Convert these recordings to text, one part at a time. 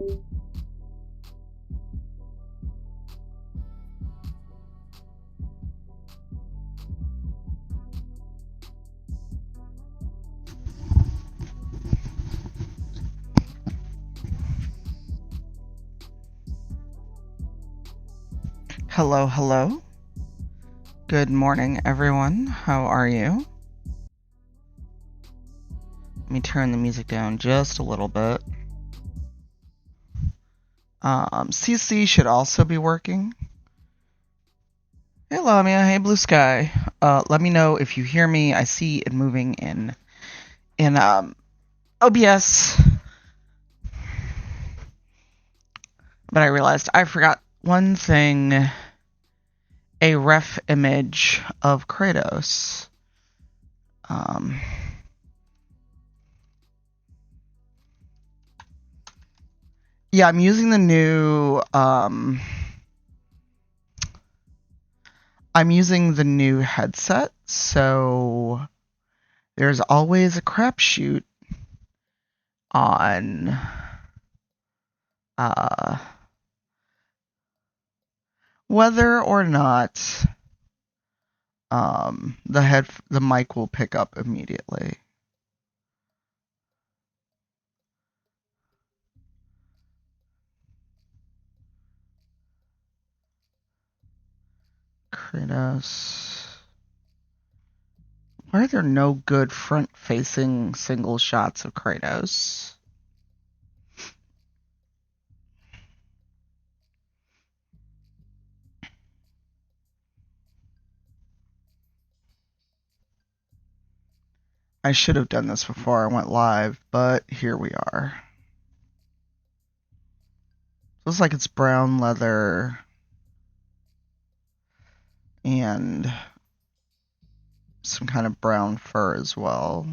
Hello, hello. Good morning, everyone. How are you? Let me turn the music down just a little bit. CC should also be working. Hey, Lamia. Hey, Blue Sky. Let me know if you hear me. I see it moving in OBS. But I realized I forgot one thing. A ref image of Kratos. Yeah, I'm using the new, I'm using the new headset, so there's always a crapshoot on, whether or not, the mic will pick up immediately. Kratos. Why are there no good front-facing single shots of Kratos? I should have done this before I went live, but here we are. Looks like it's brown leather and some kind of brown fur as well.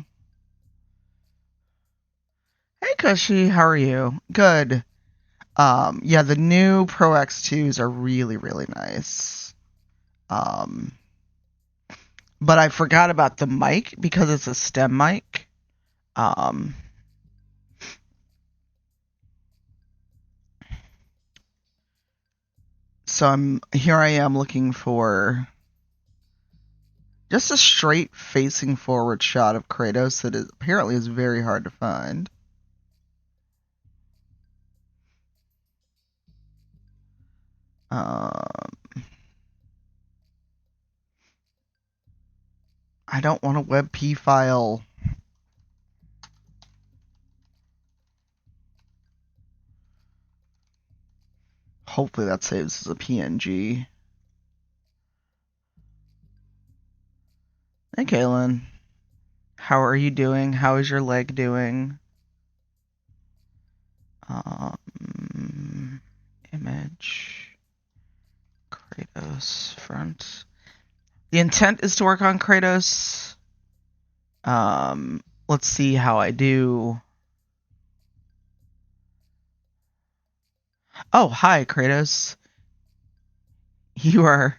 Hey Cushy, how are you? Good. Yeah, the new Pro X2s are really, really nice. But I forgot about the mic because it's a stem mic. So here I am looking for just a straight facing forward shot of Kratos that apparently is very hard to find. I don't want a WebP file. Hopefully that saves as a PNG. Hey, Kaylin. How are you doing? How is your leg doing? Image. Kratos front. The intent is to work on Kratos. Let's see how I do. Oh, hi, Kratos. You are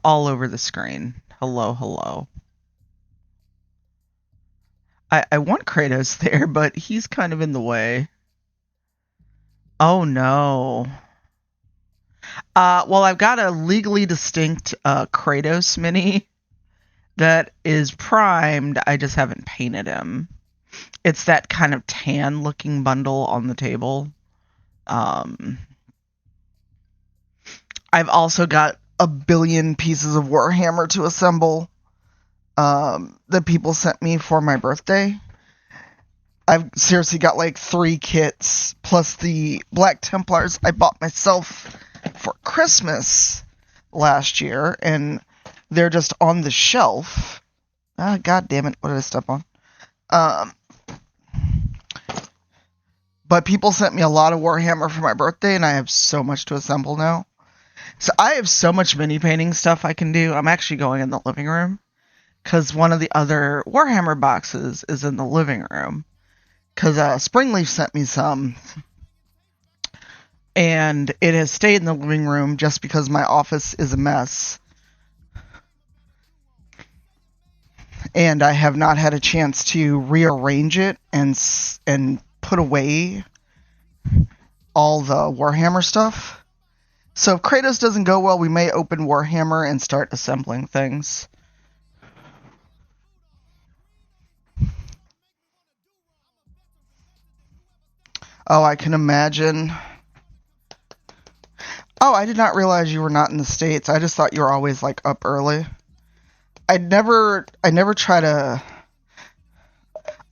all over the screen. Hello, hello. I want Kratos there, but he's kind of in the way. Oh no. Well, I've got a legally distinct Kratos mini that is primed. I just haven't painted him. It's that kind of tan looking bundle on the table. I've also got a billion pieces of Warhammer to assemble that people sent me for my birthday. I've seriously got like 3 kits, plus the Black Templars I bought myself for Christmas last year, and they're just on the shelf. God damn it, what did I step on? But people sent me a lot of Warhammer for my birthday, and I have so much to assemble now. So I have so much mini painting stuff I can do. I'm actually going in the living room, because one of the other Warhammer boxes is in the living room. Because Springleaf sent me some, and it has stayed in the living room just because my office is a mess. And I have not had a chance to rearrange it and put away all the Warhammer stuff. So if Kratos doesn't go well, we may open Warhammer and start assembling things. Oh, I can imagine. Oh, I did not realize you were not in the States. I just thought you were always like up early. I never try to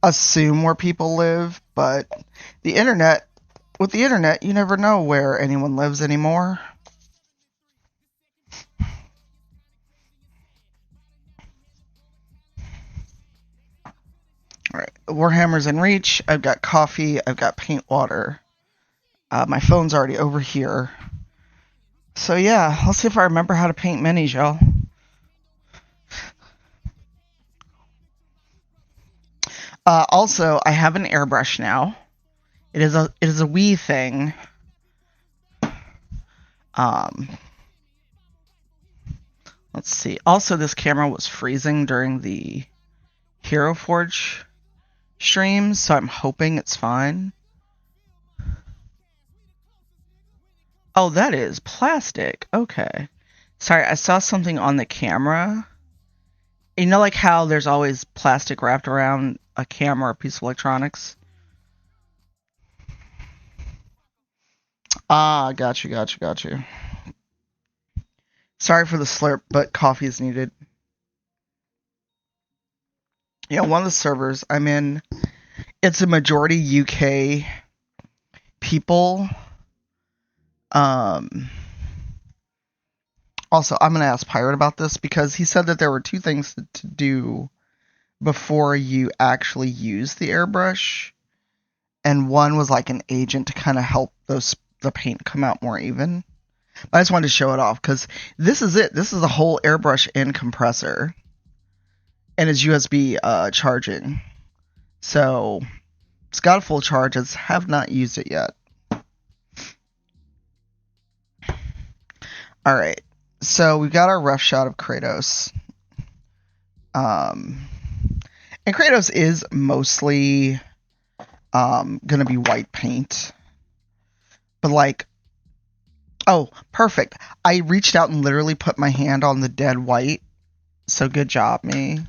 assume where people live, but with the internet, you never know where anyone lives anymore. Alright, Warhammer's in reach. I've got coffee. I've got paint water. My phone's already over here. So yeah, let's see if I remember how to paint minis, y'all. Also, I have an airbrush now. It is a wee thing. Let's see. Also, this camera was freezing during the Hero Forge stream, so I'm hoping it's fine. Oh, that is plastic. Okay. Sorry, I saw something on the camera. You know, like how there's always plastic wrapped around a camera or a piece of electronics? Ah, got you. Sorry for the slurp, but coffee is needed. Yeah, one of the servers I'm in, it's a majority UK people. Also, I'm going to ask Pirate about this because he said that there were two things to do before you actually use the airbrush. And one was like an agent to kind of help the paint come out more even. I just wanted to show it off because this is it. This is a whole airbrush and compressor. And it's USB charging. So it's got a full charge. I have not used it yet. Alright. So we've got our rough shot of Kratos. And Kratos is mostly gonna be white paint. But like, oh, perfect. I reached out and literally put my hand on the dead white. So good job, me.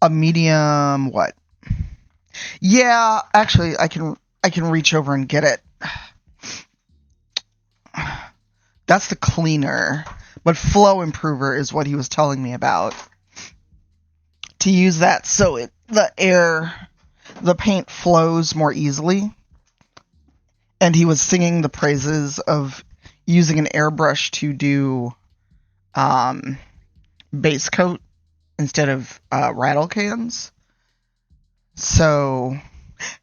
A medium what? Yeah, actually I can reach over and get it. That's the cleaner. But flow improver is what he was telling me about. To use that so the paint flows more easily. And he was singing the praises of using an airbrush to do base coat instead of rattle cans. So,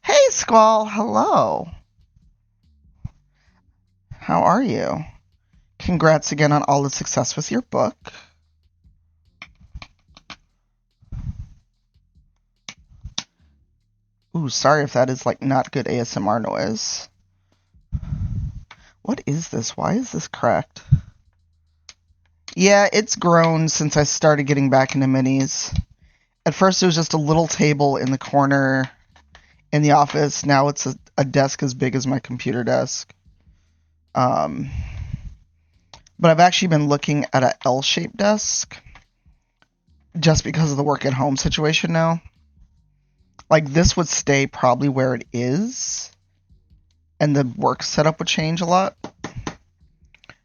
hey Squall, hello. How are you? Congrats again on all the success with your book. Ooh, sorry if that is like not good ASMR noise. What is this? Why is this cracked? Yeah, it's grown since I started getting back into minis. At first it was just a little table in the corner in the office. Now it's a desk as big as my computer desk. But I've actually been looking at an L-shaped desk just because of the work at home situation now. Like, this would stay probably where it is, and the work setup would change a lot.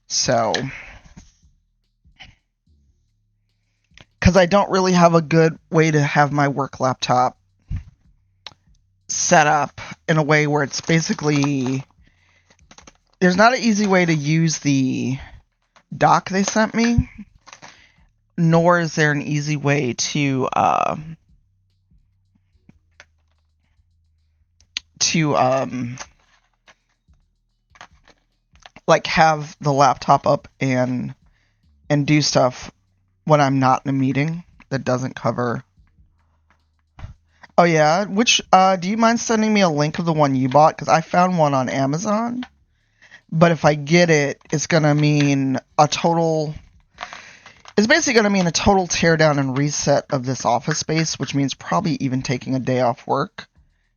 So, because I don't really have a good way to have my work laptop set up in a way where it's basically... There's not an easy way to use the dock they sent me, nor is there an easy way to like have the laptop up and do stuff when I'm not in a meeting that doesn't cover. Oh yeah, which do you mind sending me a link of the one you bought? Because I found one on Amazon, but if I get it, it's gonna mean a total. It's basically going to mean a total teardown and reset of this office space, which means probably even taking a day off work,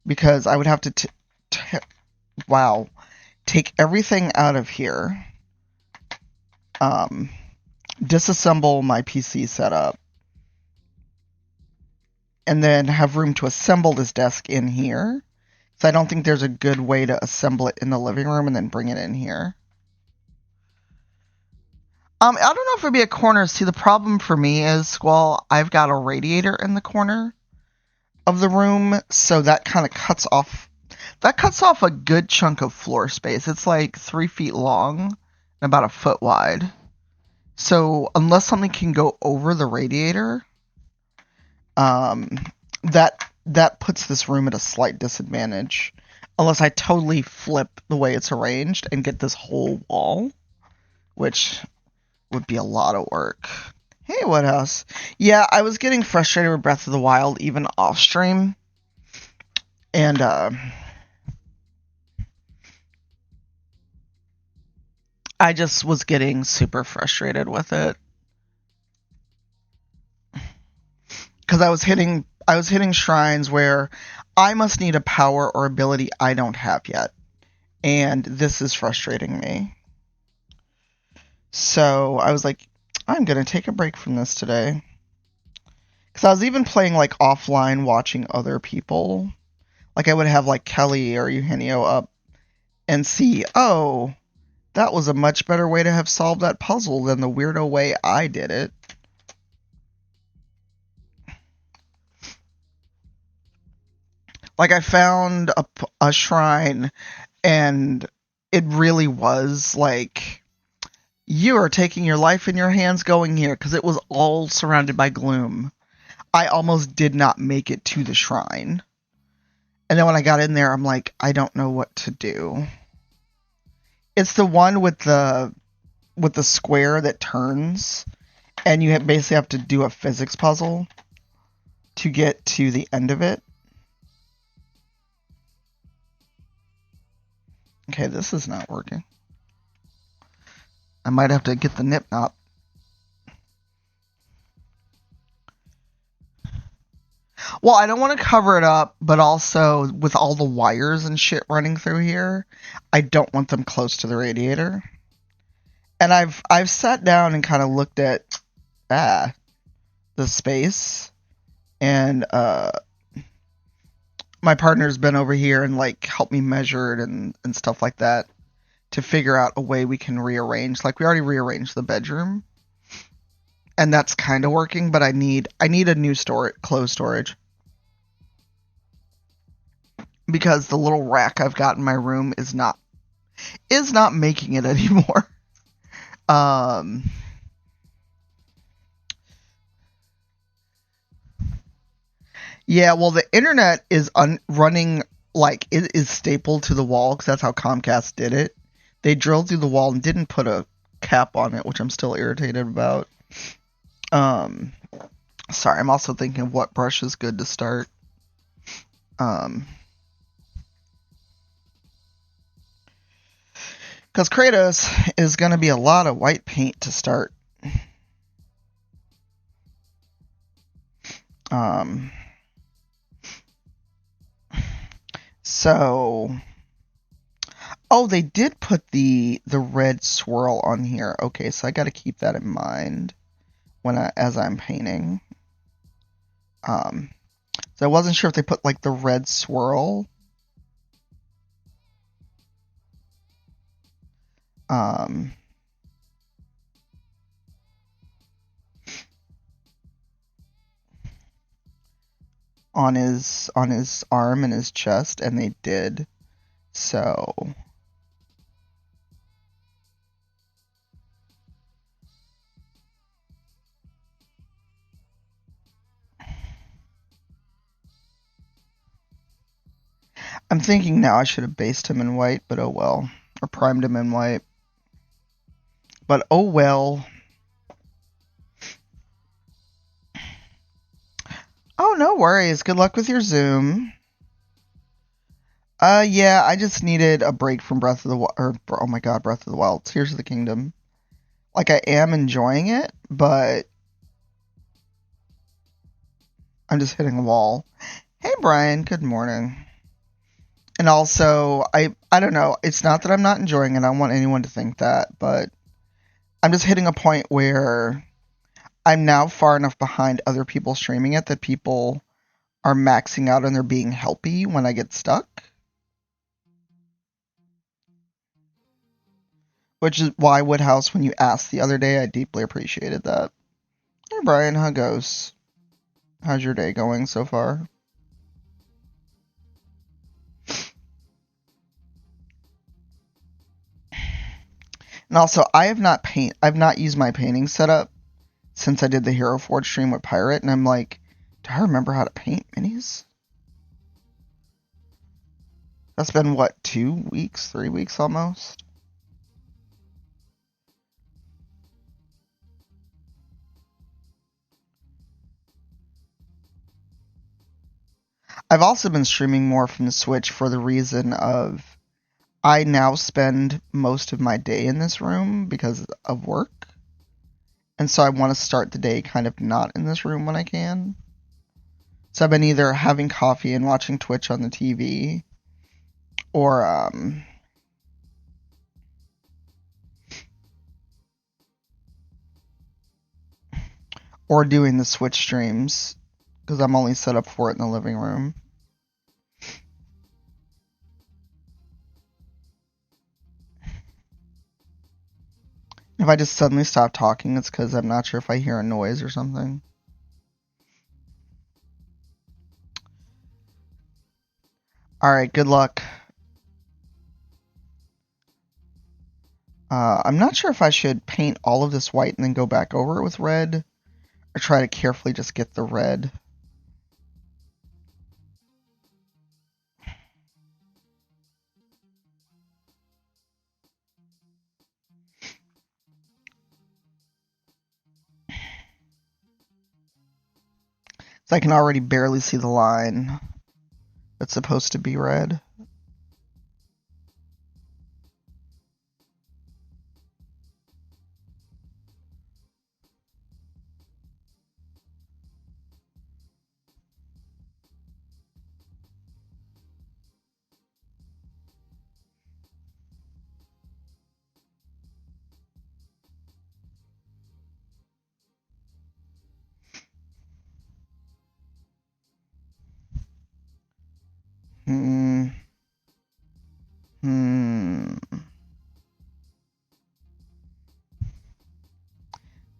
because I would have to take everything out of here, disassemble my PC setup, and then have room to assemble this desk in here. So I don't think there's a good way to assemble it in the living room and then bring it in here. I don't know if it'd be a corner. See, the problem for me is, Squall, I've got a radiator in the corner of the room, so that kind of cuts off a good chunk of floor space. It's like 3 feet long and about a foot wide. So unless something can go over the radiator, that puts this room at a slight disadvantage. Unless I totally flip the way it's arranged and get this whole wall, which would be a lot of work. Hey, Woodhouse. Yeah, I was getting frustrated with Breath of the Wild even off stream. And I just was getting super frustrated with it. Because I was hitting shrines where I must need a power or ability I don't have yet. And this is frustrating me. So I was like, I'm going to take a break from this today. Because I was even playing like offline, watching other people. Like I would have like Kelly or Eugenio up and see, oh, that was a much better way to have solved that puzzle than the weirdo way I did it. Like I found a shrine and it really was like, you are taking your life in your hands going here, because it was all surrounded by gloom. I almost did not make it to the shrine. And then when I got in there, I'm like, I don't know what to do. It's the one with the square that turns, and you basically have to do a physics puzzle to get to the end of it. Okay, this is not working. I might have to get the nip knot. Well, I don't want to cover it up, but also with all the wires and shit running through here, I don't want them close to the radiator. And I've sat down and kind of looked at the space, and my partner's been over here and like helped me measure it and stuff like that to figure out a way we can rearrange. Like we already rearranged the bedroom, and that's kind of working, but I need a new clothes storage, because the little rack I've got in my room is not making it anymore. Yeah, well, the internet is running, like, it is stapled to the wall, because that's how Comcast did it. They drilled through the wall and didn't put a cap on it, which I'm still irritated about. Sorry, I'm also thinking of what brush is good to start. Because Kratos is going to be a lot of white paint to start. So, oh, they did put the red swirl on here. Okay, so I got to keep that in mind as I'm painting. So I wasn't sure if they put like the red swirl on his arm and his chest, and they did. So I'm thinking now I should have based him in white, but oh well. Or primed him in white. But oh well. Oh, no worries. Good luck with your Zoom. Yeah, I just needed a break from Breath of the Wild. Oh my god, Breath of the Wild. Tears of the Kingdom. Like, I am enjoying it, but I'm just hitting a wall. Hey, Brian. Good morning. And also, I don't know. It's not that I'm not enjoying it. I don't want anyone to think that, but I'm just hitting a point where I'm now far enough behind other people streaming it that people are maxing out and they're being helpy when I get stuck. Which is why Woodhouse, when you asked the other day, I deeply appreciated that. Hey, Brian. How goes? How's your day going so far? And also, I've not used my painting setup since I did the Hero Forge stream with Pirate, and I'm like, do I remember how to paint minis? That's been, what, 2 weeks? 3 weeks almost? I've also been streaming more from the Switch for the reason of I now spend most of my day in this room because of work. And so I want to start the day kind of not in this room when I can. So I've been either having coffee and watching Twitch on the TV, or doing the Switch streams, because I'm only set up for it in the living room. If I just suddenly stop talking, it's because I'm not sure if I hear a noise or something. Alright, good luck. I'm not sure if I should paint all of this white and then go back over it with red, or try to carefully just get the red. So I can already barely see the line that's supposed to be red.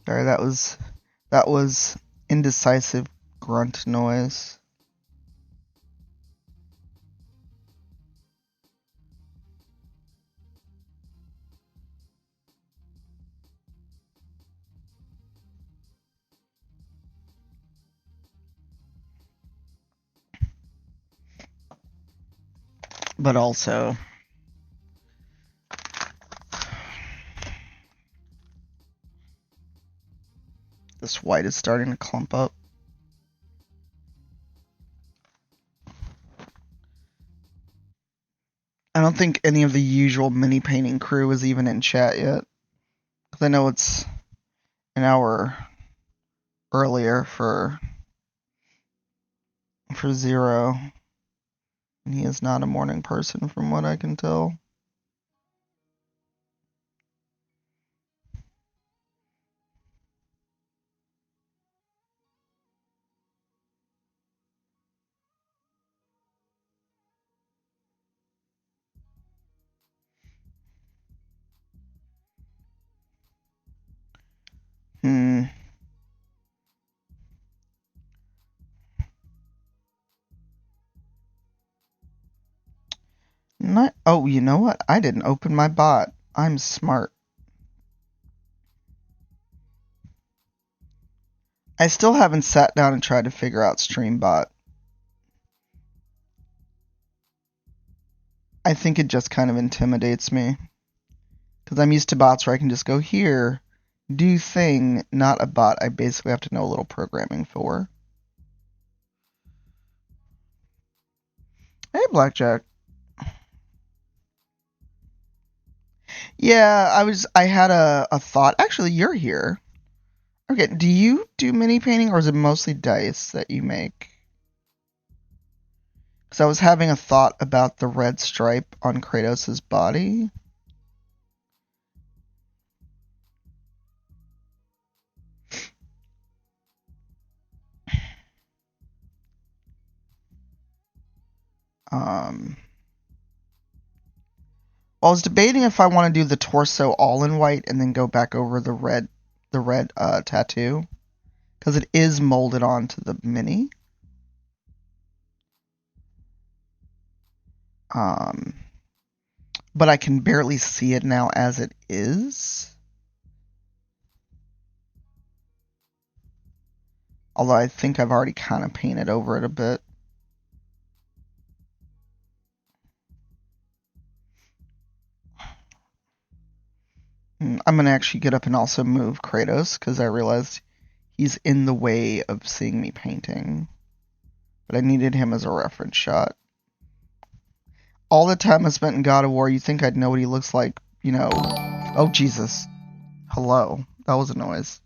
Sorry, that was indecisive grunt noise. But also, this white is starting to clump up. I don't think any of the usual mini painting crew is even in chat yet. Because I know it's an hour earlier for Zero. And he is not a morning person from what I can tell. Oh, you know what? I didn't open my bot. I'm smart. I still haven't sat down and tried to figure out StreamBot. I think it just kind of intimidates me. Because I'm used to bots where I can just go here, do thing, not a bot I basically have to know a little programming for. Hey, Blackjack. Yeah, I had a thought. Actually, you're here. Okay, do you do mini painting or is it mostly dice that you make? Because I was having a thought about the red stripe on Kratos' body. I was debating if I want to do the torso all in white and then go back over the red tattoo, because it is molded onto the mini. But I can barely see it now as it is. Although I think I've already kind of painted over it a bit. I'm going to actually get up and also move Kratos, because I realized he's in the way of seeing me painting. But I needed him as a reference shot. All the time I spent in God of War, you think I'd know what he looks like, you know. Oh, Jesus. Hello. That was a noise.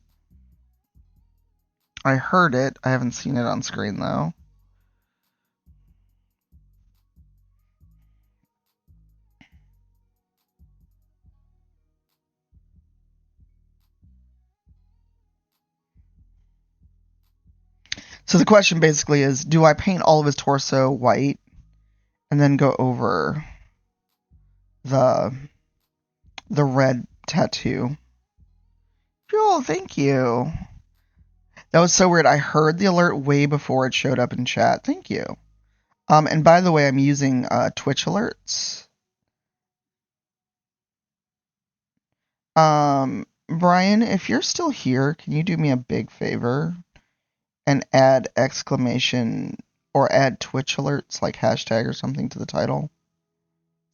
I heard it. I haven't seen it on screen, though. So the question basically is, do I paint all of his torso white and then go over the red tattoo? Joel, thank you. That was so weird. I heard the alert way before it showed up in chat. Thank you. And by the way, I'm using Twitch alerts. Brian, if you're still here, can you do me a big favor and add exclamation or add Twitch alerts, like hashtag or something, to the title?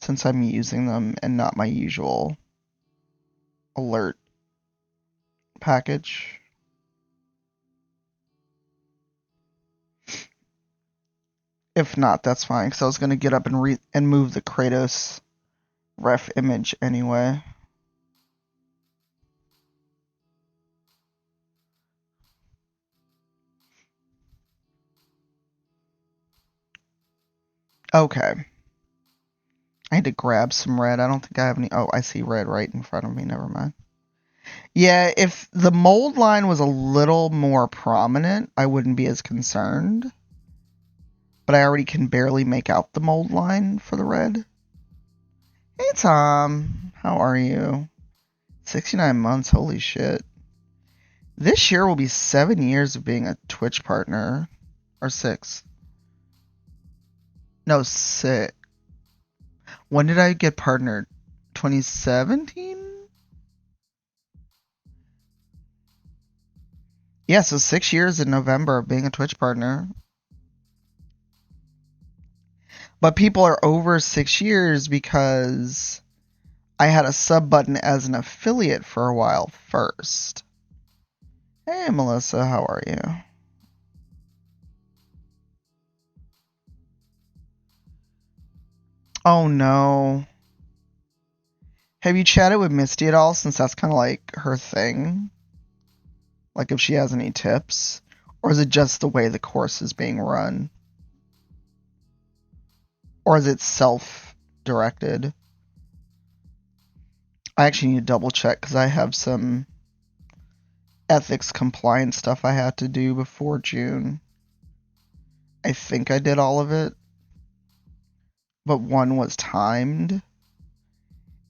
Since I'm using them and not my usual alert package. If not, that's fine, because I was going to get up and move the Kratos ref image anyway. Okay. I had to grab some red. I don't think I have any. Oh, I see red right in front of me. Never mind. Yeah, if the mold line was a little more prominent, I wouldn't be as concerned. But I already can barely make out the mold line for the red. Hey, Tom. How are you? 69 months. Holy shit. This year will be 7 years of being a Twitch partner. Or 6. No, 6. When did I get partnered? 2017? Yeah, so 6 years in November of being a Twitch partner. But people are over 6 years because I had a sub button as an affiliate for a while first. Hey, Melissa, how are you? Oh, no. Have you chatted with Misty at all, since that's kind of like her thing? Like if she has any tips? Or is it just the way the course is being run? Or is it self-directed? I actually need to double check because I have some ethics compliance stuff I had to do before June. I think I did all of it, but one was timed,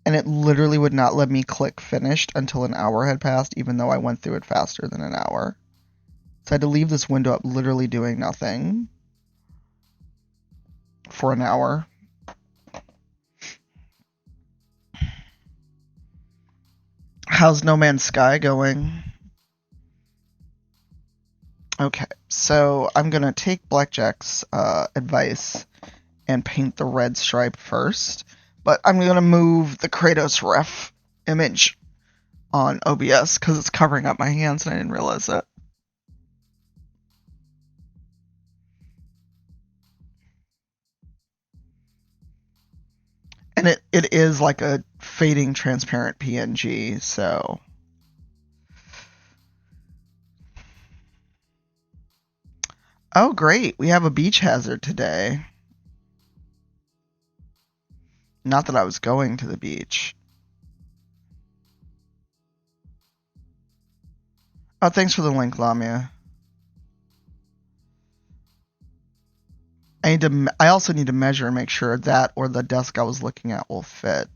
and it literally would not let me click finished until an hour had passed, even though I went through it faster than an hour. So I had to leave this window up literally doing nothing for an hour. How's No Man's Sky going? Okay, so I'm gonna take Blackjack's advice and paint the red stripe first, but I'm gonna move the Kratos ref image on OBS because it's covering up my hands and I didn't realize that. And it is like a fading transparent PNG, so Oh, great. We have a beach hazard today. Not that I was going to the beach. Oh, thanks for the link, Lamia. I also need to measure and make sure that or the desk I was looking at will fit.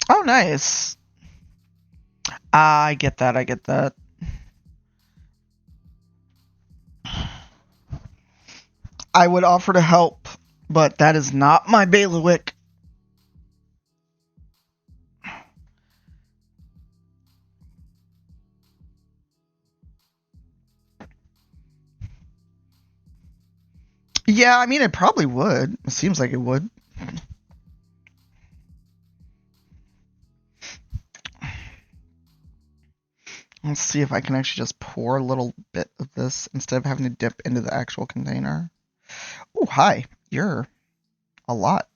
Oh, nice. I get that. I get that. I would offer to help, but that is not my bailiwick. Yeah, I mean, it probably would. It seems like it would. Let's see if I can actually just pour a little bit of this instead of having to dip into the actual container. Oh, hi. You're a lot.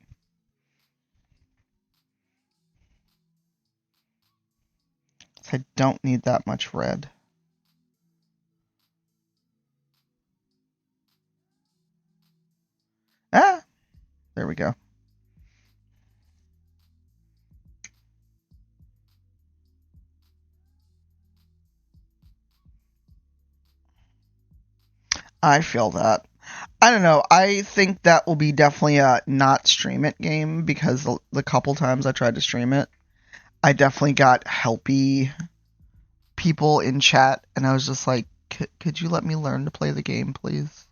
So I don't need that much red. Ah, there we go. I feel that. I don't know. I think that will be definitely a not stream it game because the couple times I tried to stream it, I definitely got helpy people in chat, and I was just like, could you let me learn to play the game, please?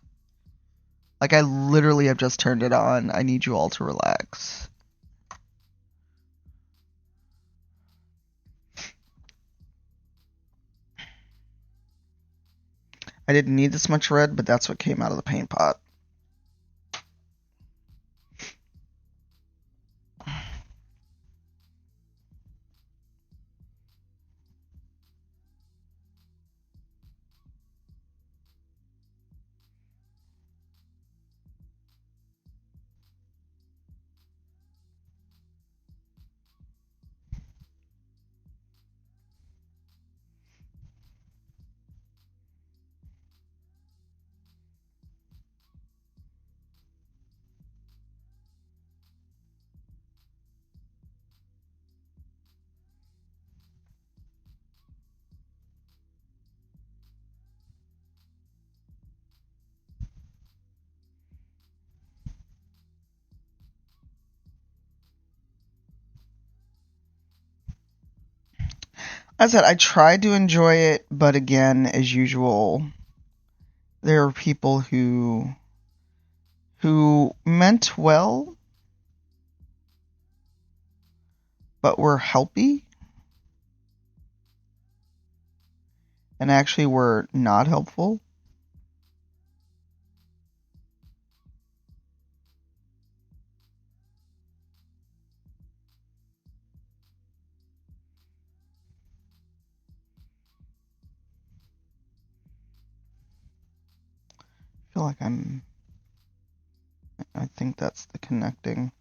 Like, I literally have just turned it on. I need you all to relax. I didn't need this much red, but that's what came out of the paint pot. As I said, I tried to enjoy it, but again, as usual, there are people who meant well, but were helpy, and actually were not helpful. I feel like I think that's the connecting.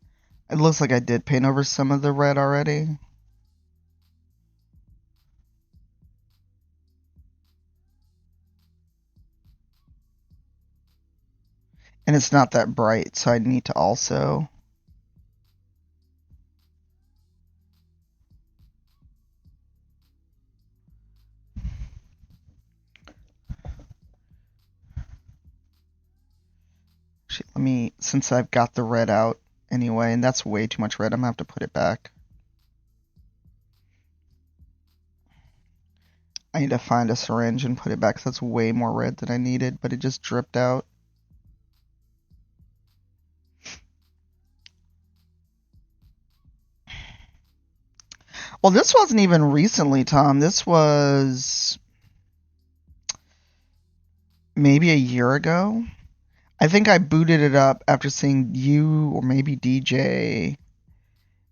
It looks like I did paint over some of the red already. And it's not that bright, so I need to also... Let me, since I've got the red out anyway, and that's way too much red, I'm gonna have to put it back. I need to find a syringe and put it back, because that's way more red than I needed, but it just dripped out. Well, this wasn't even recently, Tom. This was maybe a year ago. I think I booted it up after seeing you or maybe DJ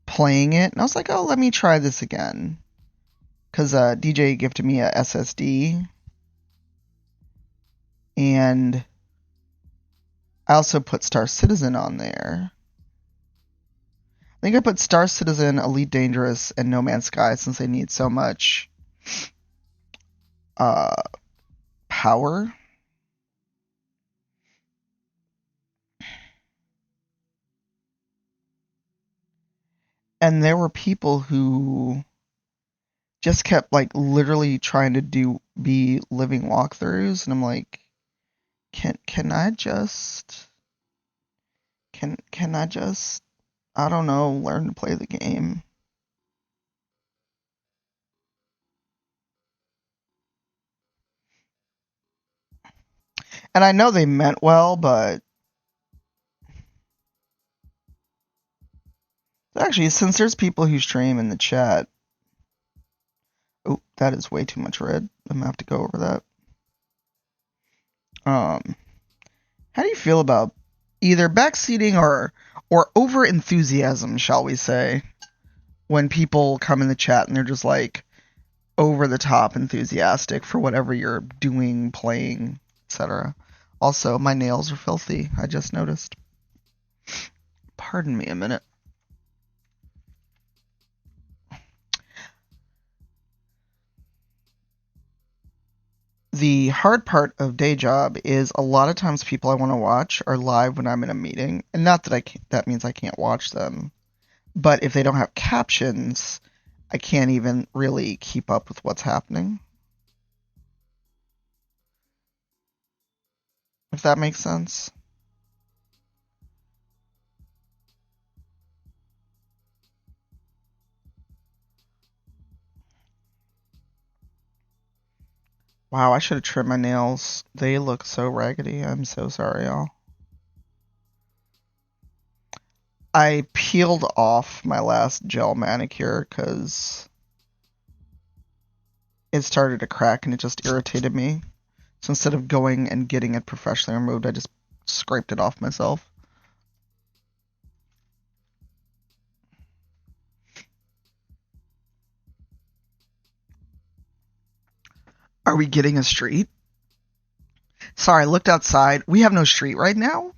playing it, and I was like, oh, let me try this again. Because DJ gifted me a SSD, and I also put Star Citizen on there. think I put Star Citizen, Elite Dangerous, and No Man's Sky since they need so much power. And there were people who just kept like literally trying to be living walkthroughs, and I'm like, can I just can I just I don't know, learn to play the game? And I know they meant well, but actually, since there's people who stream in the chat, oh, that is way too much red. I'm gonna have to go over that. How do you feel about either backseating or over enthusiasm, shall we say, when people come in the chat and they're just like over the top enthusiastic for whatever you're doing, playing, etc. Also, my nails are filthy. I just noticed. Pardon me a minute. The hard part of day job is a lot of times people I want to watch are live when I'm in a meeting, and not that that means I can't watch them, but if they don't have captions, I can't even really keep up with what's happening. If that makes sense. Wow, I should have trimmed my nails. They look so raggedy. I'm so sorry, y'all. I peeled off my last gel manicure because it started to crack and it just irritated me. So instead of going and getting it professionally removed, I just scraped it off myself. Are we getting a street? Sorry, I looked outside. We have no street right now.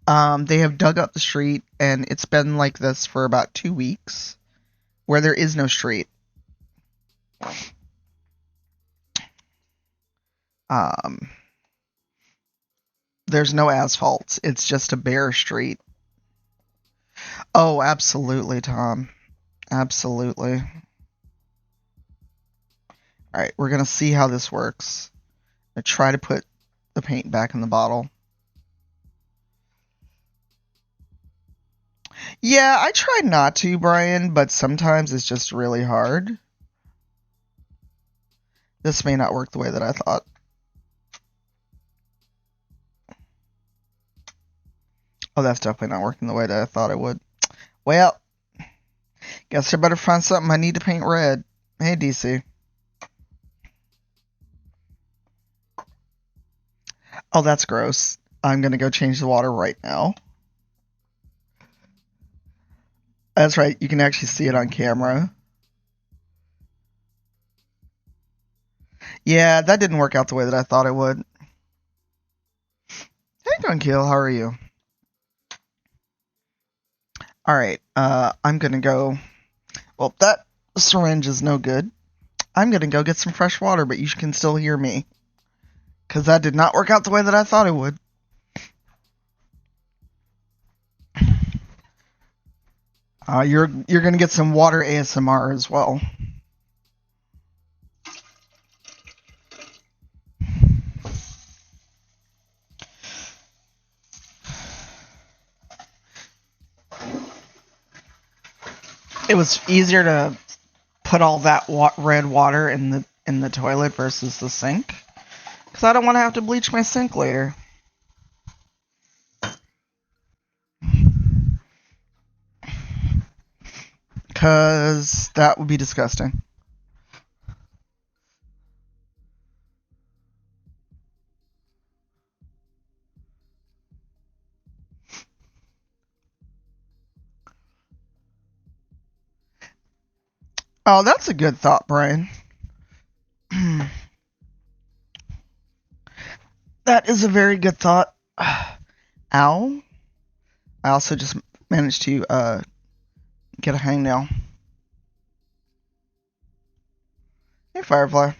They have dug up the street, and it's been like this for about 2 weeks, where there is no street. There's no asphalt. It's just a bare street. Oh, absolutely, Tom. Absolutely. Alright, we're gonna see how this works. I try to put the paint back in the bottle. Yeah, I try not to, Brian, but sometimes it's just really hard. This may not work the way that I thought. Oh, that's definitely not working the way that I thought it would. Well, guess I better find something I need to paint red. Hey, DC. Oh, that's gross. I'm gonna go change the water right now. That's right, you can actually see it on camera. Yeah, that didn't work out the way that I thought it would. How you doing, Keel? How are you? Alright, I'm gonna go... Well, that syringe is no good. I'm gonna go get some fresh water, but you can still hear me. Because that did not work out the way that I thought it would. You're gonna get some water ASMR as well. It was easier to put all that red water in the toilet versus the sink, because I don't want to have to bleach my sink later. Because that would be disgusting. Oh, that's a good thought, Brian. That is a very good thought. Ow. I also just managed to Get a hangnail. Hey, Firefly.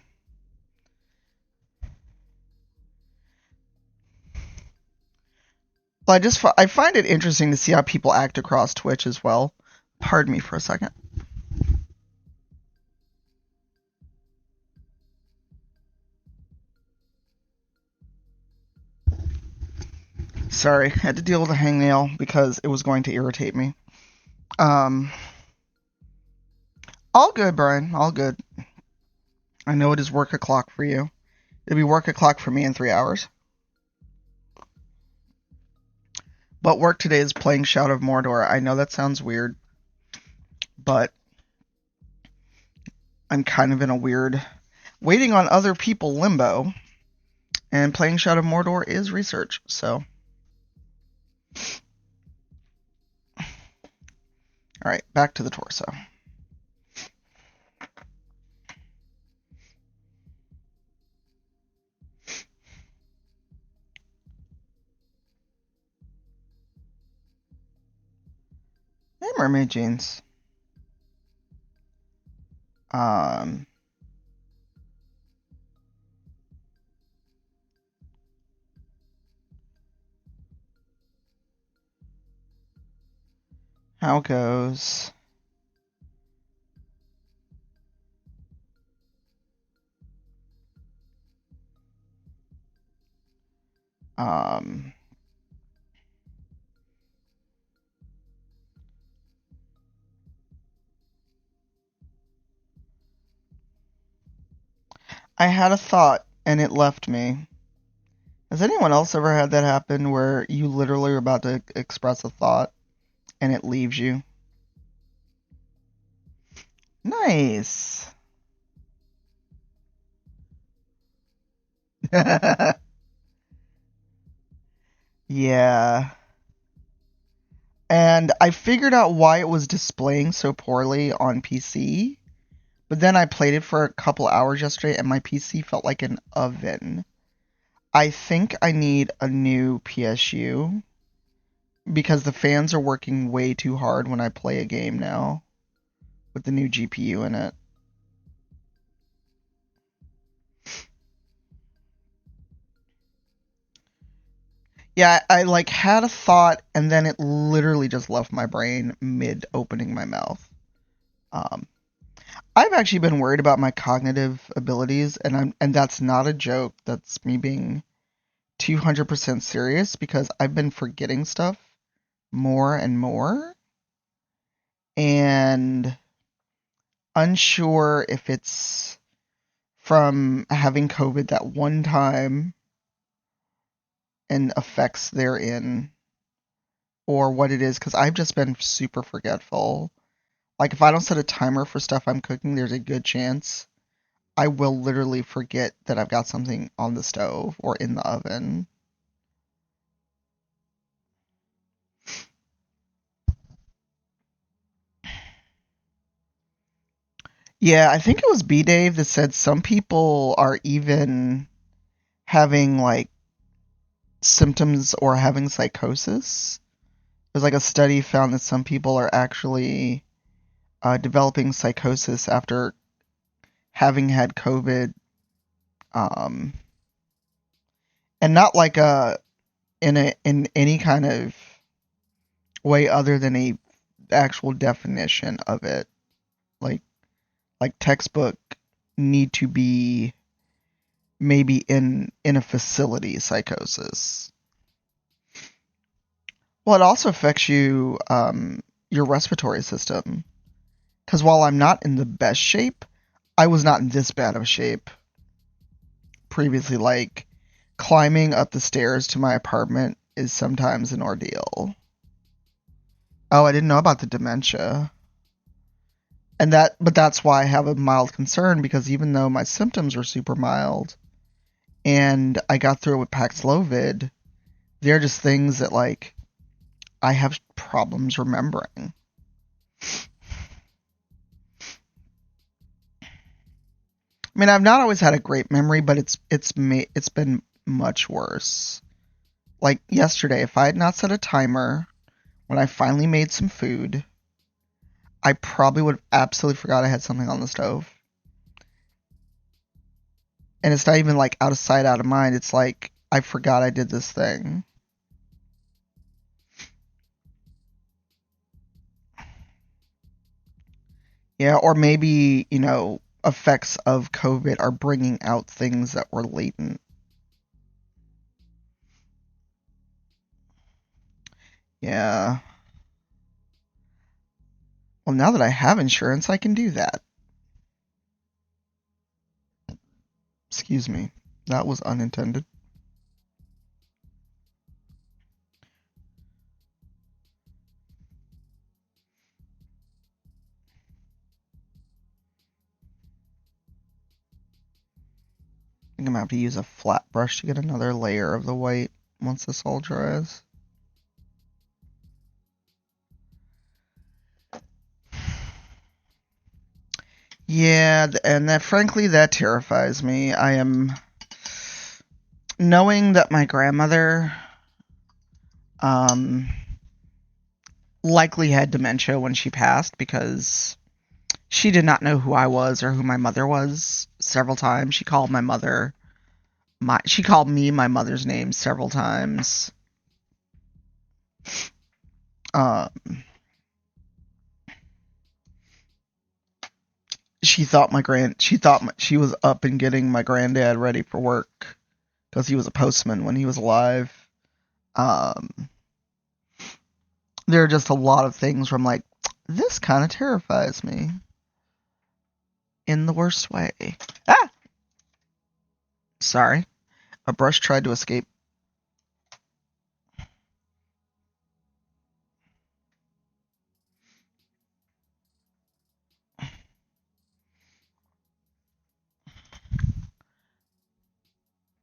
Well, I find it interesting to see how people act across Twitch as well. Pardon me for a second. Sorry, I had to deal with a hangnail because it was going to irritate me. All good, Brian. All good. I know it is work o'clock for you. It'll be work o'clock for me in 3 hours. But work today is playing Shadow of Mordor. I know that sounds weird, but I'm kind of in a weird waiting on other people limbo, and playing Shadow of Mordor is research, so. Alright, back to the torso. Hey, mermaid jeans. How goes? I had a thought and it left me. Has anyone else ever had that happen where you literally are about to express a thought and it leaves you? Nice. Yeah. And I figured out why it was displaying so poorly on PC, but then I played it for a couple hours yesterday and my PC felt like an oven. I think I need a new PSU because the fans are working way too hard when I play a game now with the new GPU in it. Yeah, I like had a thought and then it literally just left my brain mid opening my mouth. I've actually been worried about my cognitive abilities, and that's not a joke. That's me being 200% serious because I've been forgetting stuff more and more, and unsure if it's from having COVID that one time and effects therein, or what it is, because I've just been super forgetful. Like, if I don't set a timer for stuff I'm cooking, there's a good chance I will literally forget that I've got something on the stove or in the oven. Yeah, I think it was B Dave that said some people are even having like symptoms or having psychosis. There's like a study found that some people are actually developing psychosis after having had COVID, um, and not like in any kind of way other than a actual definition of it, like textbook need to be maybe in a facility psychosis. Well, it also affects you your respiratory system. Because while I'm not in the best shape, I was not in this bad of a shape previously. Like, climbing up the stairs to my apartment is sometimes an ordeal. Oh, I didn't know about the dementia. But that's why I have a mild concern, because even though my symptoms were super mild and I got through it with Paxlovid, they're just things that, like, I have problems remembering. I mean, I've not always had a great memory, but it's been much worse. Like yesterday, if I had not set a timer when I finally made some food, I probably would have absolutely forgot I had something on the stove. And it's not even like out of sight, out of mind. It's like I forgot I did this thing. Yeah, or maybe, effects of COVID are bringing out things that were latent. Yeah. Well, now that I have insurance, I can do that. Excuse me. That was unintended. I think I'm gonna have to use a flat brush to get another layer of the white once this all dries. Yeah, and that frankly that terrifies me. I am knowing that my grandmother likely had dementia when she passed because she did not know who I was or who my mother was several times. She called my mother she called me my mother's name several times. Um she thought she was up and getting my granddad ready for work because he was a postman when he was alive. Um there are just a lot of things where I'm like, this kind of terrifies me in the worst way. Ah! Sorry. A brush tried to escape.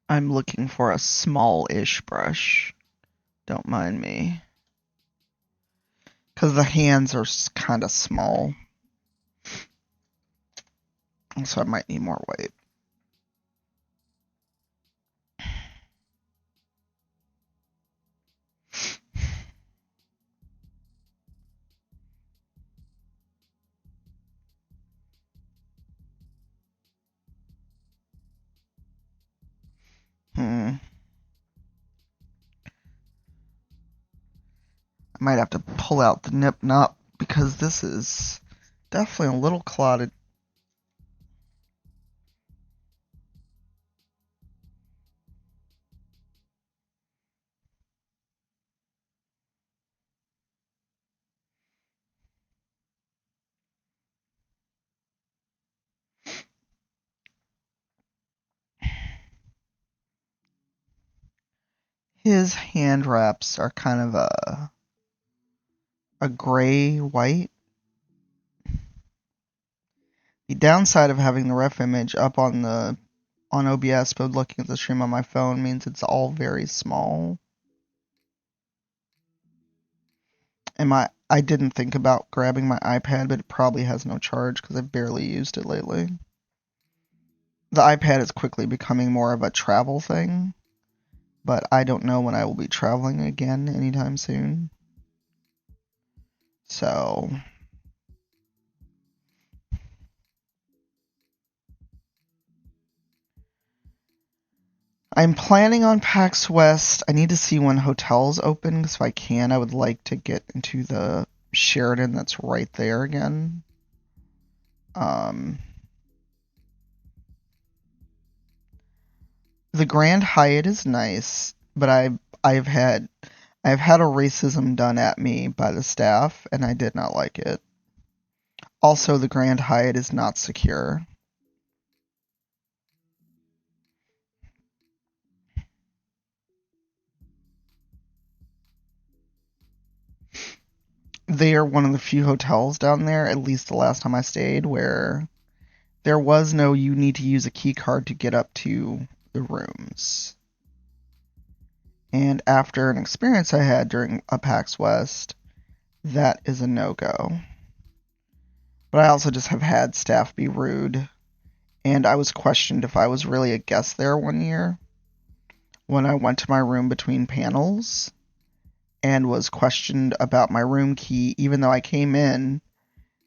I'm looking for a small-ish brush. Don't mind me. Because the hands are kind of small. So I might need more weight. I might have to pull out the nip knot because this is definitely a little clotted. His hand wraps are kind of a gray white. The downside of having the ref image up on OBS but looking at the stream on my phone means it's all very small. And I didn't think about grabbing my iPad, but it probably has no charge because I've barely used it lately. The iPad is quickly becoming more of a travel thing, but I don't know when I will be traveling again anytime soon. So I'm planning on PAX West. I need to see when hotels open, because if I can, I would like to get into the Sheraton that's right there again. The Grand Hyatt is nice, but I've had a racism done at me by the staff, and I did not like it. Also, the Grand Hyatt is not secure. They are one of the few hotels down there, at least the last time I stayed, where there was no you need to use a key card to get up to the rooms. And after an experience I had during a PAX West, that is a no-go. But I also just have had staff be rude, and I was questioned if I was really a guest there one year when I went to my room between panels and was questioned about my room key, even though I came in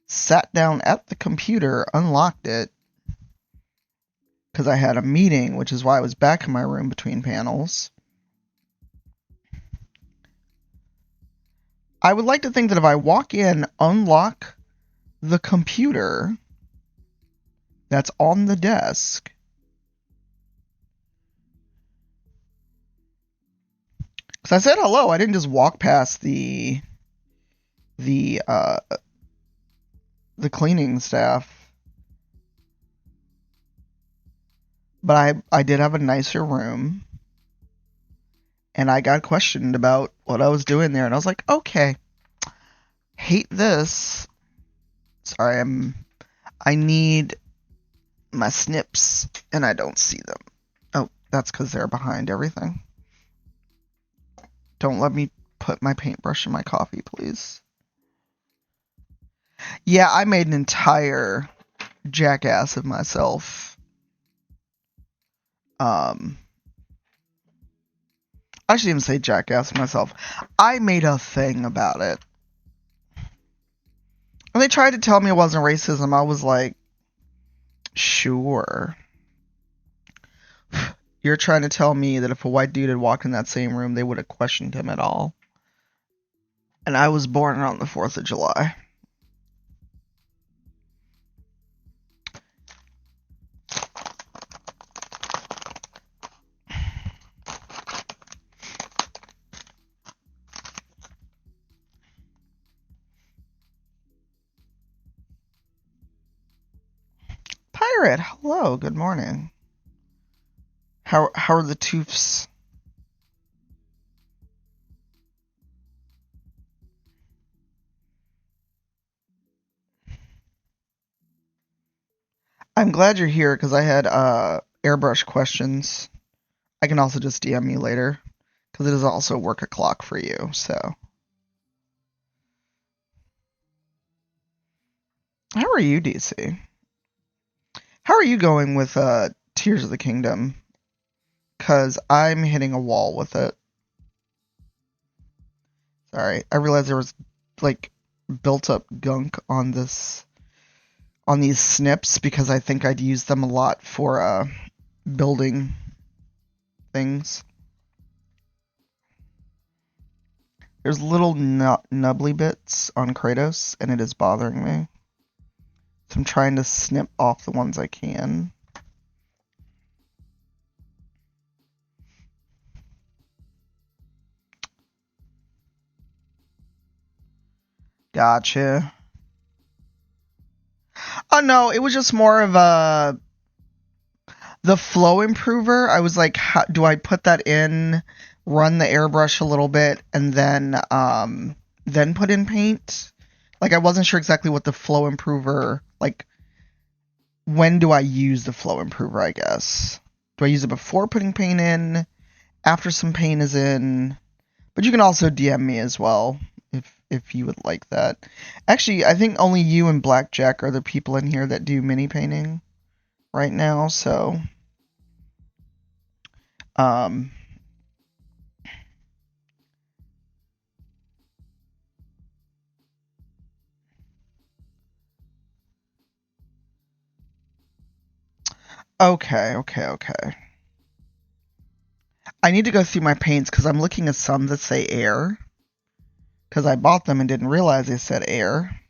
sat down at the computer, unlocked it, because I had a meeting, which is why I was back in my room between panels. I would like to think that if I walk in, unlock the computer that's on the desk, because I said hello, I didn't just walk past the cleaning staff. But I did have a nicer room, and I got questioned about what I was doing there, and I was like, okay, hate this. Sorry, I need my snips, and I don't see them. Oh, that's because they're behind everything. Don't let me put my paintbrush in my coffee, please. Yeah, I made an entire jackass of myself. I shouldn't even say jackass of myself. I made a thing about it. And they tried to tell me it wasn't racism. I was like, sure. You're trying to tell me that if a white dude had walked in that same room, they would have questioned him at all. And I was born on the 4th of July. Pirate, hello, good morning. How are the toofs? I'm glad you're here because I had airbrush questions. I can also just DM you later because it is also work o'clock for you. So, how are you, DC? How are you going with Tears of the Kingdom? Because I'm hitting a wall with it. Sorry, I realized there was like built up gunk on these snips because I think I'd use them a lot for building things. There's little nubbly bits on Kratos, and it is bothering me. So I'm trying to snip off the ones I can. Gotcha. Oh no, it was just more of the flow improver. I was like, how, do I put that in, run the airbrush a little bit, and then put in paint? Like I wasn't sure exactly what the flow improver, like when do I use the flow improver, I guess. Do I use it before putting paint in, after some paint is in? But you can also DM me as well if you would like that. Actually, I think only you and Blackjack are the people in here that do mini painting right now, so okay. I need to go through my paints because I'm looking at some that say air. Because I bought them and didn't realize they said air.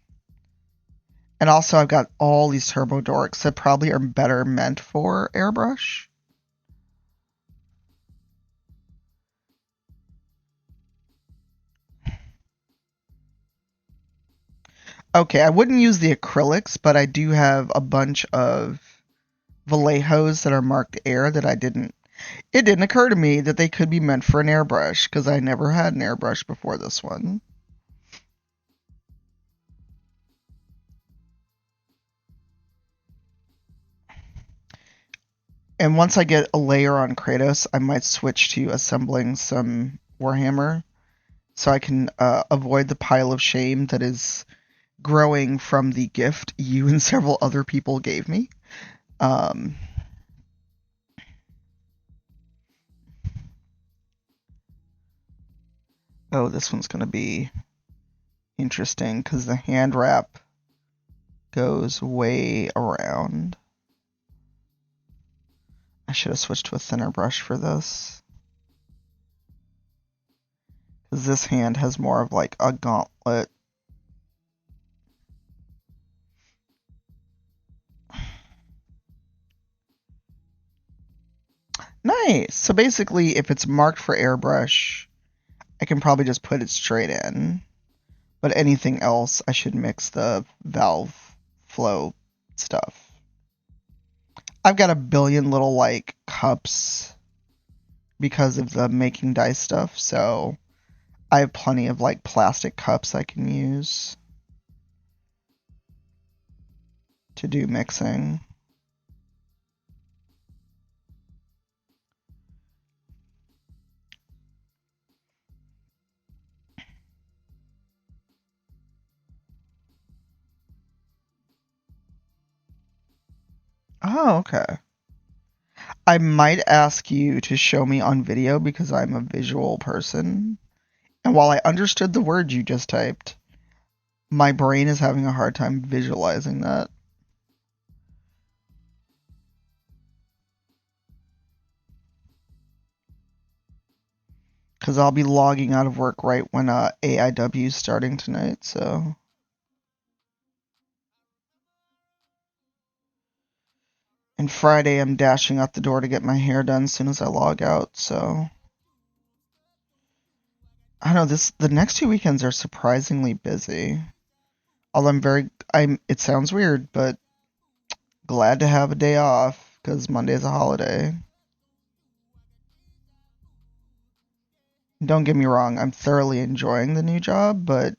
And also I've got all these turbo dorks that probably are better meant for airbrush. Okay, I wouldn't use the acrylics, but I do have a bunch of Vallejos that are marked air that it didn't occur to me that they could be meant for an airbrush because I never had an airbrush before this one. And once I get a layer on Kratos, I might switch to assembling some Warhammer so I can avoid the pile of shame that is growing from the gift you and several other people gave me. Oh, this one's going to be interesting because the hand wrap goes way around. I should have switched to a thinner brush for this. Because this hand has more of like a gauntlet. Nice! So basically, if it's marked for airbrush, I can probably just put it straight in. But anything else, I should mix the valve flow stuff. I've got a billion little like cups because of the making dice stuff, so I have plenty of like plastic cups I can use to do mixing. Oh, okay. I might ask you to show me on video because I'm a visual person. And while I understood the word you just typed, my brain is having a hard time visualizing that. Because I'll be logging out of work right when AIW is starting tonight, so. And Friday, I'm dashing out the door to get my hair done as soon as I log out, so. I don't know, the next 2 weekends are surprisingly busy. Although it sounds weird, but glad to have a day off, because Monday's a holiday. Don't get me wrong, I'm thoroughly enjoying the new job, but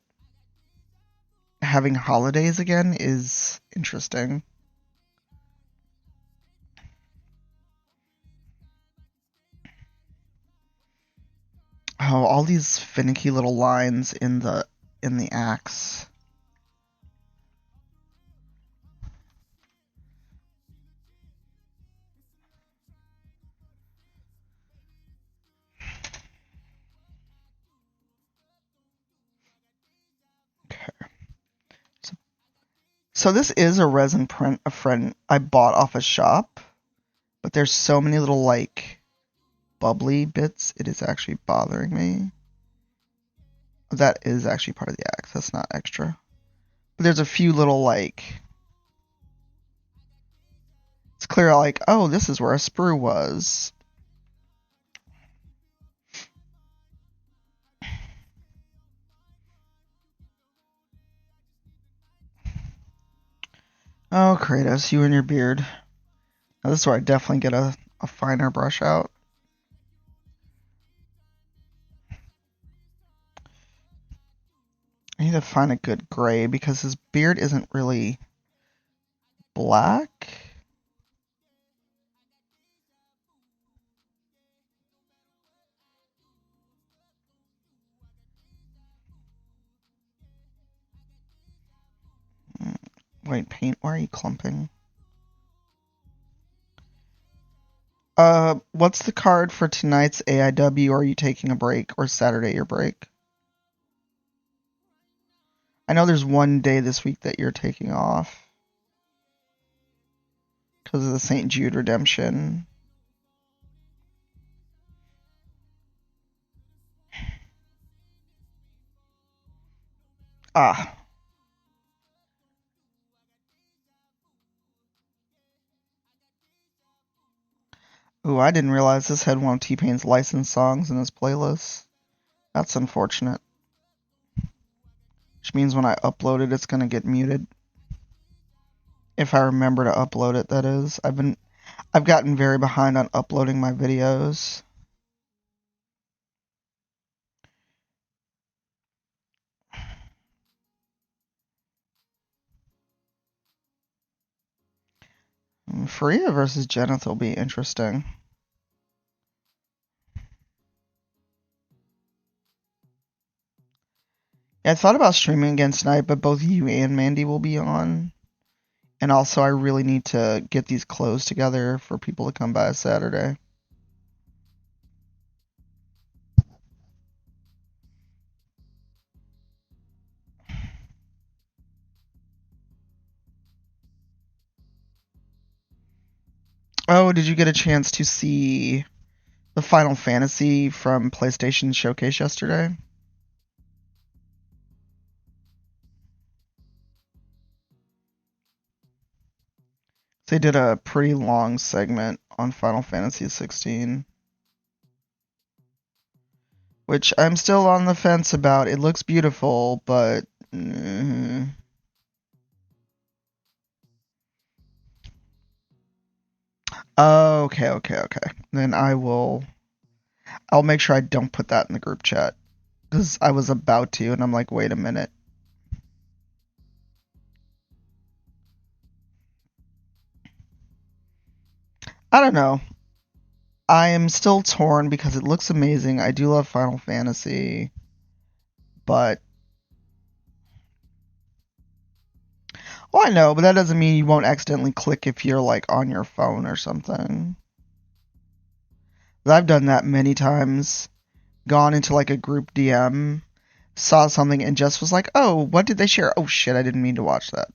having holidays again is interesting. Oh, all these finicky little lines in the axe. Okay. So this is a resin print a friend I bought off a shop, but there's so many little like bubbly bits, it is actually bothering me. That is actually part of the axe, that's not extra. But there's a few little like, it's clear like, oh, this is where a sprue was. Oh, Kratos, you and your beard. Now, this is where I definitely get a finer brush out. I need to find a good gray because his beard isn't really black. Wait, paint, why are you clumping? What's the card for tonight's AIW? Or are you taking a break, or Saturday your break? I know there's one day this week that you're taking off because of the St. Jude redemption. Ah. Ooh, I didn't realize this had one of T-Pain's licensed songs in his playlist. That's unfortunate. Which means when I upload it, it's gonna get muted. If I remember to upload it, that is. I've gotten very behind on uploading my videos. Faria versus Jenith will be interesting. Yeah, I thought about streaming again tonight, but both you and Mandy will be on. And also, I really need to get these clothes together for people to come by Saturday. Oh, did you get a chance to see the Final Fantasy from PlayStation Showcase yesterday? They did a pretty long segment on Final Fantasy 16, which I'm still on the fence about. It looks beautiful, but okay. Then I'll make sure I don't put that in the group chat because I was about to, and I'm like, wait a minute. I don't know. I am still torn because it looks amazing. I do love Final Fantasy, but well, I know, but that doesn't mean you won't accidentally click if you're like on your phone or something. I've done that many times. Gone into like a group DM, saw something, and just was like, "Oh, what did they share? Oh shit, I didn't mean to watch that."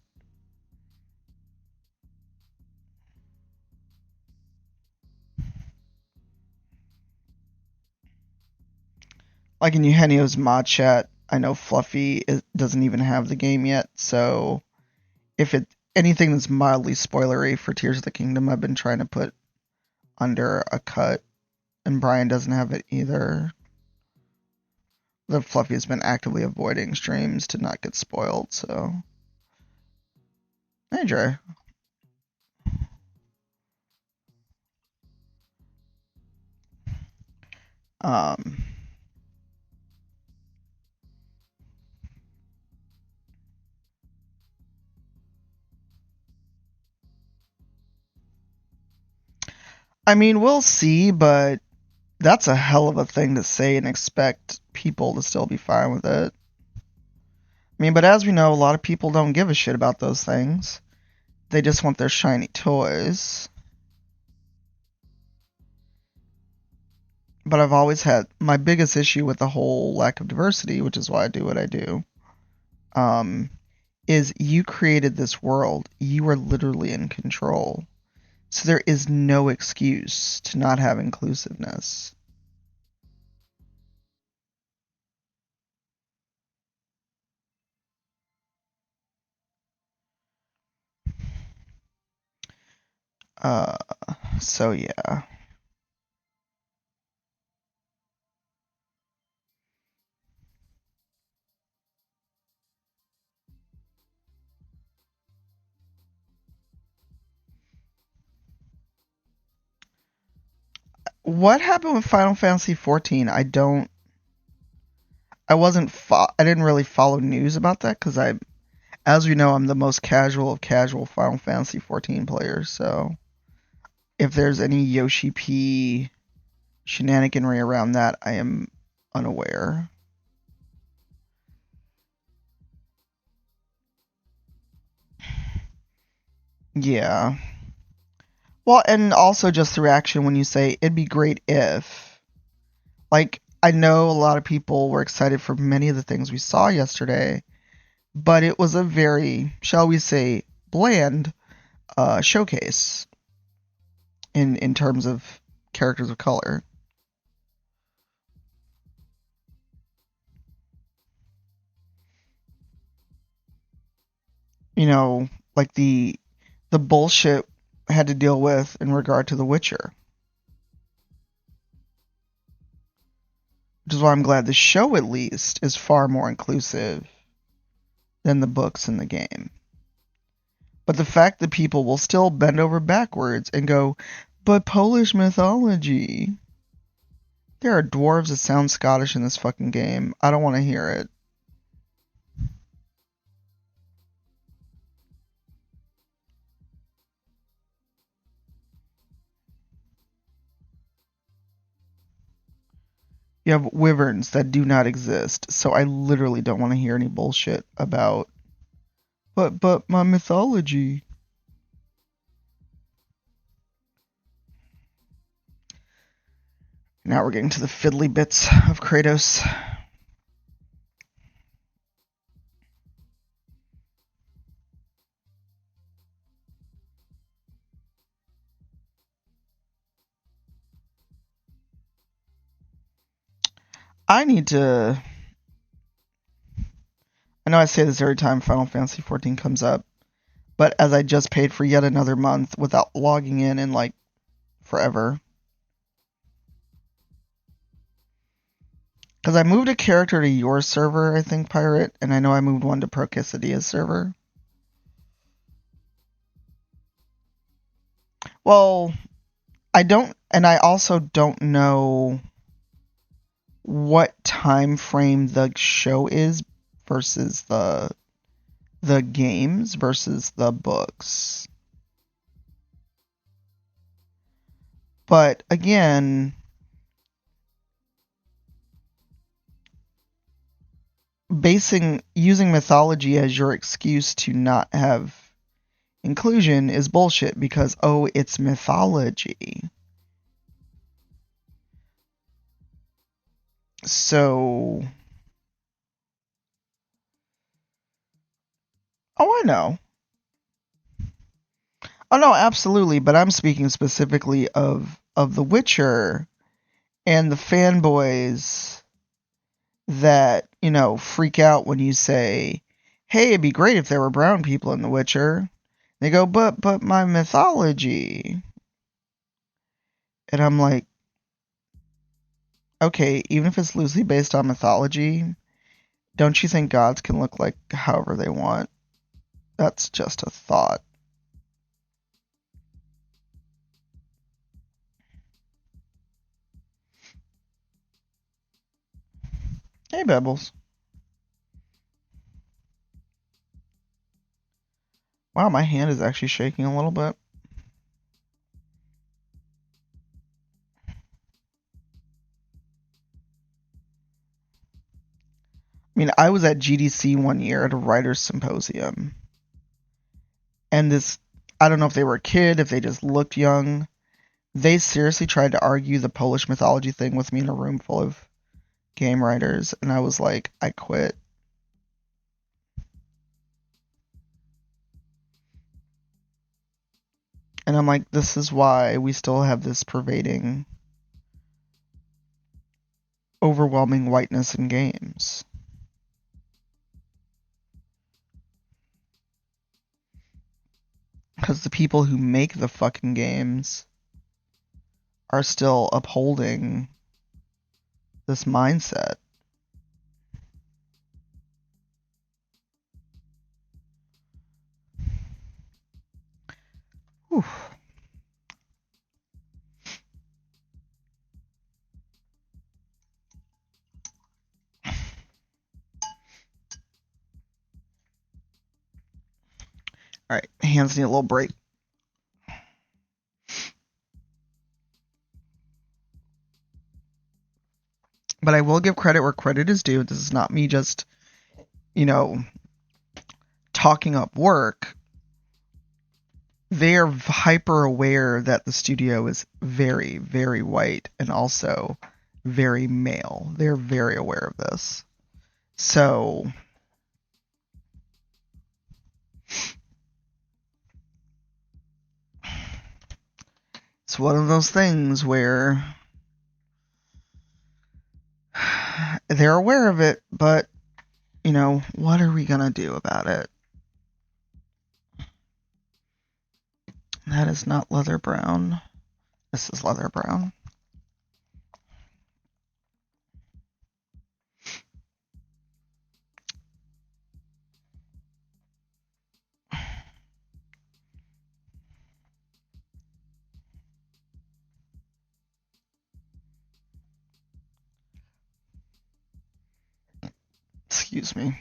Like in Eugenio's mod chat, I know Fluffy doesn't even have the game yet, so if it anything that's mildly spoilery for Tears of the Kingdom, I've been trying to put under a cut, and Brian doesn't have it either. The Fluffy has been actively avoiding streams to not get spoiled, so. Hey, Dre. Um, I mean, we'll see, but that's a hell of a thing to say and expect people to still be fine with it. I mean, but as we know, a lot of people don't give a shit about those things. They just want their shiny toys. But I've always had my biggest issue with the whole lack of diversity, which is why I do what I do. Um, is you created this world. You are literally in control. So there is no excuse to not have inclusiveness. Uh, so yeah. What happened with Final Fantasy 14? I didn't really follow news about that because as we know, I'm the most casual of casual Final Fantasy 14 players. So if there's any Yoshi P shenaniganry around that, I am unaware. Yeah. Well, and also just the reaction when you say it'd be great if, like, I know a lot of people were excited for many of the things we saw yesterday, but it was a very, shall we say, bland showcase in terms of characters of color. You know, like the bullshit I had to deal with in regard to The Witcher. Which is why I'm glad the show at least is far more inclusive than the books in the game. But the fact that people will still bend over backwards and go, but Polish mythology. There are dwarves that sound Scottish in this fucking game. I don't want to hear it. You have wyverns that do not exist, so I literally don't want to hear any bullshit about but my mythology. Now we're getting to the fiddly bits of Kratos. I need to. I know I say this every time Final Fantasy 14 comes up, but as I just paid for yet another month without logging in like forever. Because I moved a character to your server, I think, Pirate, and I know I moved one to Procasidia's server. Well, I don't, and I also don't know what time frame the show is versus the games versus the books. But again, using mythology as your excuse to not have inclusion is bullshit because oh, it's mythology. So, oh, I know. Oh no, absolutely, but I'm speaking specifically of The Witcher and the fanboys that, freak out when you say, "Hey, it'd be great if there were brown people in The Witcher." They go, "But my mythology." And I'm like, "Okay, even if it's loosely based on mythology, don't you think gods can look like however they want?" That's just a thought. Hey, Bebbles. Wow, my hand is actually shaking a little bit. I mean, I was at GDC one year at a writer's symposium. And I don't know if they were a kid, if they just looked young. They seriously tried to argue the Polish mythology thing with me in a room full of game writers. And I was like, I quit. And I'm like, this is why we still have this pervading, overwhelming whiteness in games. Because the people who make the fucking games are still upholding this mindset. Whew. Alright, hands need a little break. But I will give credit where credit is due. This is not me just, talking up work. They are hyper aware that the studio is very, very white and also very male. They're very aware of this. So, it's one of those things where they're aware of it, but, what are we going to do about it? That is not leather brown. This is leather brown. Excuse me.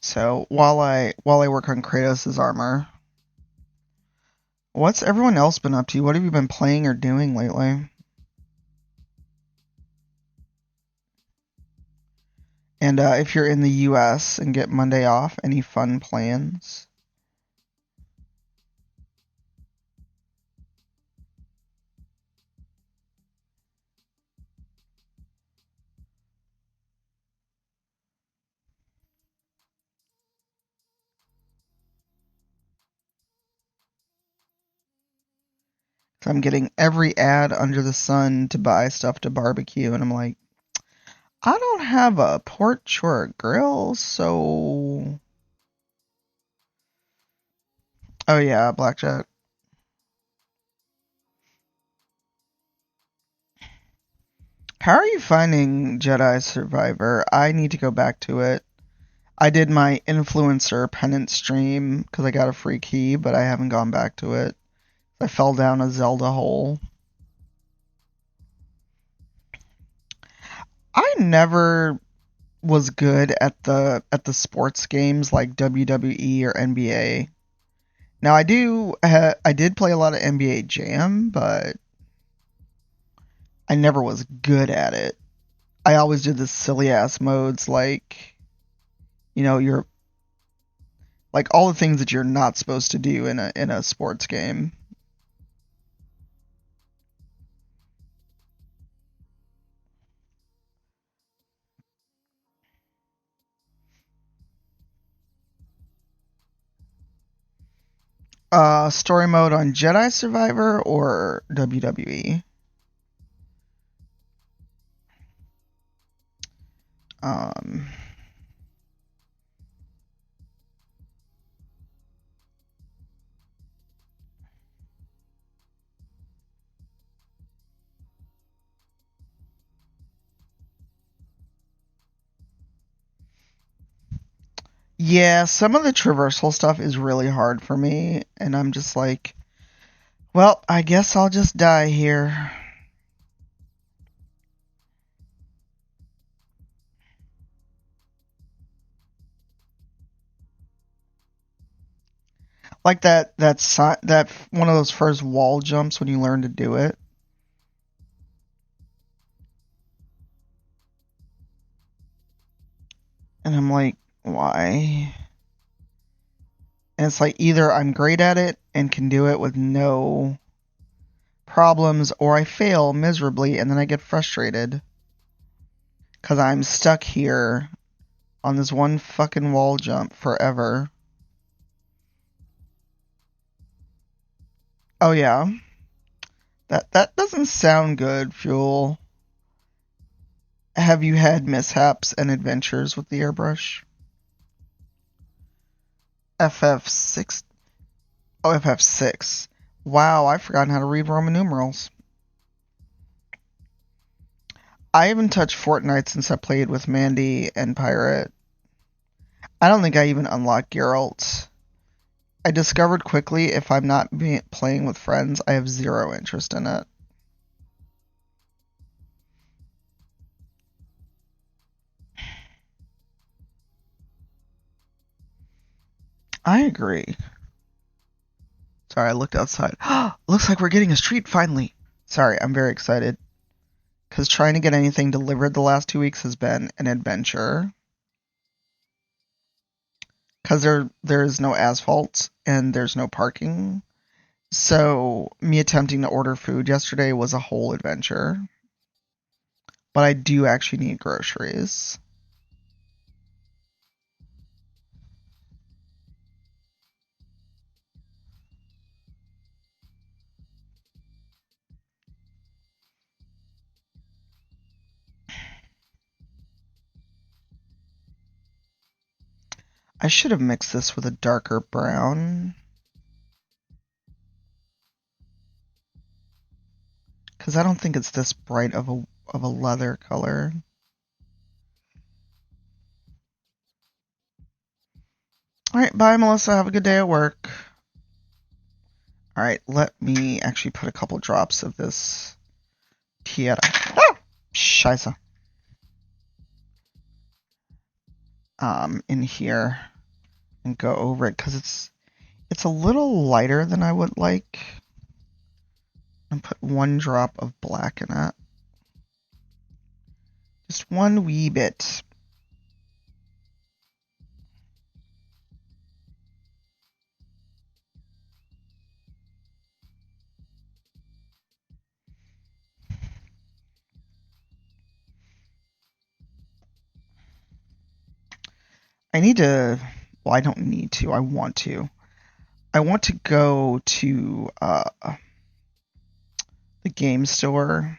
So while I work on Kratos' armor, what's everyone else been up to? What have you been playing or doing lately? And if you're in the U.S. and get Monday off, any fun plans? I'm getting every ad under the sun to buy stuff to barbecue, and I'm like, I don't have a porch or a grill, so... Oh yeah, blackjack. How are you finding Jedi Survivor? I need to go back to it. I did my influencer penance stream because I got a free key, but I haven't gone back to it. I fell down a Zelda hole. I never was good at the sports games like WWE or NBA. Now I did play a lot of NBA Jam, but I never was good at it. I always did the silly ass modes like you're like all the things that you're not supposed to do in a sports game. Story mode on Jedi Survivor or WWE? Um, yeah, some of the traversal stuff is really hard for me, and I'm just like, well, I guess I'll just die here. Like that one of those first wall jumps when you learn to do it. And I'm like, why? And it's like either I'm great at it and can do it with no problems, or I fail miserably and then I get frustrated. Because I'm stuck here on this one fucking wall jump forever. Oh yeah. That doesn't sound good, Fuel. Have you had mishaps and adventures with the airbrush? FF6. Oh, FF6. Wow, I've forgotten how to read Roman numerals. I haven't touched Fortnite since I played with Mandy and Pirate. I don't think I even unlocked Geralt. I discovered quickly if I'm not playing with friends, I have zero interest in it. I agree. Sorry, I looked outside. Looks like we're getting a street finally. Sorry, I'm very excited. Because trying to get anything delivered the last 2 weeks has been an adventure. Because there's no asphalt and there's no parking. So me attempting to order food yesterday was a whole adventure. But I do actually need groceries. I should have mixed this with a darker brown. Because I don't think it's this bright of a leather color. Alright, bye Melissa, have a good day at work. Alright, let me actually put a couple drops of this Tieta. Ah! Scheiße. In here and go over it because it's a little lighter than I would like. And put one drop of black in it. Just one wee bit. I need to, well, I don't need to, I want to. I want to go to the game store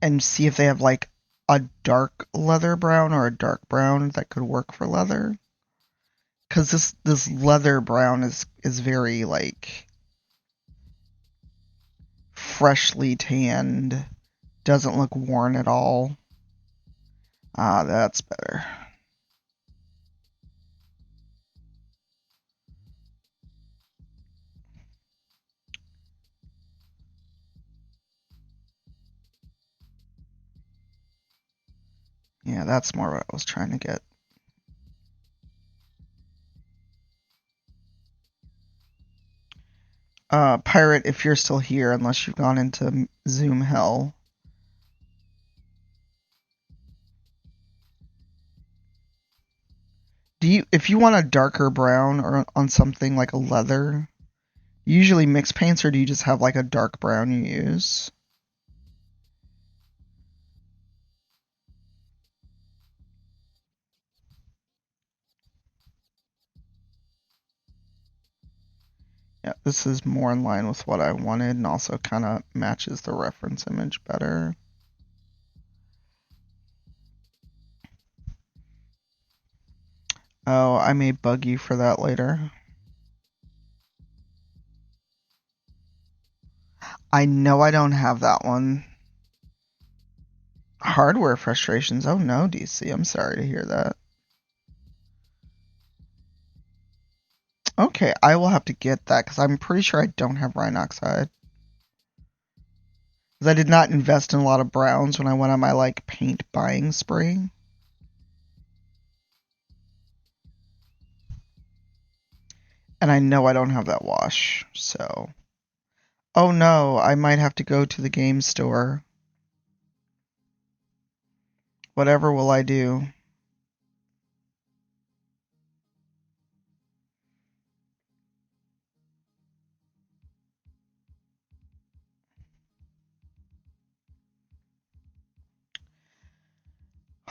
and see if they have like a dark leather brown or a dark brown that could work for leather. Because this leather brown is very like freshly tanned, doesn't look worn at all. Ah, that's better. Yeah, that's more what I was trying to get. Pirate, if you're still here, unless you've gone into Zoom hell. If you want a darker brown or on something like a leather, you usually mix paints, or do you just have like a dark brown you use? Yeah, this is more in line with what I wanted and also kind of matches the reference image better. Oh, I may bug you for that later. I know I don't have that one. Hardware frustrations. Oh no, DC. I'm sorry to hear that. Okay, I will have to get that because I'm pretty sure I don't have Rhinoxide. Because I did not invest in a lot of browns when I went on my like paint buying spree. And I know I don't have that wash, so. Oh no, I might have to go to the game store. Whatever will I do?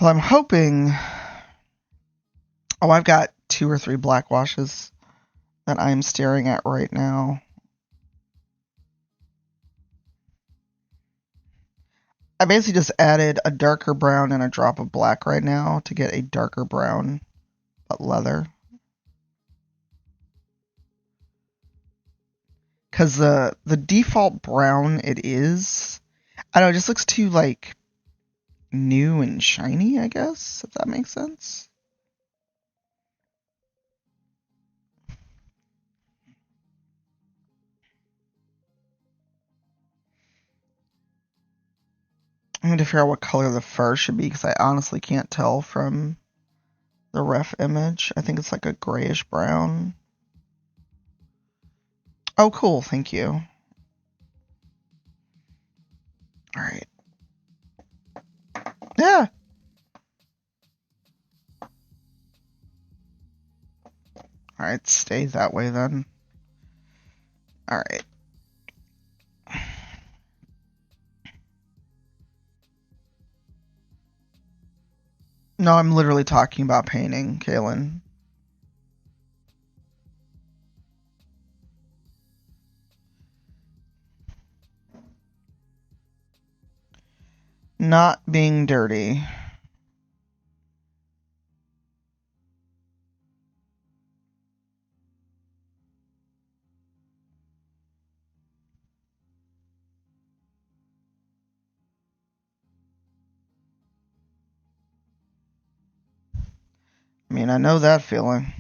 Well, I'm hoping. Oh, I've got 2 or 3 black washes that I'm staring at right now. I basically just added a darker brown and a drop of black right now to get a darker brown, but leather. Because the default brown it is, I don't know, it just looks too like new and shiny, I guess, if that makes sense. I'm going to figure out what color the fur should be because I honestly can't tell from the ref image. I think it's like a grayish brown. Oh, cool. Thank you. All right. Yeah. All right. Stay that way then. All right. No, I'm literally talking about painting, Kaylin. Not being dirty. I mean, I know that feeling.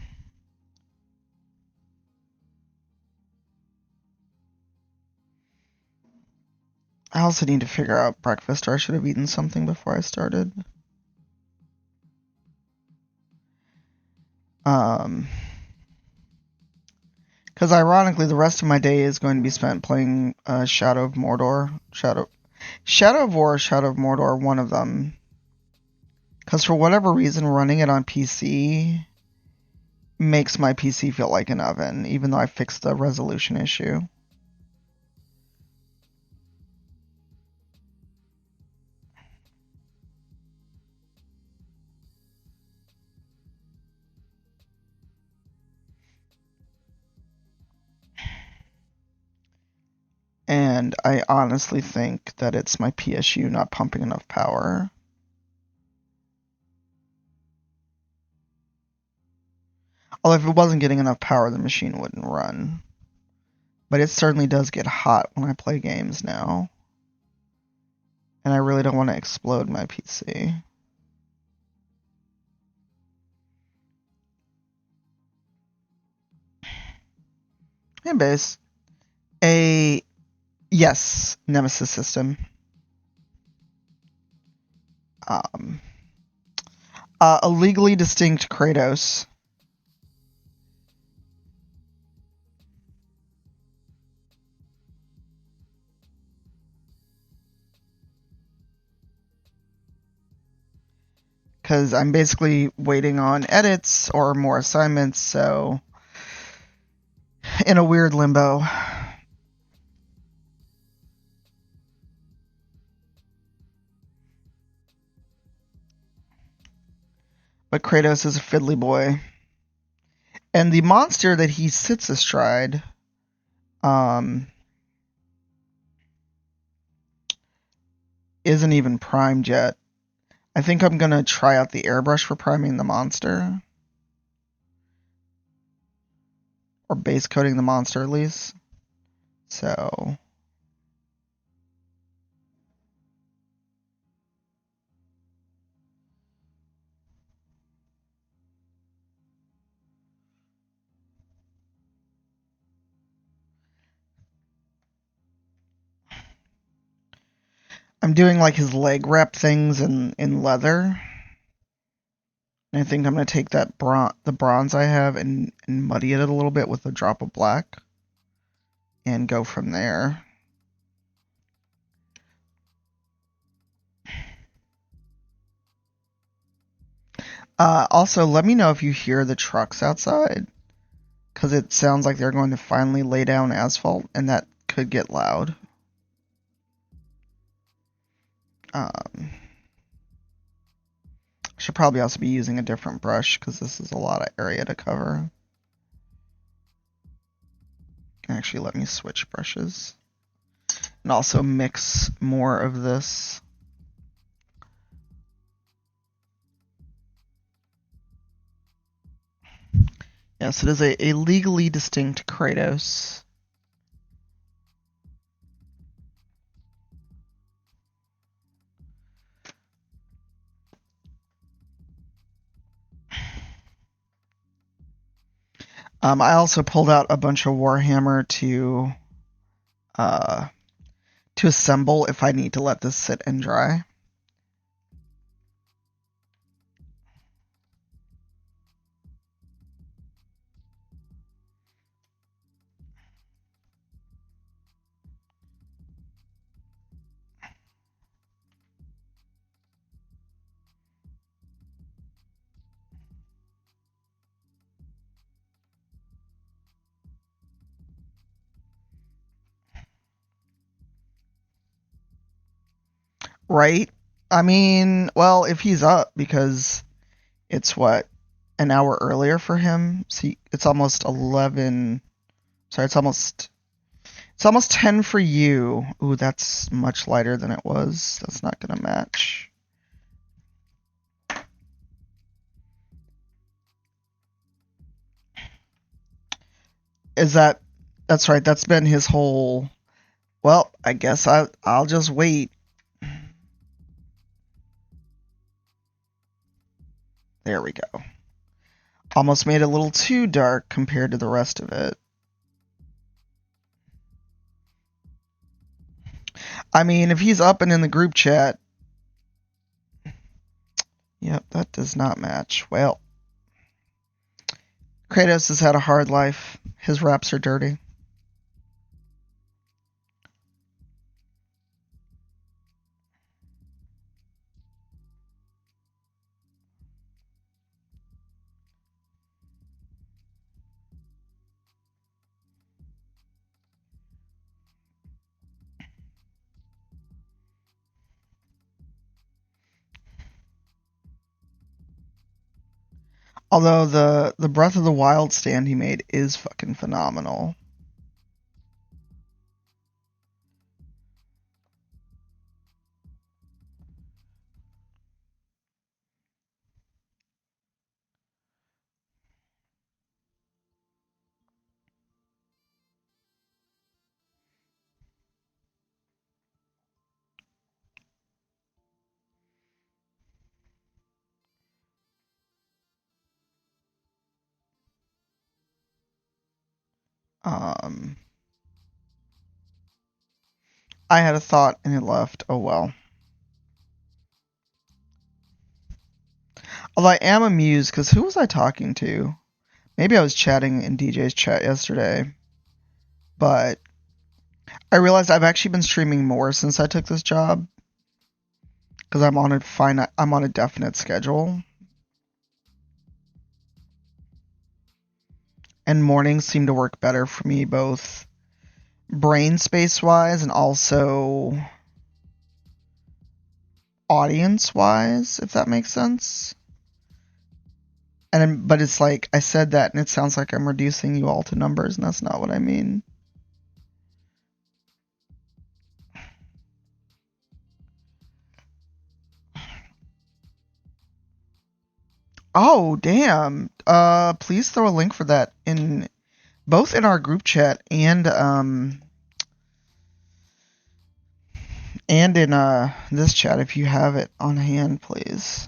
I also need to figure out breakfast, or I should have eaten something before I started. Because ironically, the rest of my day is going to be spent playing Shadow of Mordor. Shadow of War, Shadow of Mordor, one of them. Because for whatever reason, running it on PC makes my PC feel like an oven, even though I fixed the resolution issue. And And I honestly think that it's my PSU not pumping enough power. Although if it wasn't getting enough power, the machine wouldn't run. But it certainly does get hot when I play games now. And I really don't want to explode my PC. Hey, base. Yes, Nemesis system. A legally distinct Kratos. Because I'm basically waiting on edits or more assignments, so in a weird limbo. But Kratos is a fiddly boy. And the monster that he sits astride, isn't even primed yet. I think I'm gonna try out the airbrush for priming the monster. Or base coating the monster at least. So I'm doing like his leg wrap things in leather. And I think I'm gonna take that the bronze I have and muddy it a little bit with a drop of black. And go from there. Also, let me know if you hear the trucks outside. Because it sounds like they're going to finally lay down asphalt, and that could get loud. Should probably also be using a different brush, because this is a lot of area to cover. Actually, let me switch brushes. And also mix more of this. Yes, it is a legally distinct Kratos. I also pulled out a bunch of Warhammer to assemble if I need to let this sit and dry. Right? I mean, well, if he's up, because it's what, an hour earlier for him? See, it's almost 11. Sorry, it's almost 10 for you. Ooh, that's much lighter than it was. That's not gonna match. That's right, that's been his whole, well, I guess I'll just wait. There we go. Almost made it a little too dark compared to the rest of it. I mean, if he's up and in the group chat. Yep, that does not match. Well, Kratos has had a hard life. His raps are dirty. Although the Breath of the Wild stand he made is fucking phenomenal. Um, I had a thought and it left. Oh well. Although I am amused because who was I talking to? Maybe I was chatting in DJ's chat yesterday, but I realized I've actually been streaming more since I took this job because I'm on a definite schedule, and mornings seem to work better for me, both brain space wise and also audience wise, if that makes sense. But it's like I said that, and it sounds like I'm reducing you all to numbers, and that's not what I mean. Oh, damn. Please throw a link for that in both in our group chat and in this chat if you have it on hand, please.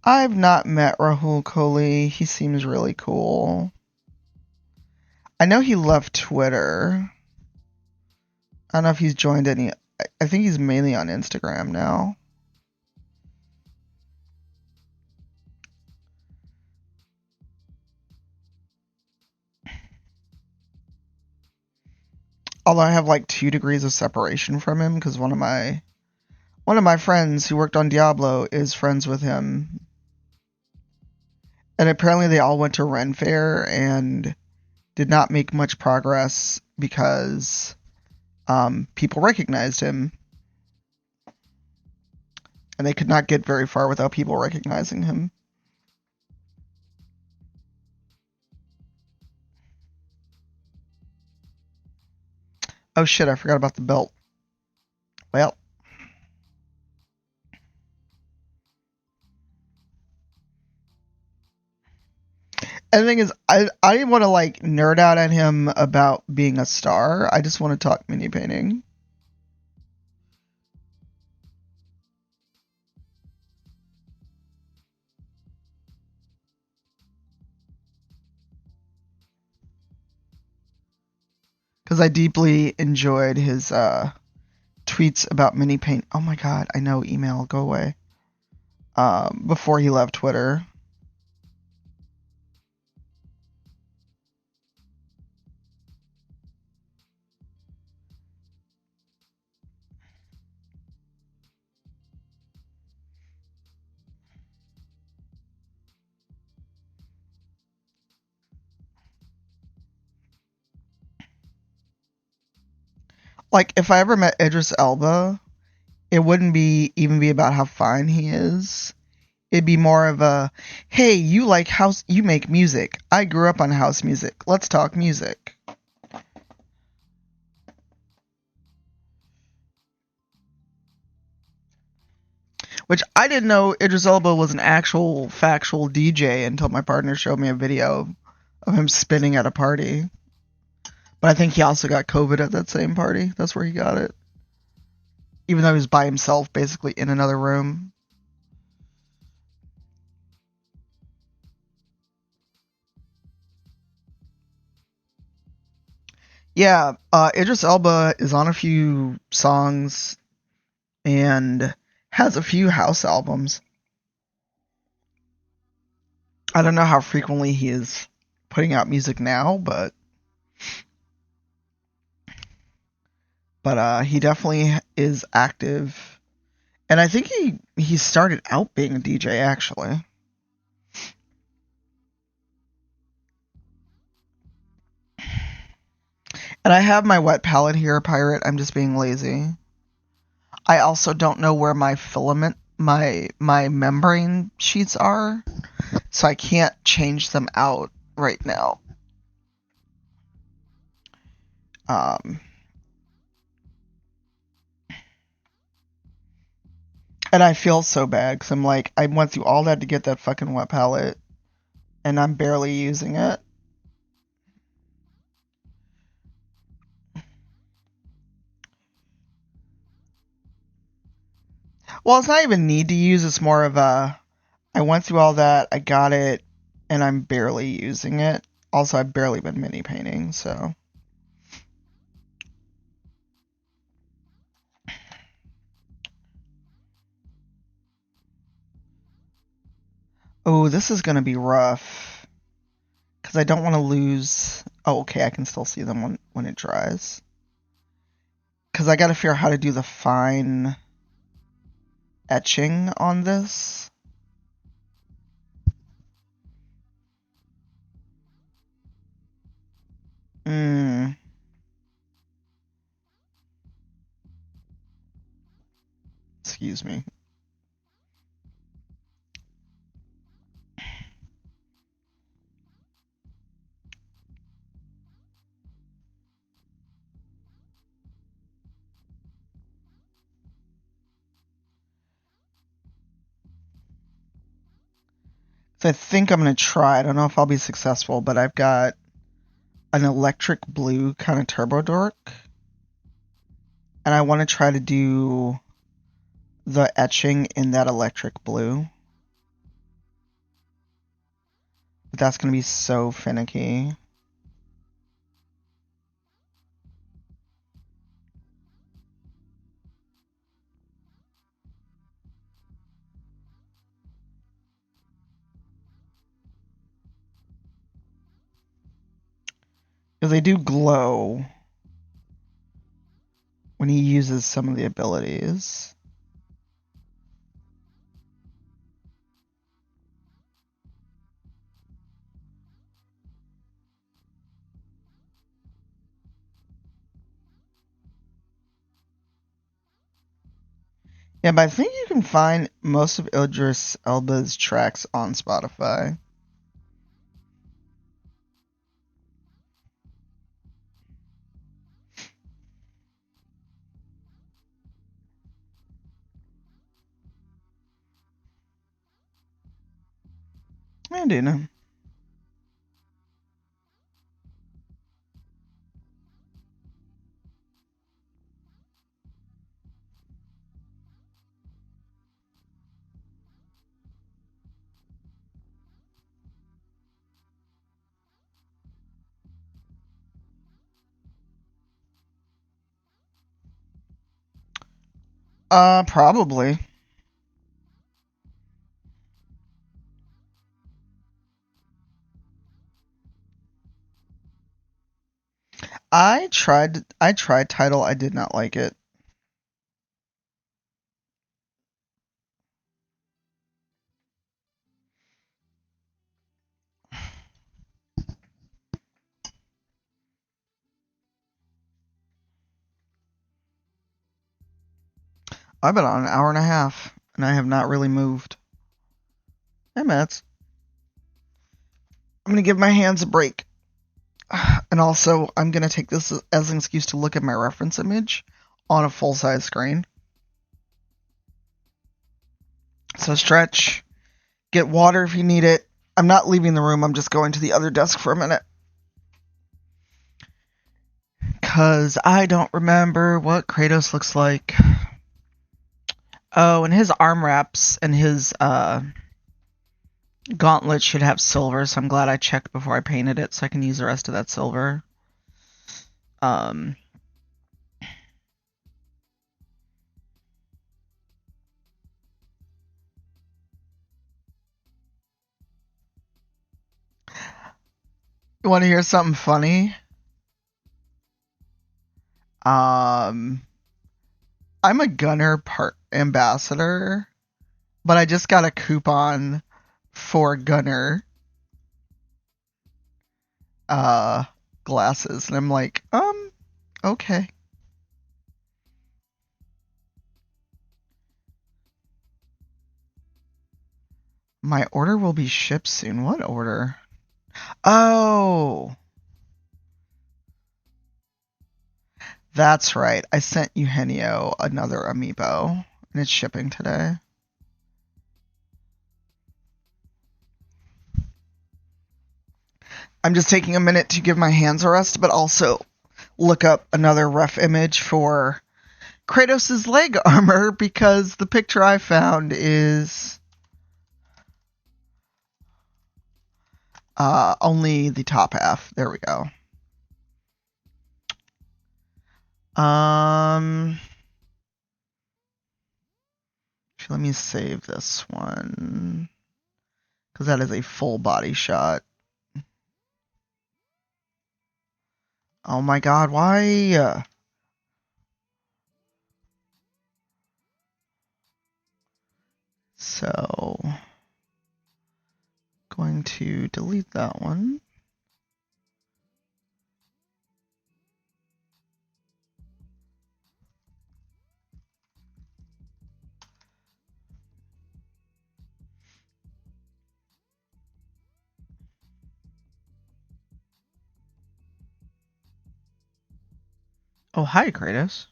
I've not met Rahul Kohli. He seems really cool. I know he left Twitter. I don't know if he's joined any. I think he's mainly on Instagram now. Although I have like 2 degrees of separation from him because one of my friends who worked on Diablo is friends with him. And apparently they all went to Ren Fair and did not make much progress because people recognized him. And they could not get very far without people recognizing him. Oh shit, I forgot about the belt. Well. And the thing is, I didn't want to like nerd out at him about being a star. I just want to talk mini painting. Because I deeply enjoyed his tweets about mini paint. Oh my god, I know, email, go away. Before he left Twitter. Like, if I ever met Idris Elba, it wouldn't even be about how fine he is. It'd be more of a, hey, you make music. I grew up on house music. Let's talk music. Which I didn't know Idris Elba was an actual factual DJ until my partner showed me a video of him spinning at a party. But I think he also got COVID at that same party. That's where he got it. Even though he was by himself, basically in another room. Yeah, Idris Elba is on a few songs and has a few house albums. I don't know how frequently he is putting out music now, but he definitely is active. And I think he started out being a DJ actually. And I have my wet palette here, Pirate. I'm just being lazy. I also don't know where my my membrane sheets are, so I can't change them out right now. And I feel so bad because I'm like, I went through all that to get that fucking wet palette, and I'm barely using it. Well, it's not even need to use. It's more of a, I went through all that, I got it, and I'm barely using it. Also, I've barely been mini painting, so. Oh, this is going to be rough. Because I don't want to lose... Oh, okay, I can still see them when it dries. Because I got to figure out how to do the fine etching on this. Excuse me. So I think I'm going to try. I don't know if I'll be successful, but I've got an electric blue kind of turbo dork. And I want to try to do the etching in that electric blue. But that's going to be so finicky. Because they do glow when he uses some of the abilities. Yeah, but I think you can find most of Idris Elba's tracks on Spotify. I do know. Probably. I tried Tidal. I did not like it. I've been on an hour and a half, and I have not really moved. Hey, Mats. I'm going to give my hands a break. And also, I'm going to take this as an excuse to look at my reference image on a full-size screen. So stretch. Get water if you need it. I'm not leaving the room. I'm just going to the other desk for a minute. Because I don't remember what Kratos looks like. Oh, and his arm wraps and his gauntlet should have silver, so I'm glad I checked before I painted it so I can use the rest of that silver. You want to hear something funny? I'm a Gunner part ambassador, but I just got a coupon for Gunner glasses, and I'm like, okay. My order will be shipped soon. What order? Oh, that's right. I sent Eugenio another amiibo, and it's shipping today. I'm just taking a minute to give my hands a rest, but also look up another ref image for Kratos' leg armor, because the picture I found is Only the top half. There we go. Let me save this one, because that is a full body shot. Oh my god, why? So, going to delete that one. Oh, hi, Kratos.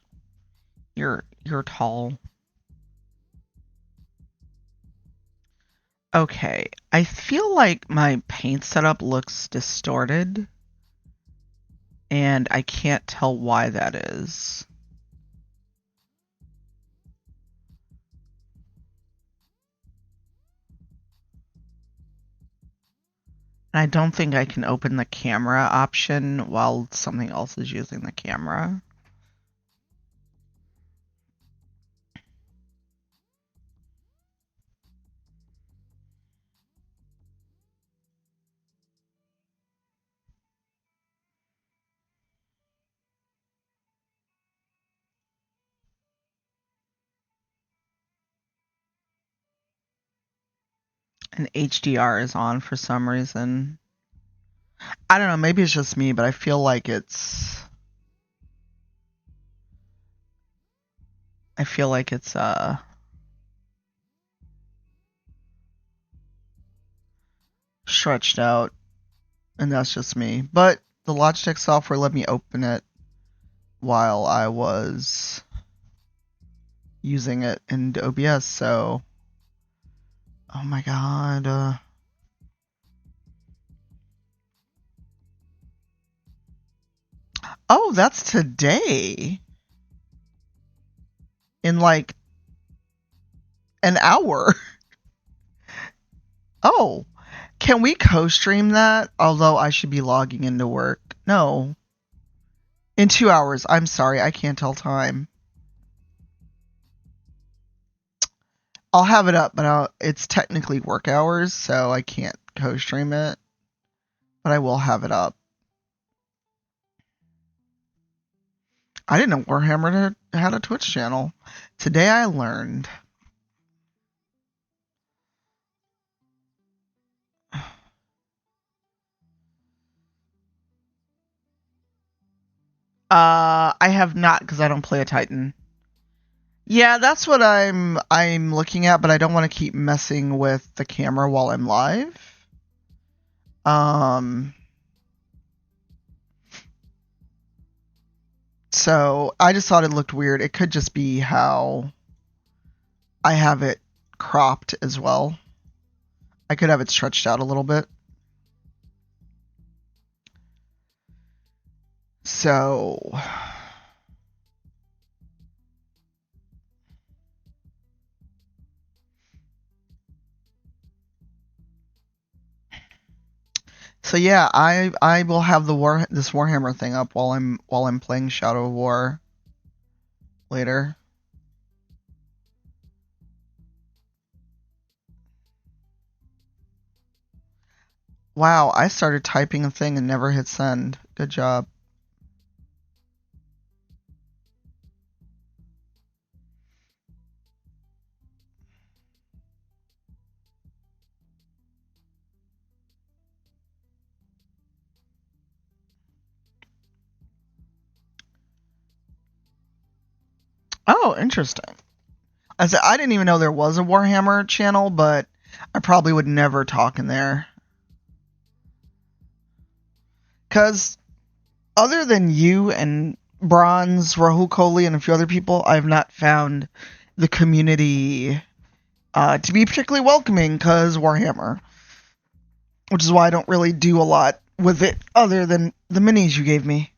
You're tall. Okay, I feel like my paint setup looks distorted, and I can't tell why that is. And I don't think I can open the camera option while something else is using the camera. And HDR is on for some reason. I don't know, maybe it's just me, but I feel like it's stretched out, and that's just me. But the Logitech software let me open it while I was using it in OBS, so oh my god. Oh, that's today. In like an hour. Oh, can we co-stream that? Although I should be logging into work. No. In 2 hours. I'm sorry, I can't tell time. I'll have it up, but it's technically work hours, so I can't co-stream it. But I will have it up. I didn't know Warhammer had a Twitch channel. Today I learned. I have not, because I don't play a Titan. Yeah, that's what I'm looking at, but I don't want to keep messing with the camera while I'm live. So I just thought it looked weird. It could just be how I have it cropped as well. I could have it stretched out a little bit. So yeah, I will have this Warhammer thing up while I'm playing Shadow of War later. Wow, I started typing a thing and never hit send. Good job. Oh, interesting. I didn't even know there was a Warhammer channel, but I probably would never talk in there. Because other than you and Bronze, Rahul Kohli, and a few other people, I've not found the community to be particularly welcoming, because Warhammer. Which is why I don't really do a lot with it other than the minis you gave me.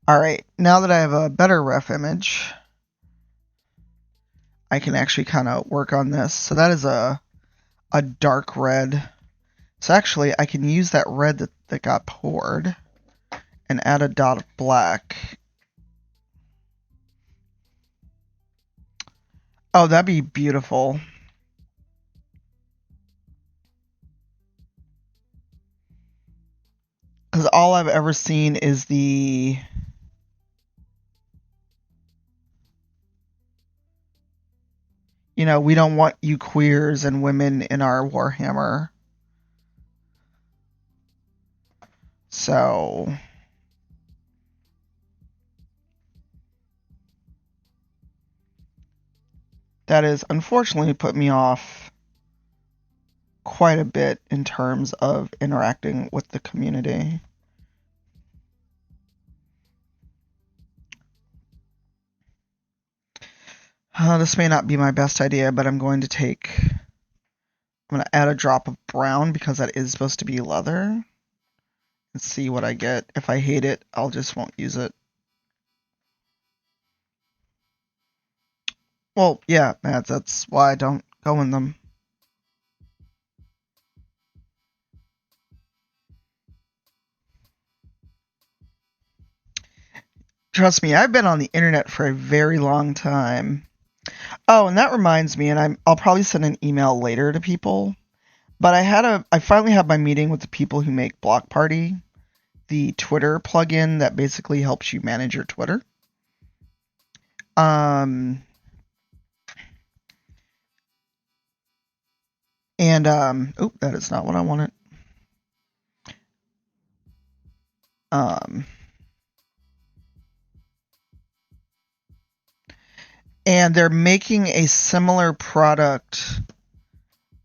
Alright, now that I have a better ref image, I can actually kind of work on this. So that is a a dark red. So actually, I can use that red that got poured and add a dot of black. Oh, that'd be beautiful. Because all I've ever seen is the... You know, we don't want you queers and women in our Warhammer. So... that has unfortunately put me off quite a bit in terms of interacting with the community. This may not be my best idea, but I'm going to add a drop of brown because that is supposed to be leather. And see what I get. If I hate it, I'll just won't use it. Well, yeah, Mads, that's why I don't go in them. Trust me, I've been on the internet for a very long time. Oh, and that reminds me, and I'll probably send an email later to people. But I finally had my meeting with the people who make Block Party, the Twitter plugin that basically helps you manage your Twitter. And that is not what I wanted. And they're making a similar product,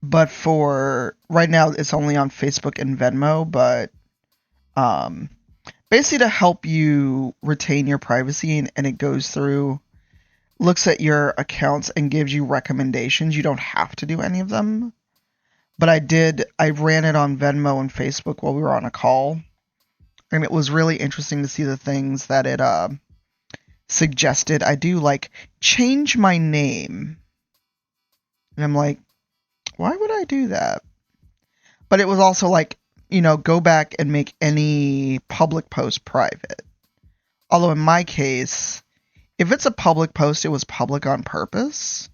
but for right now it's only on Facebook and Venmo, but basically to help you retain your privacy, and it goes through, looks at your accounts and gives you recommendations. You don't have to do any of them. But I ran it on Venmo and Facebook while we were on a call. And it was really interesting to see the things that it suggested. I do like change my name. And I'm like, why would I do that? But it was also like, go back and make any public post private. Although in my case, if it's a public post, it was public on purpose.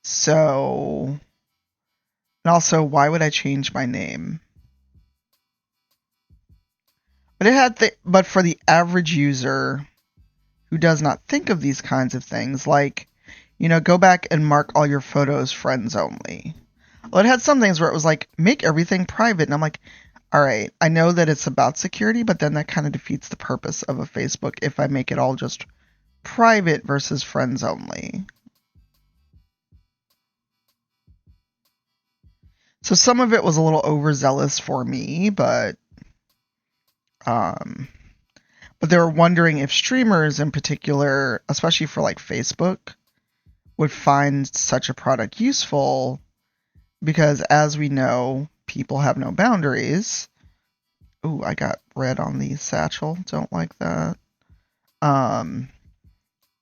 So, and also, why would I change my name? But for the average user who does not think of these kinds of things, like, go back and mark all your photos friends only. Well, it had some things where it was like, make everything private. And I'm like, all right, I know that it's about security, but then that kind of defeats the purpose of a Facebook if I make it all just private versus friends only. So some of it was a little overzealous for me, but they were wondering if streamers in particular, especially for like Facebook, would find such a product useful, because as we know, people have no boundaries. Ooh, I got red on the satchel. Don't like that.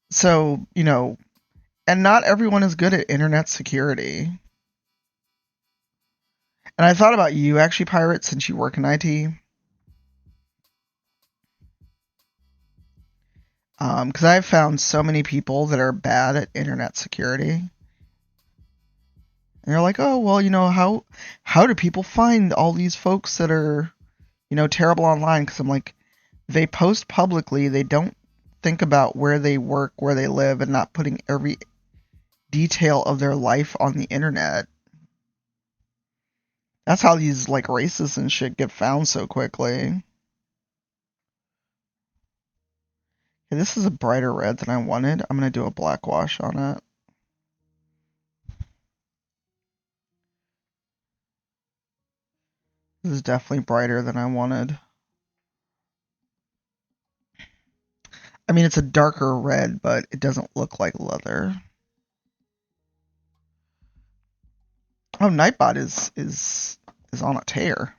So, and not everyone is good at internet security. And I thought about you, actually, Pirate, since you work in IT. Because I've found so many people that are bad at internet security. And you're like, oh, well, how do people find all these folks that are, terrible online? Because I'm like, they post publicly. They don't think about where they work, where they live, and not putting every detail of their life on the internet. That's how these, like, racists and shit get found so quickly. Okay, this is a brighter red than I wanted. I'm going to do a black wash on it. This is definitely brighter than I wanted. I mean, it's a darker red, but it doesn't look like leather. Oh, Nightbot is on a tear.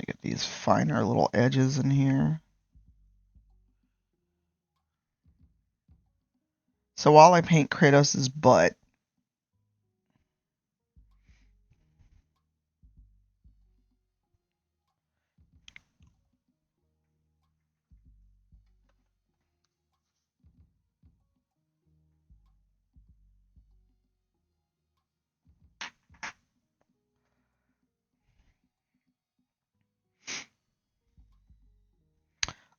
to get these finer little edges in here. So while I paint Kratos' butt,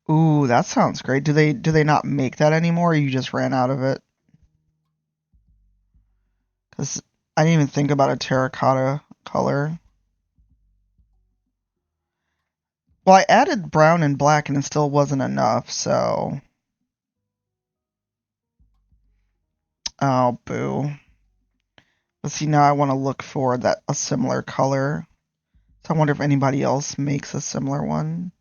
ooh, that sounds great. Do they not make that anymore, or you just ran out of it? Because I didn't even think about a terracotta color. Well, I added brown and black and it still wasn't enough, so... Oh, boo. Let's see, now I want to look for a similar color. So I wonder if anybody else makes a similar one.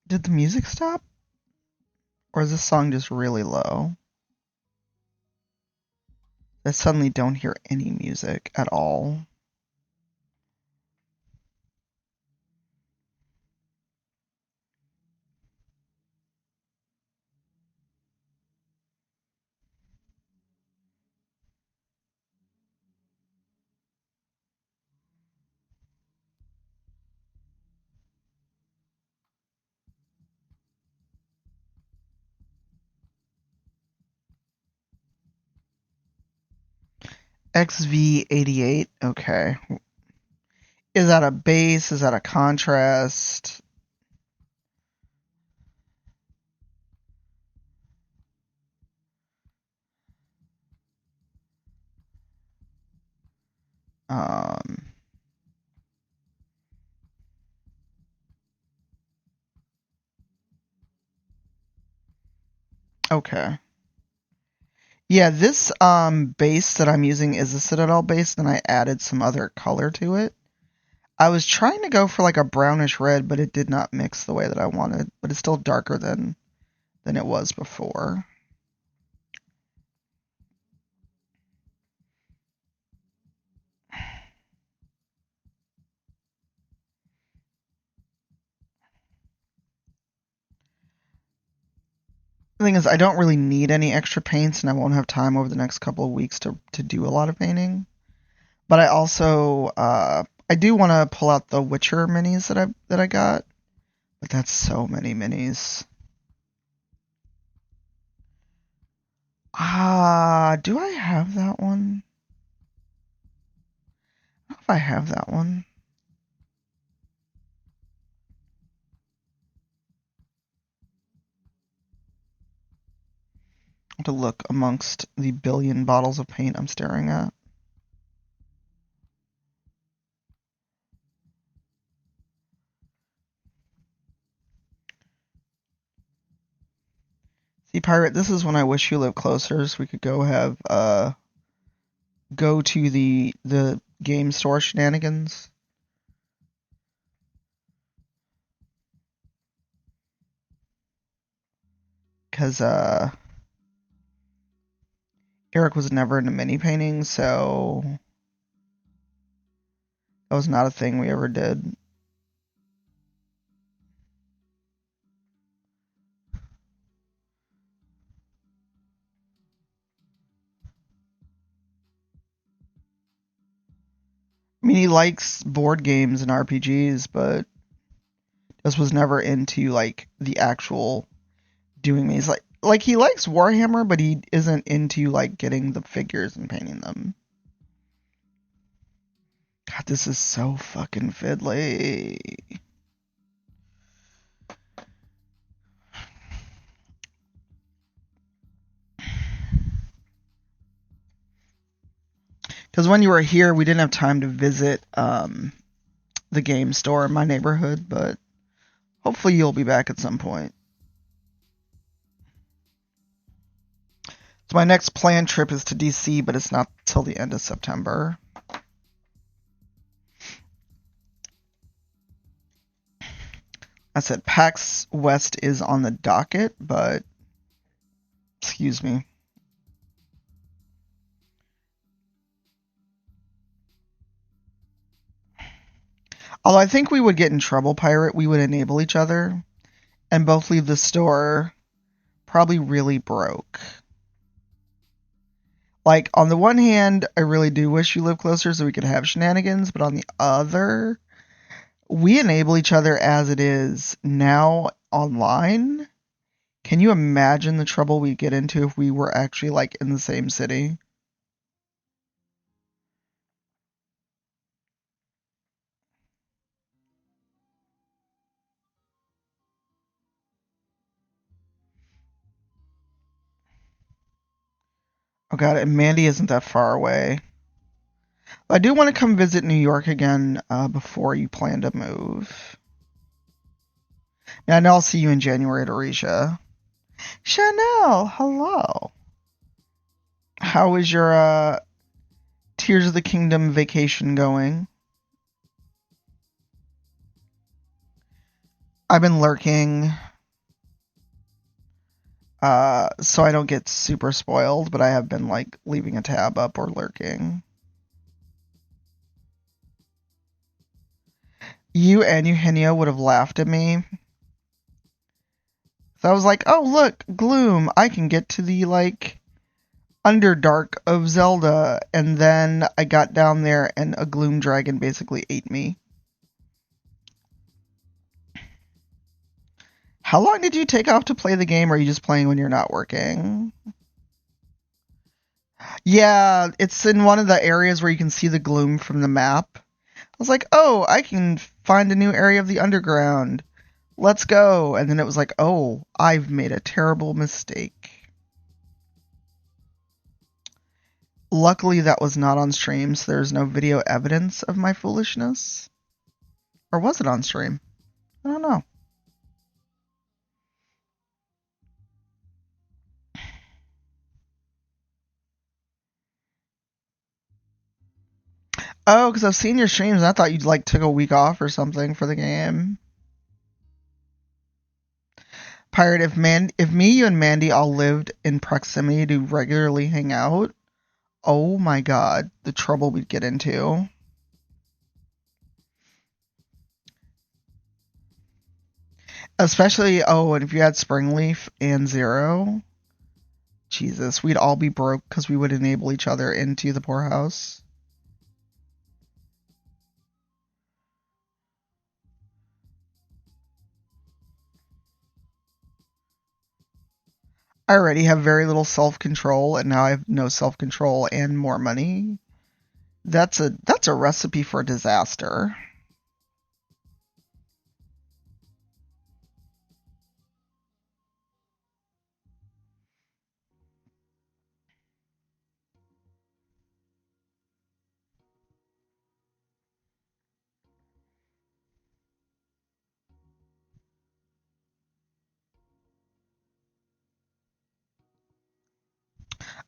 Did the music stop? Or is this song just really low? I suddenly don't hear any music at all. XV88, okay. Is that a base? Is that a contrast? Okay. Yeah, this base that I'm using is a Citadel base, and I added some other color to it. I was trying to go for like a brownish red, but it did not mix the way that I wanted. But it's still darker than it was before. The thing is, I don't really need any extra paints, and I won't have time over the next couple of weeks to do a lot of painting. But I also I do want to pull out the Witcher minis that I got, but that's so many minis. Do I have that one? I don't know if I have that one. I have to look amongst the billion bottles of paint I'm staring at. See, Pirate, this is when I wish you lived closer, so we could go have go to the game store shenanigans. Because Eric was never into mini painting, so that was not a thing we ever did. I mean, he likes board games and RPGs, but just was never into like the actual doing these. Like he likes Warhammer, but he isn't into like getting the figures and painting them. God, this is so fucking fiddly. Because when you were here, we didn't have time to visit the game store in my neighborhood, but hopefully you'll be back at some point. So my next planned trip is to DC, but it's not till the end of September. I said PAX West is on the docket, but excuse me. Although I think we would get in trouble, Pirate. We would enable each other and both leave the store probably really broke. Like, on the one hand, I really do wish you lived closer so we could have shenanigans, but on the other, we enable each other as it is now online. Can you imagine the trouble we'd get into if we were actually, like, in the same city? Oh god, and Mandy isn't that far away. I do want to come visit New York again before you plan to move. And I'll see you in January, Dorisha. Chanel, hello. How is your Tears of the Kingdom vacation going? I've been lurking, so I don't get super spoiled, but I have been like leaving a tab up or lurking. You and Eugenio would have laughed at me. So I was like, oh look, Gloom, I can get to the like Underdark of Zelda, and then I got down there and a Gloom dragon basically ate me. How long did you take off to play the game, or are you just playing when you're not working? Yeah, it's in one of the areas where you can see the Gloom from the map. I was like, oh, I can find a new area of the underground. Let's go. And then it was like, oh, I've made a terrible mistake. Luckily, that was not on stream, so there's no video evidence of my foolishness. Or was it on stream? I don't know. Oh, because I've seen your streams and I thought you'd like took a week off or something for the game. Pirate, if me, you, and Mandy all lived in proximity to regularly hang out, oh my god, the trouble we'd get into. Especially, oh, and if you had Springleaf and Zero, Jesus, we'd all be broke because we would enable each other into the poorhouse. I already have very little self-control, and now I have no self-control and more money. That's a recipe for disaster.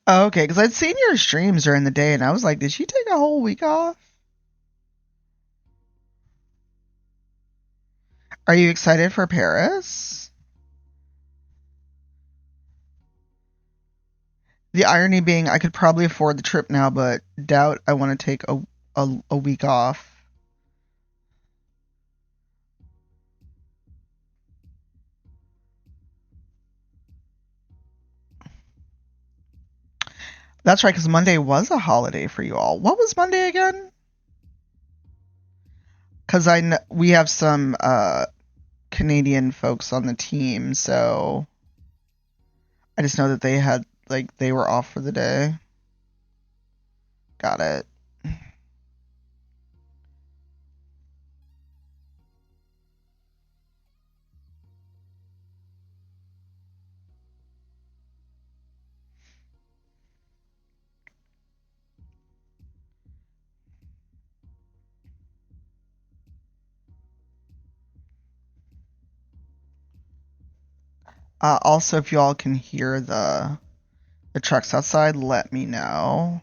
Oh, okay, because I'd seen your streams during the day, and I was like, did she take a whole week off? Are you excited for Paris? The irony being, I could probably afford the trip now, but doubt I want to take a week off. That's right, because Monday was a holiday for you all. What was Monday again? Because we have some Canadian folks on the team, so I just know that they were off for the day. Got it. Also, if you all can hear the The truck's outside, let me know.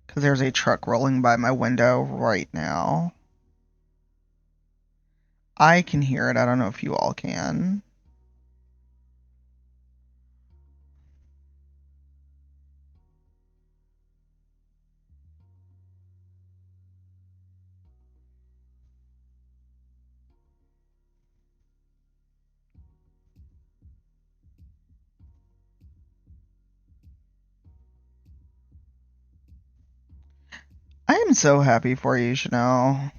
Because there's a truck rolling by my window right now. I can hear it. I don't know if you all can. I am so happy for you, Chanel.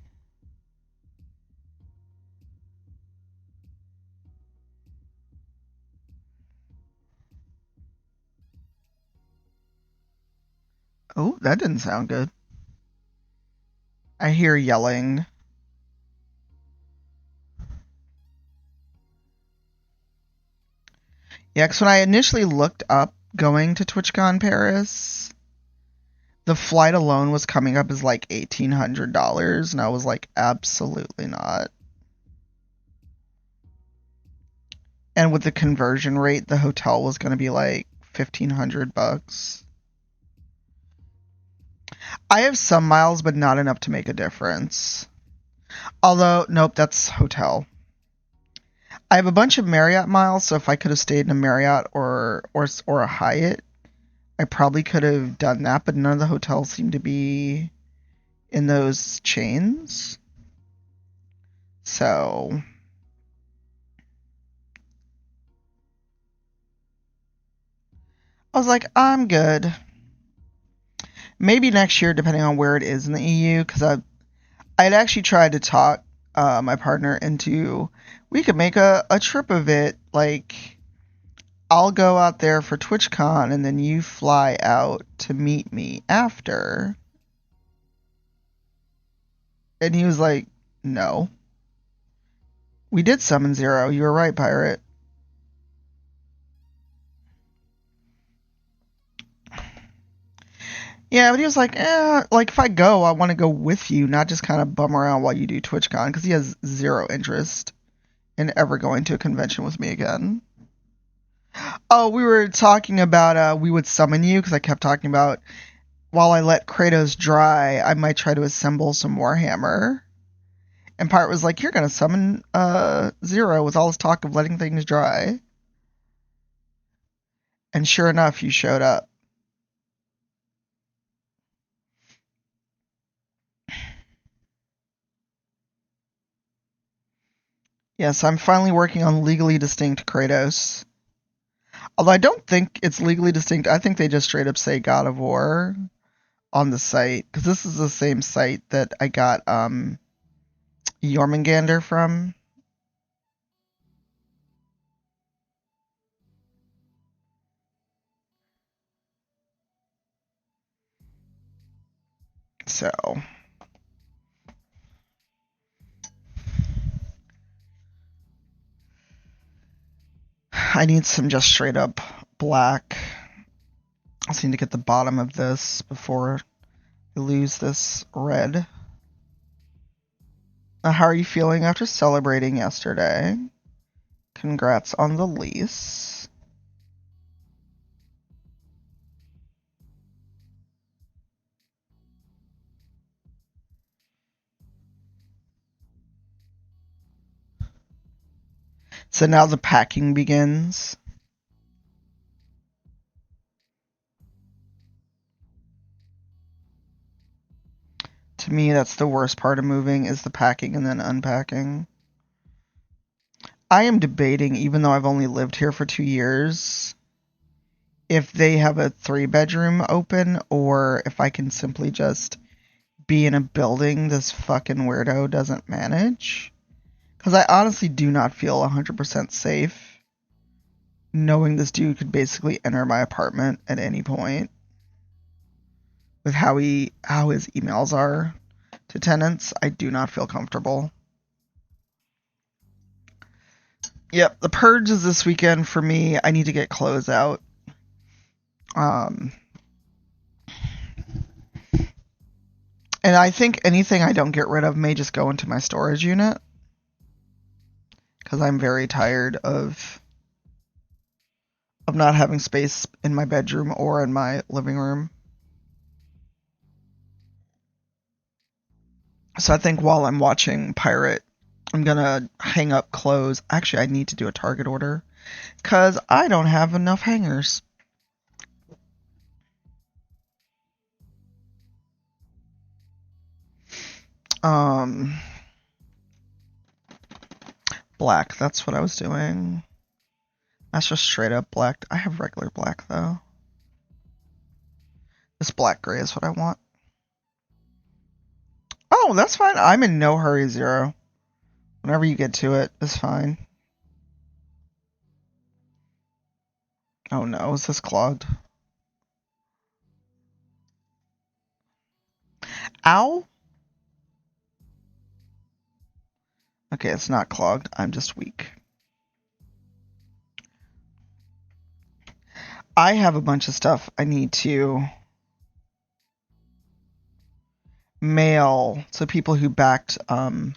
Oh, that didn't sound good. I hear yelling. Yeah, because when I initially looked up going to TwitchCon Paris, the flight alone was coming up as like $1,800, and I was like, absolutely not. And with the conversion rate, the hotel was going to be like $1,500. I have some miles, but not enough to make a difference. Although, nope, that's hotel. I have a bunch of Marriott miles, so if I could have stayed in a Marriott or a Hyatt, I probably could have done that, but none of the hotels seem to be in those chains. So I was like, I'm good. Maybe next year, depending on where it is in the EU, because I'd actually tried to talk my partner into, we could make a trip of it. Like, I'll go out there for TwitchCon, and then you fly out to meet me after. And he was like, no. We did summon Zero. You were right, Pirate. Yeah, but he was like, like if I go, I want to go with you, not just kind of bum around while you do TwitchCon, because he has zero interest in ever going to a convention with me again. Oh, we were talking about we would summon you, because I kept talking about while I let Kratos dry, I might try to assemble some Warhammer. And Pirate was like, you're going to summon Zero with all this talk of letting things dry. And sure enough, you showed up. Yes, I'm finally working on legally distinct Kratos. Although I don't think it's legally distinct. I think they just straight up say God of War on the site. Because this is the same site that I got Jormungandr from. So I need some just straight up black. I just need to get the bottom of this before I lose this red. How are you feeling after celebrating yesterday? Congrats on the lease. So now the packing begins. To me, that's the worst part of moving, is the packing and then unpacking. I am debating, even though I've only lived here for 2 years, if they have a 3-bedroom open, or if I can simply just be in a building this fucking weirdo doesn't manage. Because I honestly do not feel 100% safe knowing this dude could basically enter my apartment at any point with how his emails are to tenants. I do not feel comfortable. Yep, the purge is this weekend for me. I need to get clothes out. And I think anything I don't get rid of may just go into my storage unit, because I'm very tired of of not having space in my bedroom or in my living room. So I think while I'm watching Pirate, I'm gonna hang up clothes. Actually, I need to do a Target order because I don't have enough hangers. Black. That's what I was doing. That's just straight up black. I have regular black though. This black gray is what I want. Oh, that's fine. I'm in no hurry, Zero. Whenever you get to it, it's fine. Oh no, is this clogged? Ow! Okay, it's not clogged. I'm just weak. I have a bunch of stuff I need to mail to people who backed, I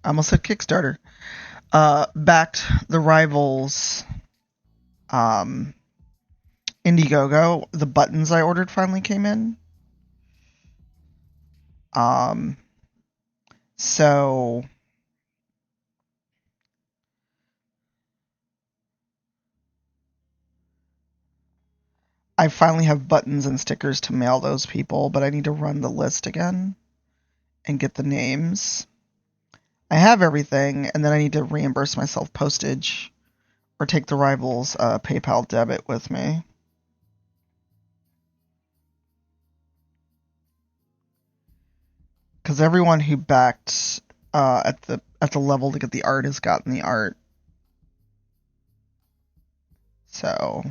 almost said Kickstarter, backed the Rivals, Indiegogo. The buttons I ordered finally came in. So I finally have buttons and stickers to mail those people, but I need to run the list again and get the names. I have everything, and then I need to reimburse myself postage or take the Rivals PayPal debit with me. Because everyone who backed at the level to get the art has gotten the art. So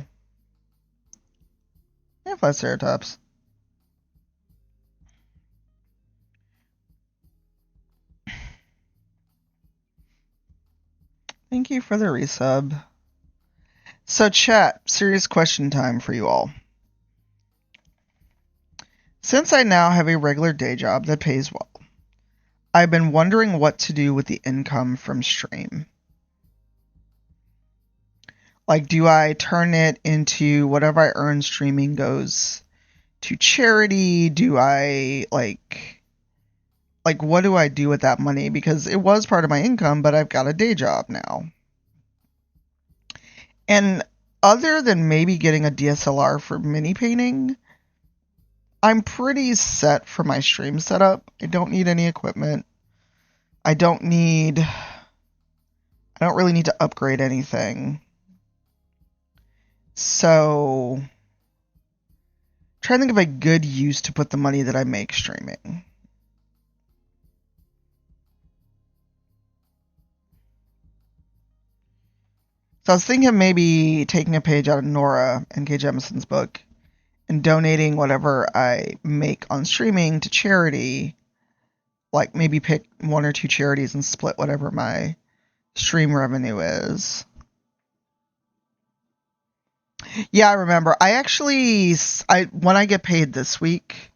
yeah, Triceratops. Thank you for the resub. So chat, serious question time for you all. Since I now have a regular day job that pays well, I've been wondering what to do with the income from stream. Like, do I turn it into whatever I earn streaming goes to charity? Do I, like, what do I do with that money? Because it was part of my income, but I've got a day job now. And other than maybe getting a DSLR for mini painting, I'm pretty set for my stream setup. I don't need any equipment. I don't really need to upgrade anything. So, trying to think of a good use to put the money that I make streaming. So I was thinking of maybe taking a page out of Nora and K. Jemison's book and donating whatever I make on streaming to charity. Like maybe pick one or two charities and split whatever my stream revenue is. Yeah, I remember. When I get paid this week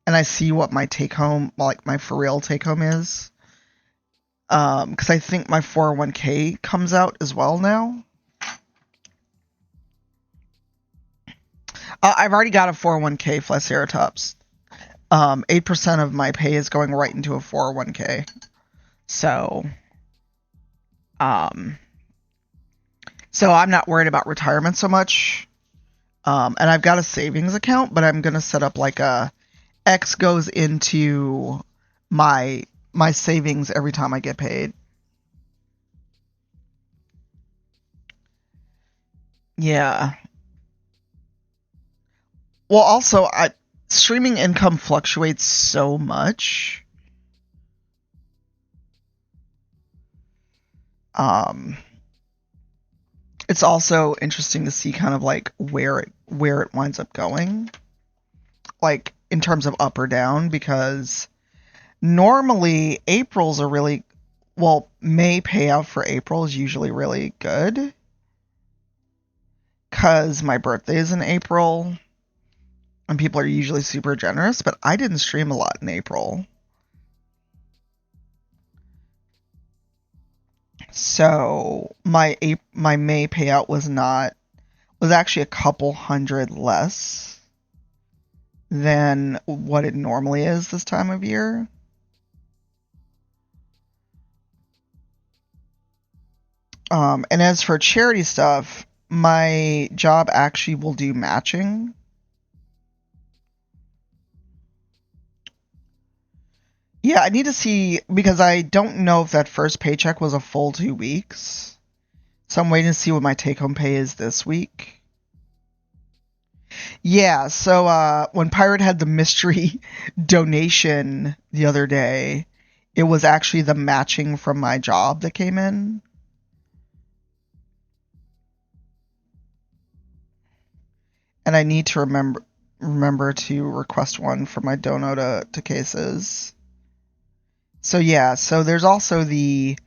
and I see what my take home, like my for real take home is, because I think my 401k comes out as well now. I've already got a 401k Triceratops. 8% of my pay is going right into a 401k. So I'm not worried about retirement so much. And I've got a savings account, but I'm gonna set up like a X goes into my savings every time I get paid. Yeah. Well, also, streaming income fluctuates so much. It's also interesting to see kind of like where it winds up going, like in terms of up or down, because normally April's are really May payout for April is usually really good because my birthday is in April and people are usually super generous, but I didn't stream a lot in April. So my May payout was not was actually a couple hundred less than what it normally is this time of year. And as for charity stuff, my job actually will do matching. Yeah, I need to see, because I don't know if that first paycheck was a full 2 weeks. So I'm waiting to see what my take-home pay is this week. Yeah, so when Pirate had the mystery donation the other day, it was actually the matching from my job that came in. And I need to remember to request one for my dono to cases. So yeah, so there's also the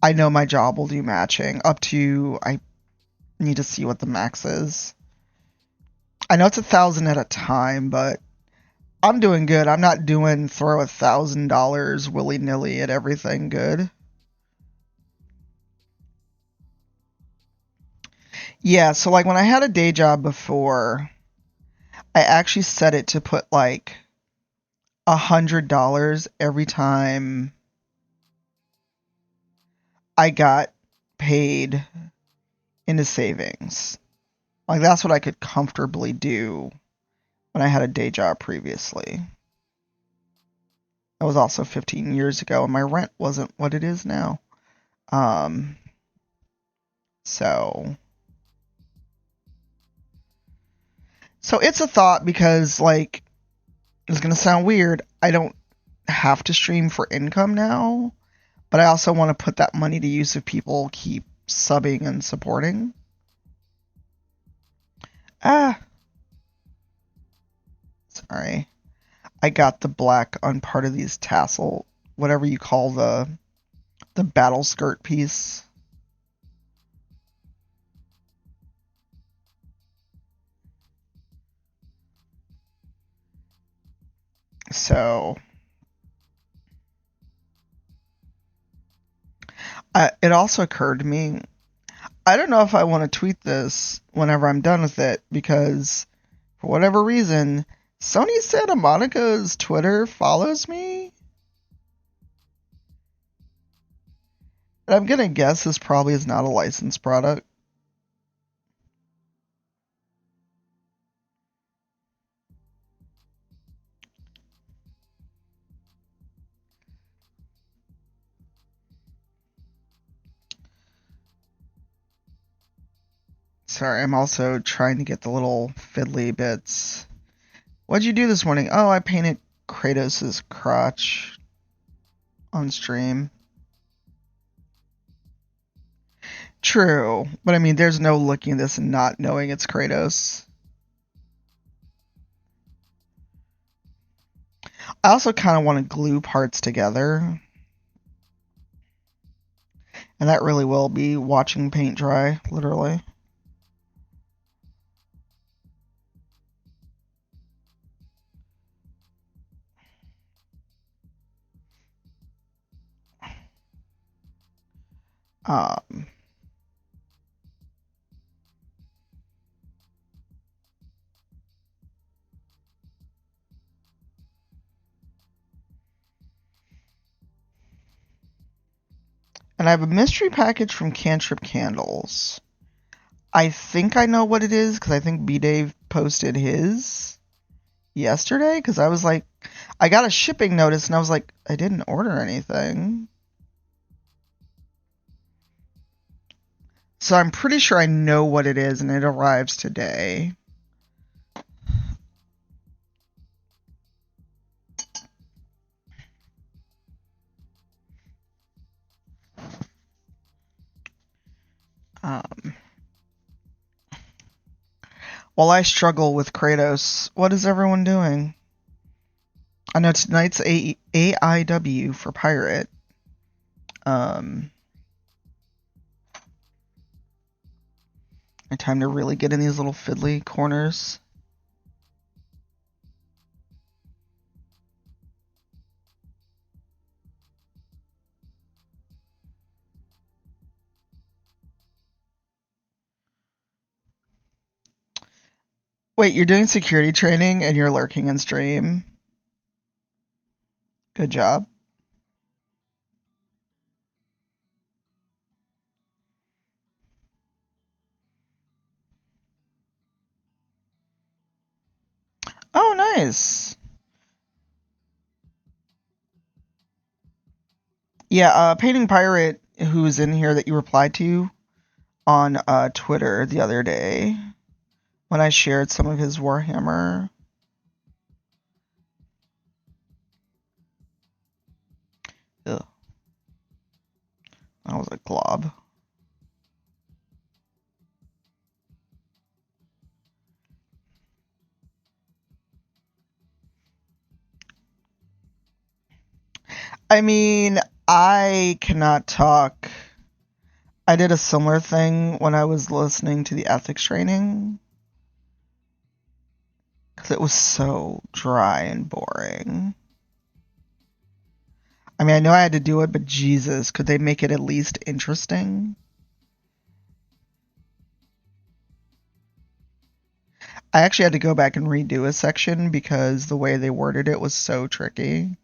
I know my job will do matching up to I need to see what the max is. I know it's 1,000 at a time, but I'm doing good. I'm not doing throw $1,000 willy nilly at everything good. Yeah, so like when I had a day job before, I actually set it to put like $100 every time I got paid into savings. Like that's what I could comfortably do when I had a day job previously. That was also 15 years ago, and my rent wasn't what it is now. Um, so, so it's a thought because, like, it's gonna sound weird. I don't have to stream for income now, but I also want to put that money to use if people keep subbing and supporting. Ah, sorry. I got the black on part of these tassel, whatever you call the battle skirt piece. So it also occurred to me, I don't know if I want to tweet this whenever I'm done with it because for whatever reason, Sony Santa Monica's Twitter follows me. And I'm gonna guess this probably is not a licensed product. Sorry, I'm also trying to get the little fiddly bits. What'd you do this morning? Oh, I painted Kratos' crotch on stream. True, but I mean, there's no looking at this and not knowing it's Kratos. I also kind of want to glue parts together. And that really will be watching paint dry, literally. Um, and I have a mystery package from Cantrip Candles. I think I know what it is because I think B-Dave posted his yesterday because I was like, I got a shipping notice and I was like, I didn't order anything. So I'm pretty sure I know what it is and it arrives today. While I struggle with Kratos, what is everyone doing? I know tonight's AIW for Pirate. My time to really get in these little fiddly corners. Wait, you're doing security training and you're lurking in stream? Good job. Oh, nice. Yeah, Painting Pirate, who's in here that you replied to on Twitter the other day when I shared some of his Warhammer. Ugh. That was a glob. I mean, I cannot talk. I did a similar thing when I was listening to the ethics training. Because it was so dry and boring. I mean, I know I had to do it, but Jesus, could they make it at least interesting? I actually had to go back and redo a section because the way they worded it was so tricky.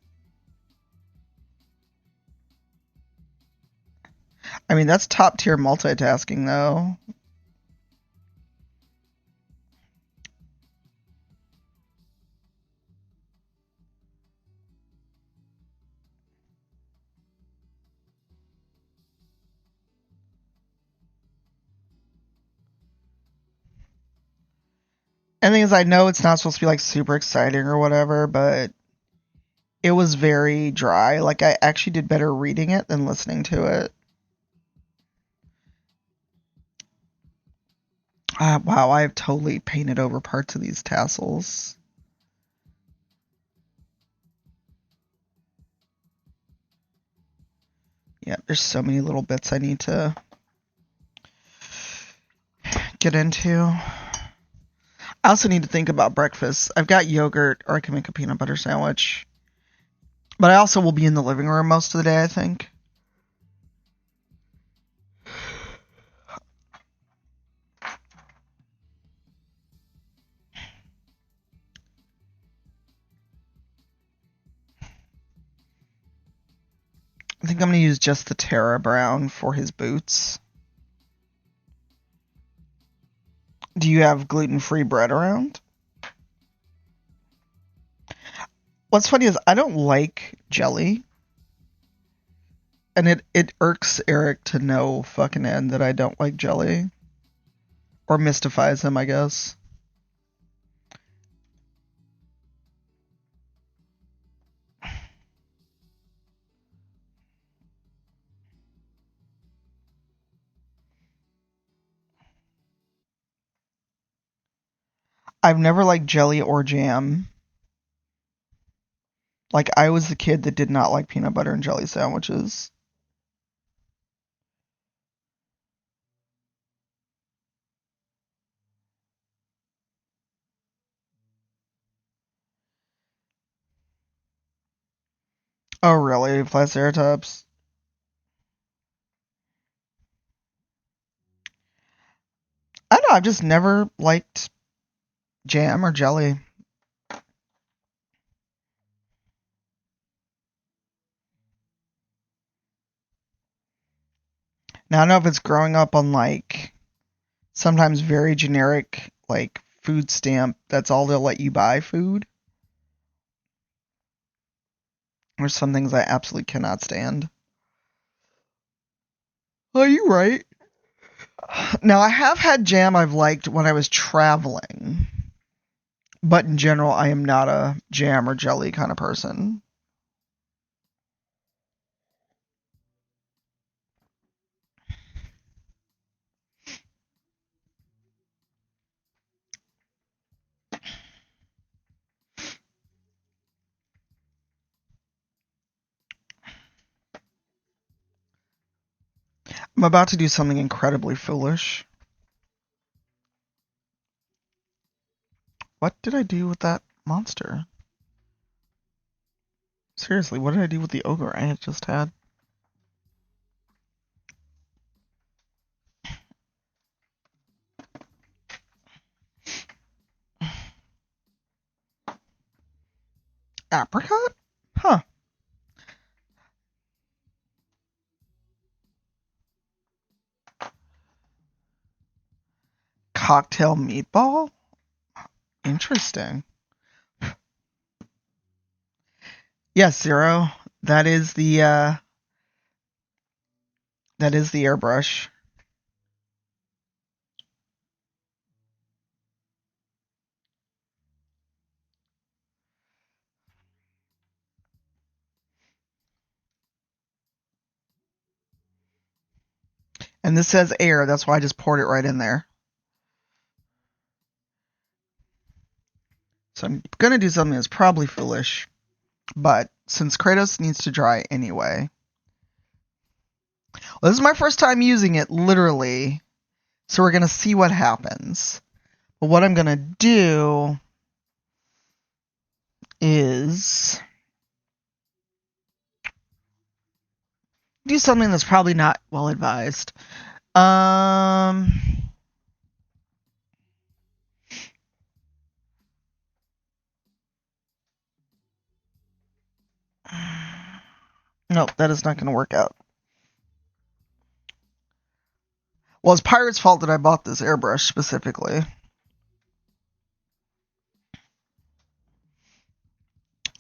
I mean, that's top tier multitasking, though. And the thing is, I know it's not supposed to be like super exciting or whatever, but it was very dry. Like, I actually did better reading it than listening to it. Wow, I've totally painted over parts of these tassels. Yeah, there's so many little bits I need to get into. I also need to think about breakfast. I've got yogurt, or I can make a peanut butter sandwich. But I also will be in the living room most of the day, I think. I think I'm going to use just the Terra Brown for his boots. Do you have gluten-free bread around? What's funny is I don't like jelly. And it irks Eric to no fucking end that I don't like jelly. Or mystifies him, I guess. I've never liked jelly or jam. Like, I was the kid that did not like peanut butter and jelly sandwiches. Oh, really? Triceratops? I don't know, I've just never liked jam or jelly. Now, I don't know if it's growing up on, like, sometimes very generic, like, food stamp, that's all they'll let you buy food. There's some things I absolutely cannot stand. Oh, you're right. Now, I have had jam I've liked when I was traveling. But in general, I am not a jam or jelly kind of person. I'm about to do something incredibly foolish. What did I do with that monster? Seriously, what did I do with the ogre I had just had? Apricot? Huh. Cocktail meatball? Interesting. Yes, Zero. That is the airbrush. And this says air, that's why I just poured it right in there. So I'm gonna do something that's probably foolish, but since Kratos needs to dry anyway. Well, this is my first time using it, literally, so we're gonna see what happens. But what I'm gonna do is do something that's probably not well advised. Nope, that is not going to work out. Well, it's Pirate's fault that I bought this airbrush specifically.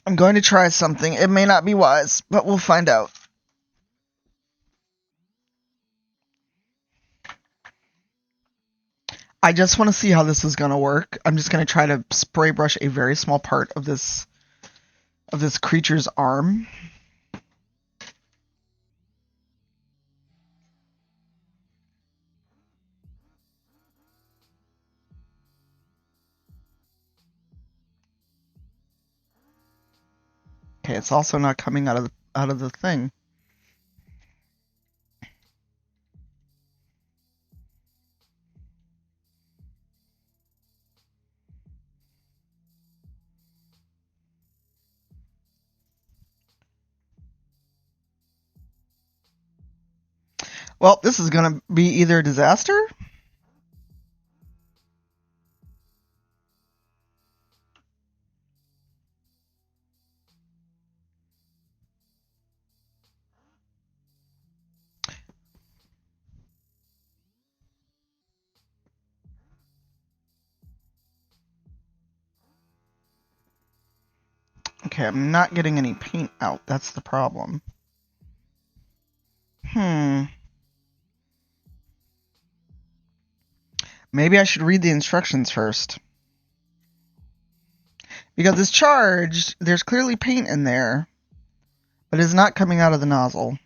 I'm going to try something. It may not be wise, but we'll find out. I just want to see how this is going to work. I'm just going to try to spray brush a very small part of this creature's arm. Okay, it's also not coming out of the thing. Well, this is going to be either a disaster. Okay, I'm not getting any paint out. That's the problem. Maybe I should read the instructions first. Because it's charged, there's clearly paint in there, but it's not coming out of the nozzle.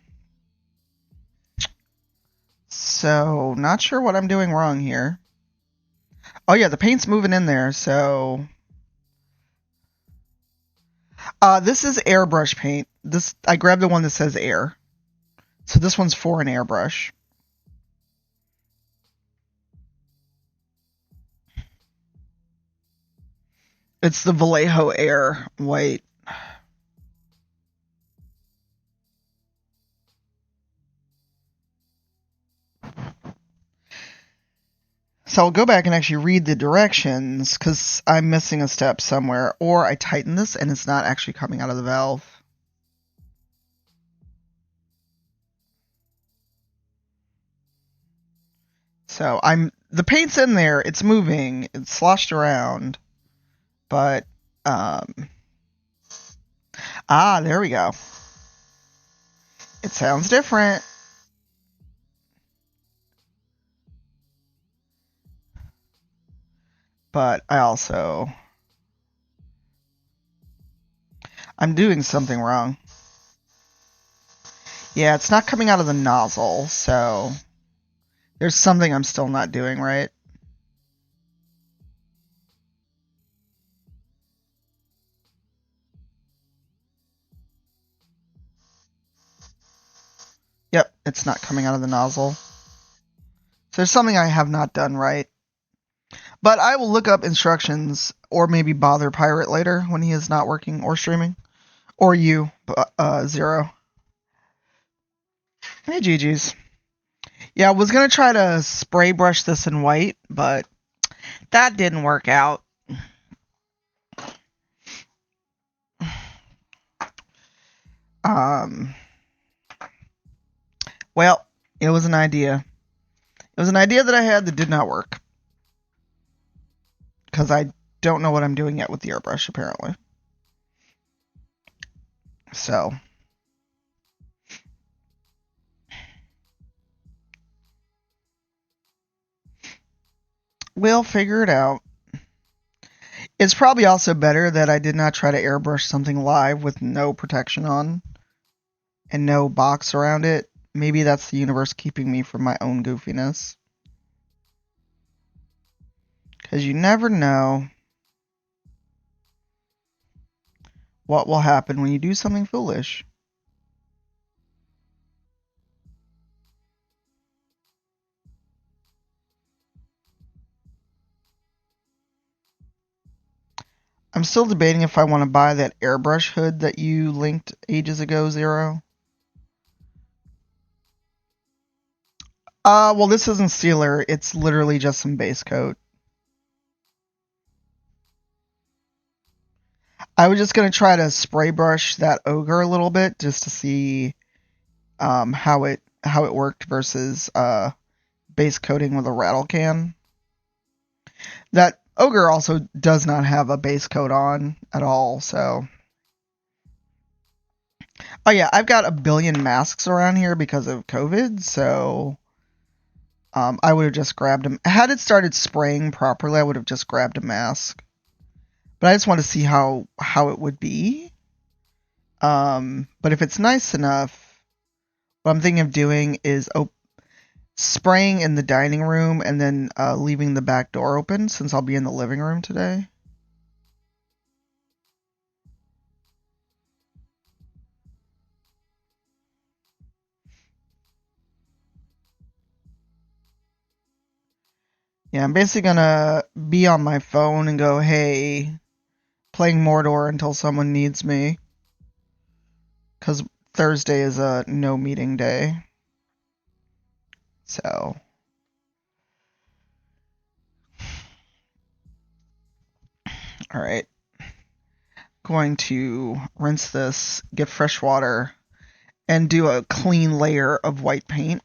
So, not sure what I'm doing wrong here. Oh yeah, the paint's moving in there, so... this is airbrush paint. I grabbed the one that says air. So this one's for an airbrush. It's the Vallejo Air white. So I'll go back and actually read the directions, because I'm missing a step somewhere. Or I tighten this and it's not actually coming out of the valve. So the paint's in there, it's moving, it's sloshed around, but, there we go. It sounds different. But I'm doing something wrong. Yeah, it's not coming out of the nozzle, so there's something I'm still not doing right. Yep, it's not coming out of the nozzle. So there's something I have not done right. But I will look up instructions, or maybe bother Pirate later when he is not working or streaming. Or you, Zero. Hey, GG's. Yeah, I was going to try to spray brush this in white, but that didn't work out. Well, it was an idea. It was an idea that I had that did not work. Because I don't know what I'm doing yet with the airbrush, apparently. So. We'll figure it out. It's probably also better that I did not try to airbrush something live with no protection on and no box around it. Maybe that's the universe keeping me from my own goofiness. Because you never know what will happen when you do something foolish. I'm still debating if I want to buy that airbrush hood that you linked ages ago, Zero. Well, this isn't sealer. It's literally just some base coat. I was just going to try to spray brush that ogre a little bit just to see how it worked versus base coating with a rattle can. That ogre also does not have a base coat on at all, so. Oh yeah, I've got a billion masks around here because of COVID, so I would have just grabbed them. Had it started spraying properly, I would have just grabbed a mask. But I just want to see how it would be. But if it's nice enough, what I'm thinking of doing is spraying in the dining room and then leaving the back door open since I'll be in the living room today. Yeah, I'm basically gonna be on my phone and go, hey, playing Mordor until someone needs me. Because Thursday is a no meeting day. So. Alright. Going to rinse this, get fresh water, and do a clean layer of white paint.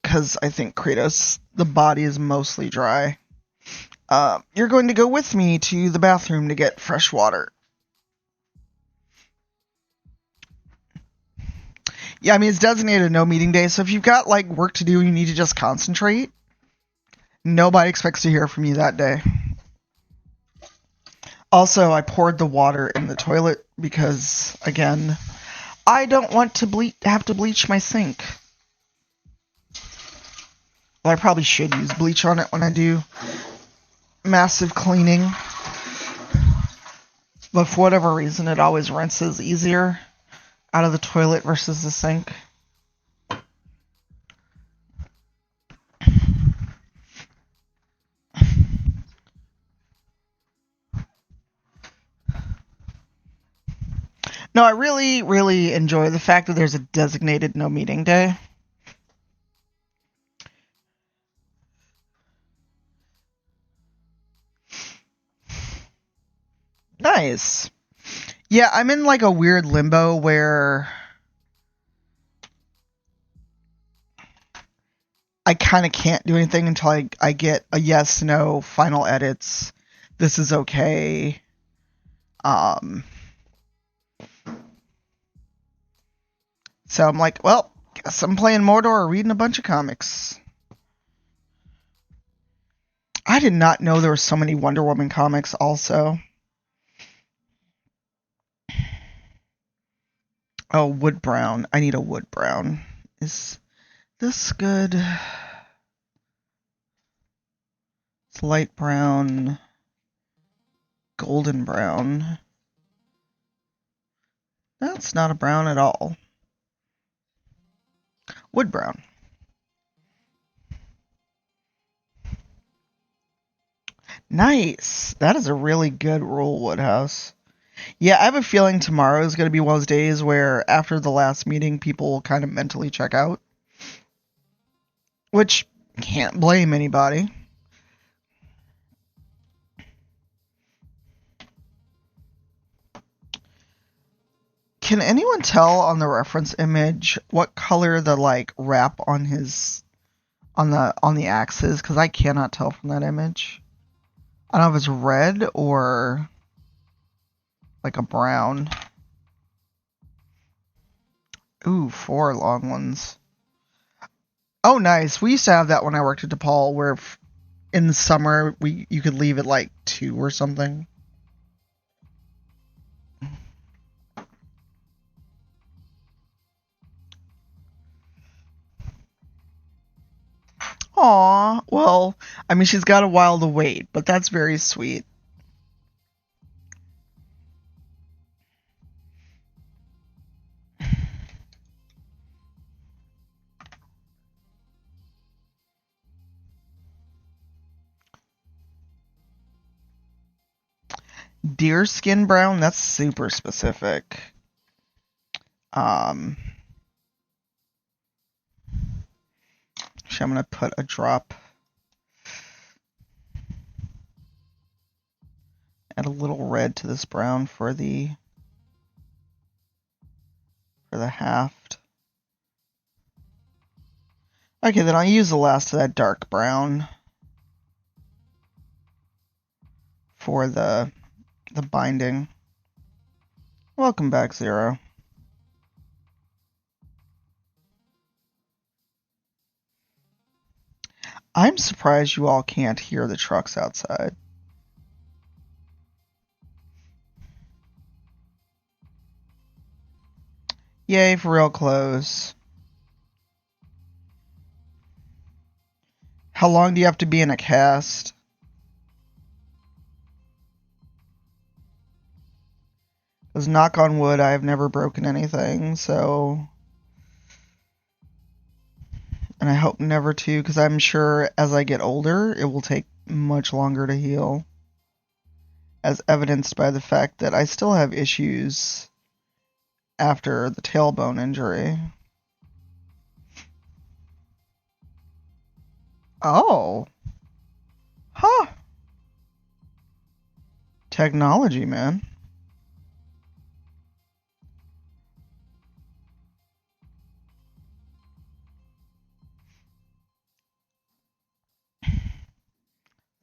Because I think Kratos, the body is mostly dry. You're going to go with me to the bathroom to get fresh water. Yeah, I mean, it's designated a no meeting day, so if you've got, like, work to do and you need to just concentrate, nobody expects to hear from you that day. Also, I poured the water in the toilet because, again, I don't want to have to bleach my sink. Well, I probably should use bleach on it when I do massive cleaning. But for whatever reason, it always rinses easier out of the toilet versus the sink. No, I really, really enjoy the fact that there's a designated no meeting day. Nice. Yeah, I'm in like a weird limbo where I kind of can't do anything until I get a yes, no, final edits. This is okay. So I'm like, well, guess I'm playing Mordor or reading a bunch of comics. I did not know there were so many Wonder Woman comics also. Oh, wood brown. I need a wood brown. Is this good? It's light brown, golden brown. That's not a brown at all. Wood brown. Nice. That is a really good rule, Woodhouse. Yeah, I have a feeling tomorrow is going to be one of those days where after the last meeting, people will kind of mentally check out. Which, can't blame anybody. Can anyone tell on the reference image what color the like wrap on his on the axe is? Because I cannot tell from that image. I don't know if it's red or like a brown. Ooh, 4 long ones. Oh, nice. We used to have that when I worked at DePaul, where in the summer you could leave at like 2 or something. Aw, well, I mean, she's got a while to wait, but that's very sweet. Deer skin brown, that's super specific. Actually, I'm gonna put a drop. Add a little red to this brown for the haft. Okay, then I'll use the last of that dark brown for the binding. Welcome back, Zero. I'm surprised you all can't hear the trucks outside. Yay for real close. How long do you have to be in a cast? Because knock on wood, I have never broken anything, so... And I hope never to, because I'm sure as I get older, it will take much longer to heal. As evidenced by the fact that I still have issues after the tailbone injury. Oh. Huh. Technology, man.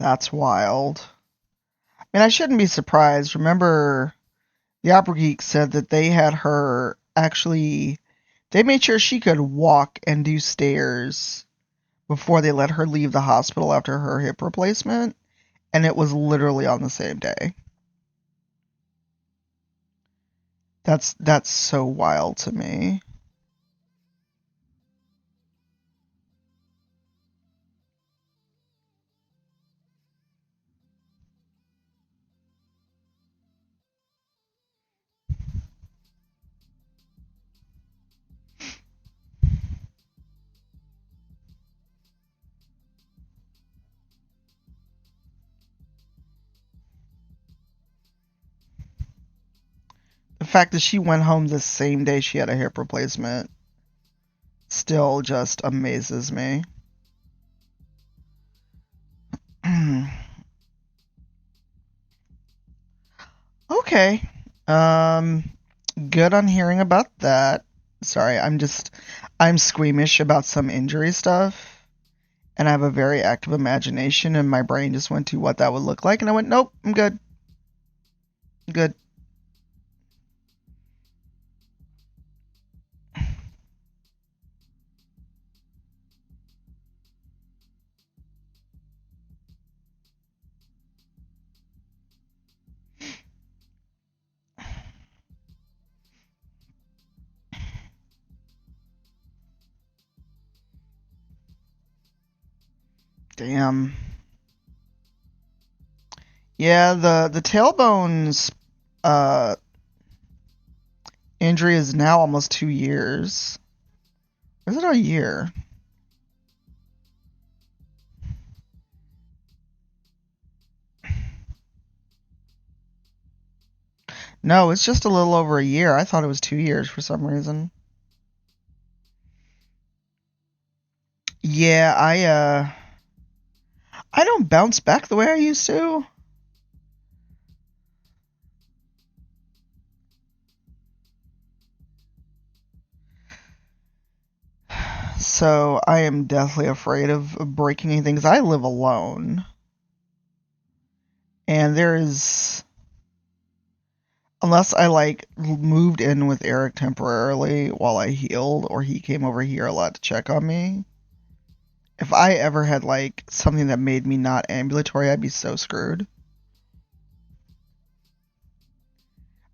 That's wild. I mean, I shouldn't be surprised. Remember, the Opera Geek said that they had her actually... They made sure she could walk and do stairs before they let her leave the hospital after her hip replacement, and it was literally on the same day. That's so wild to me. The fact that she went home the same day she had a hip replacement still just amazes me. Okay. Good on hearing about that. Sorry, I'm squeamish about some injury stuff, and I have a very active imagination, and my brain just went to what that would look like, and I went, nope, I'm good. I'm good. Damn. Yeah, the tailbone's injury is now almost 2 years. Or is it a year? No, it's just a little over a year. I thought it was 2 years for some reason. Yeah, I don't bounce back the way I used to. So I am deathly afraid of breaking anything because I live alone. And there is, unless I like moved in with Eric temporarily while I healed, or he came over here a lot to check on me. If I ever had like something that made me not ambulatory, I'd be so screwed.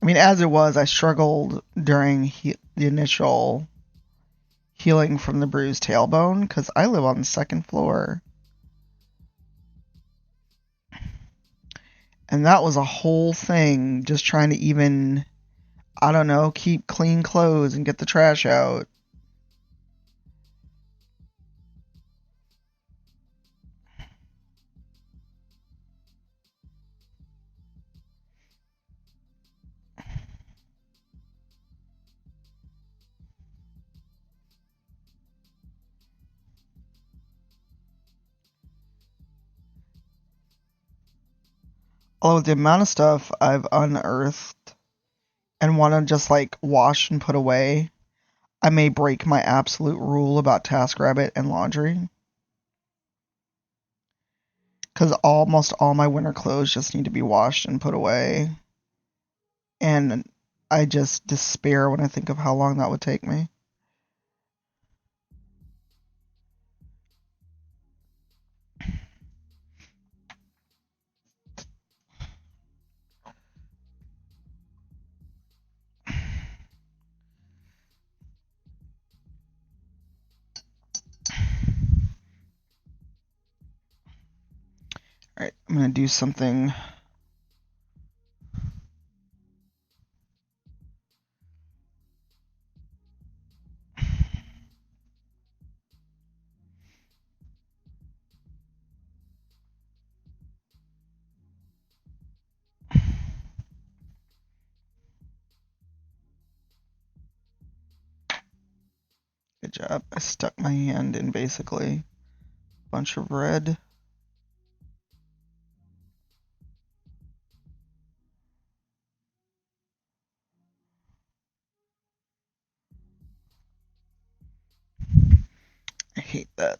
I mean, as it was, I struggled during the initial healing from the bruised tailbone because I live on the second floor. And that was a whole thing, just trying to even, I don't know, keep clean clothes and get the trash out. Although the amount of stuff I've unearthed and want to just like wash and put away, I may break my absolute rule about TaskRabbit and laundry. Because almost all my winter clothes just need to be washed and put away. And I just despair when I think of how long that would take me. Alright, I'm going to do something. Good job. I stuck my hand in basically a bunch of red. I hate that.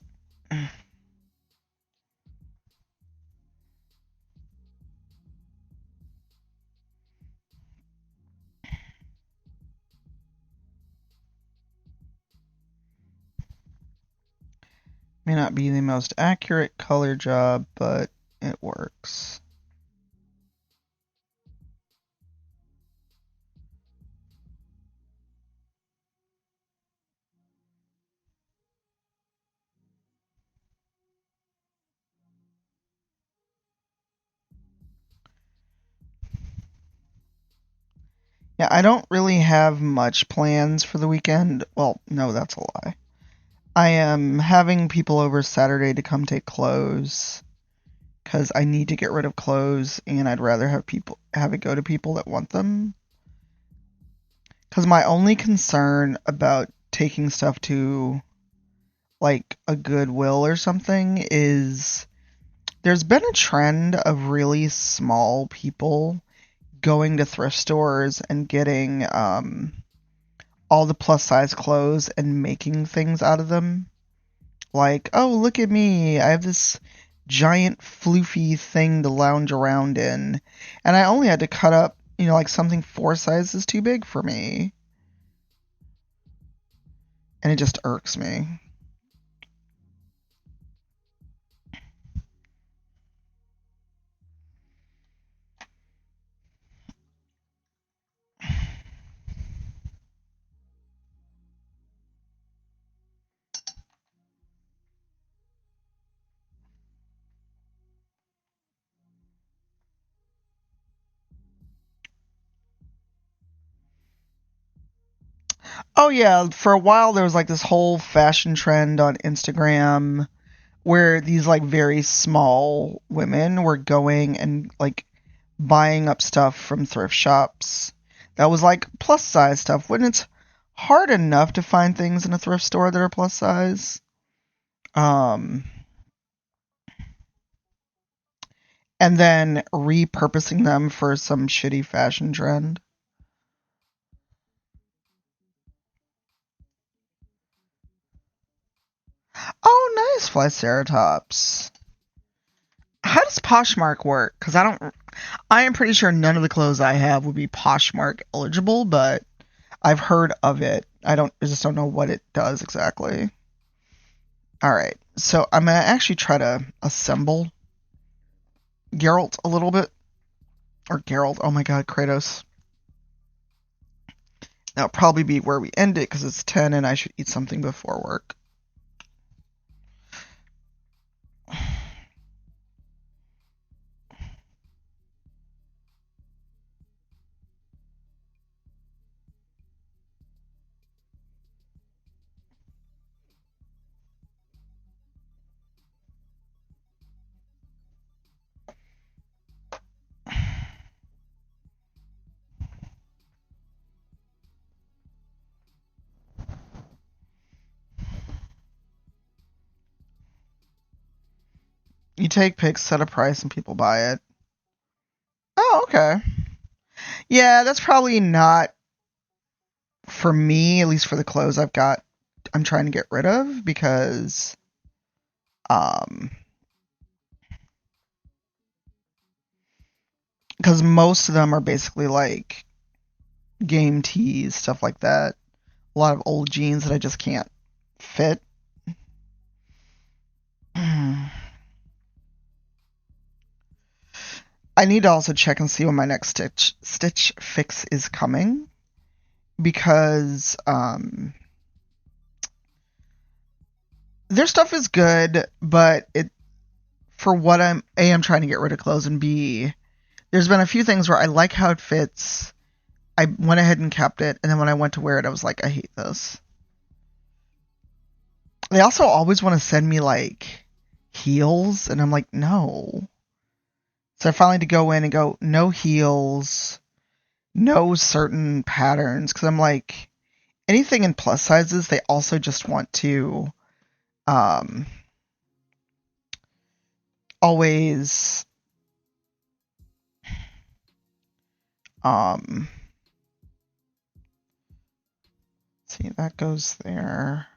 May not be the most accurate color job, but it works. Yeah, I don't really have much plans for the weekend. Well, no, that's a lie. I am having people over Saturday to come take clothes because I need to get rid of clothes and I'd rather have it go to people that want them. Because my only concern about taking stuff to like a Goodwill or something is there's been a trend of really small people going to thrift stores and getting all the plus size clothes and making things out of them. Like, oh, look at me. I have this giant floofy thing to lounge around in. And I only had to cut up, like something 4 sizes too big for me. And it just irks me. Oh yeah, for a while there was like this whole fashion trend on Instagram where these like very small women were going and like buying up stuff from thrift shops that was like plus size stuff when it's hard enough to find things in a thrift store that are plus size. Um, and then repurposing them for some shitty fashion trend. Oh, nice, Flyceratops. How does Poshmark work? Because I am pretty sure none of the clothes I have would be Poshmark eligible, but I've heard of it. I just don't know what it does exactly. Alright, so I'm gonna actually try to assemble Geralt a little bit. Or Geralt, oh my god, Kratos. That'll probably be where we end it, because it's 10 and I should eat something before work. You take pics, set a price, and people buy it. Oh, okay. Yeah, that's probably not for me, at least for the clothes I'm trying to get rid of, because um because most of them are basically like game tees, stuff like that. A lot of old jeans that I just can't fit. I need to also check and see when my next Stitch fix is coming, because their stuff is good, but for what I'm trying to get rid of clothes, and B, there's been a few things where I like how it fits. I went ahead and kept it, and then when I went to wear it, I was like, I hate this. They also always want to send me like heels, and I'm like, no. So I finally had to go in and go, no heels, no certain patterns, because I'm like, anything in plus sizes, they also just want to always see, that goes there.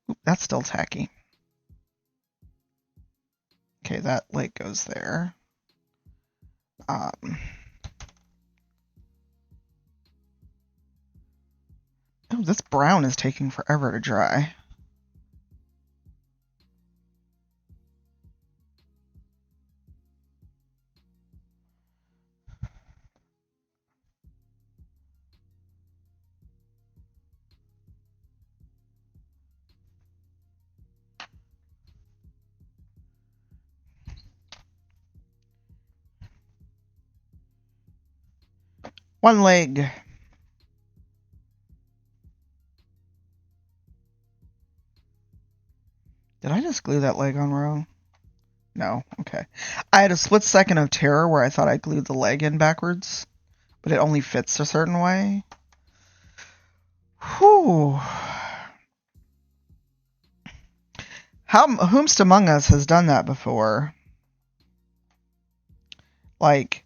Oop, that's still tacky. Okay, that leg goes there. Oh, this brown is taking forever to dry. One leg. Did I just glue that leg on wrong? No, okay. I had a split second of terror where I thought I glued the leg in backwards, but it only fits a certain way. Whew. Whomst among us has done that before? Like,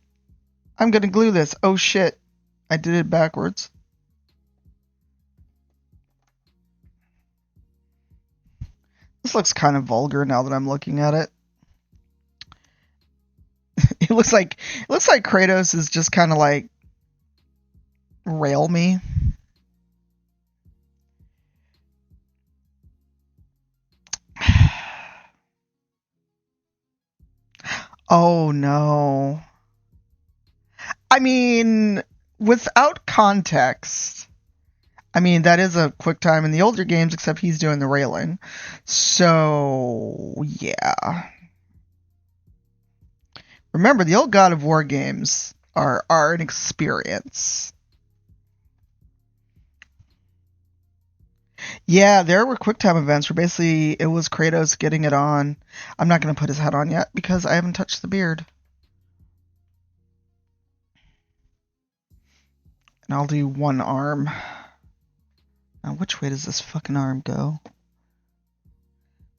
I'm gonna glue this. Oh shit, I did it backwards. This looks kind of vulgar now that I'm looking at it. It looks like Kratos is just kind of like rail me. Oh no. I mean, without context, I mean, that is a quick time in the older games, except he's doing the railing. So, yeah. Remember, the old God of War games are an experience. Yeah, there were QuickTime events where basically it was Kratos getting it on. I'm not going to put his head on yet because I haven't touched the beard. And I'll do one arm. Now, which way does this fucking arm go?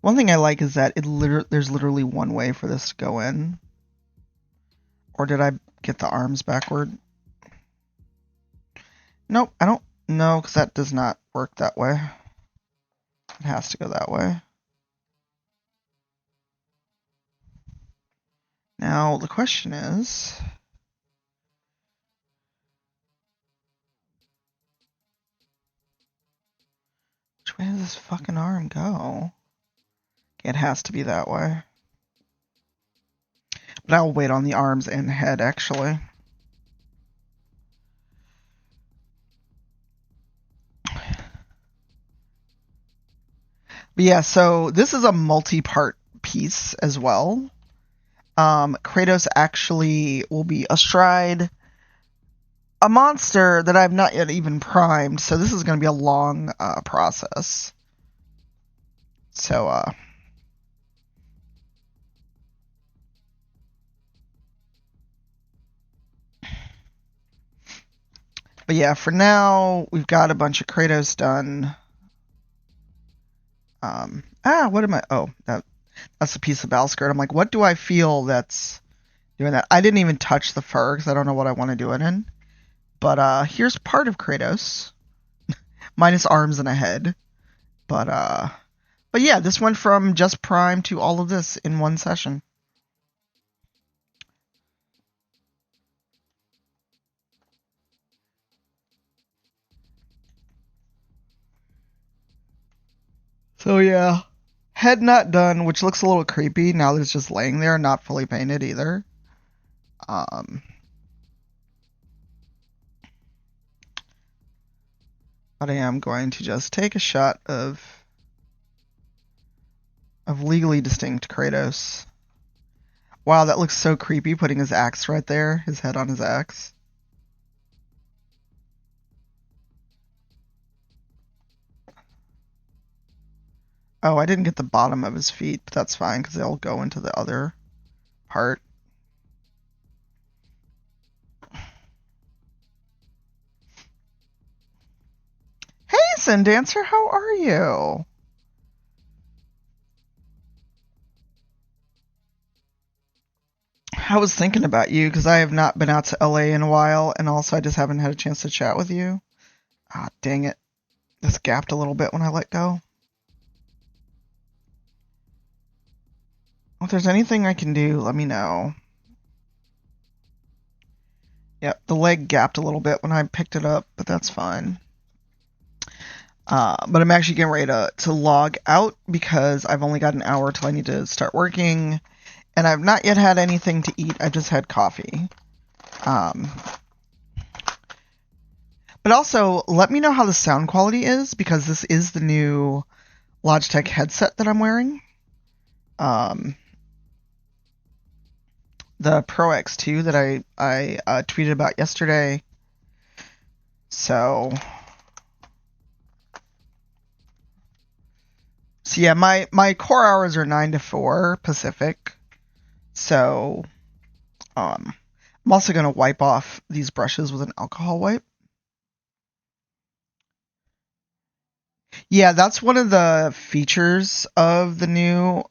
One thing I like is that there's literally one way for this to go in. Or did I get the arms backward? Nope, I don't know, because that does not work that way. It has to go that way. Now, the question is... which way does this fucking arm go? It has to be that way. But I'll wait on the arms and head, actually. But yeah, so this is a multi-part piece as well. Kratos actually will be astride a monster that I've not yet even primed, so this is going to be a long process. So, but yeah, for now, we've got a bunch of Kratos done. What am I? Oh, that's a piece of battle skirt. I'm like, what do I feel that's doing that? I didn't even touch the fur because I don't know what I want to do it in. But here's part of Kratos, minus arms and a head. But yeah, this went from just prime to all of this in one session. So yeah, head not done, which looks a little creepy now that it's just laying there, not fully painted either. But I am going to just take a shot of legally distinct Kratos. Wow, that looks so creepy, putting his axe right there, his head on his axe. Oh, I didn't get the bottom of his feet, but that's fine, because they'll go into the other part. Hey, Sin Dancer, how are you? I was thinking about you, because I have not been out to LA in a while, and also I just haven't had a chance to chat with you. Ah, dang it. This gapped a little bit when I let go. If there's anything I can do, let me know. Yep, the leg gapped a little bit when I picked it up, but that's fine. But I'm actually getting ready to log out because I've only got an hour till I need to start working, and I've not yet had anything to eat. I've just had coffee. But also, let me know how the sound quality is, because this is the new Logitech headset that I'm wearing. The Pro X2 that I tweeted about yesterday. So yeah, my core hours are 9 to 4 Pacific. So I'm also going to wipe off these brushes with an alcohol wipe. Yeah, that's one of the features of the new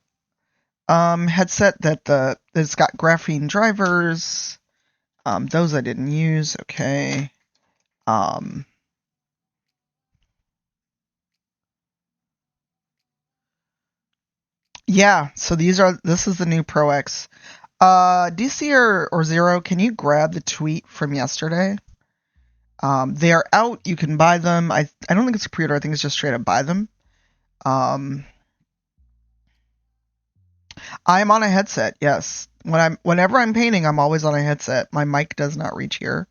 headset, that it's got graphene drivers. Those I didn't use. Okay. Yeah, so this is the new Pro X. DC or Zero, can you grab the tweet from yesterday? They are out. You can buy them. I don't think it's a pre-order. I think it's just straight up buy them. I am on a headset. Yes, whenever I'm painting, I'm always on a headset. My mic does not reach here.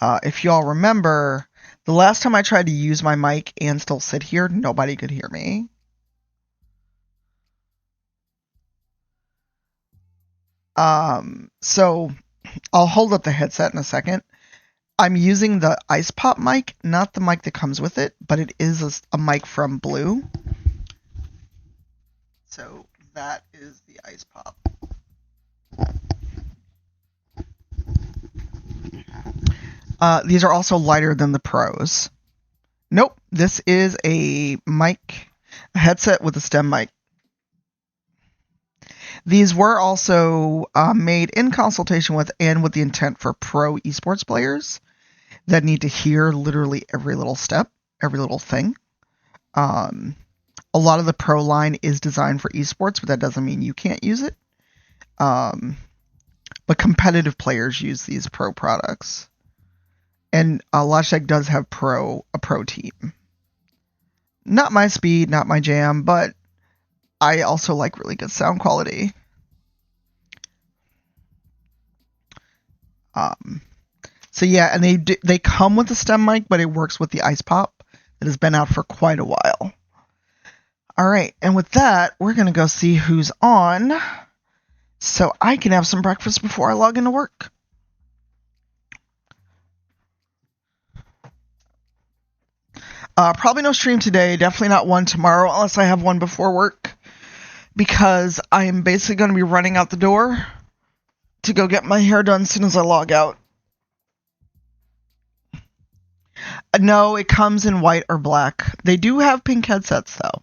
If y'all remember, the last time I tried to use my mic and still sit here, nobody could hear me. So I'll hold up the headset in a second. I'm using the Ice Pop mic, not the mic that comes with it, but it is a mic from Blue. So that is the Ice Pop. These are also lighter than the Pros. Nope, this is a headset with a stem mic. These were also made in consultation with and with the intent for pro esports players that need to hear literally every little step, every little thing. A lot of the Pro line is designed for esports, but that doesn't mean you can't use it. But competitive players use these Pro products. And Logitech does have a Pro team. Not my speed, not my jam, but I also like really good sound quality. So yeah, and they come with a stem mic, but it works with the Ice Pop that has been out for quite a while. All right, and with that, we're going to go see who's on so I can have some breakfast before I log into work. Probably no stream today, definitely not one tomorrow unless I have one before work, because I am basically going to be running out the door to go get my hair done as soon as I log out. No, it comes in white or black. They do have pink headsets, though.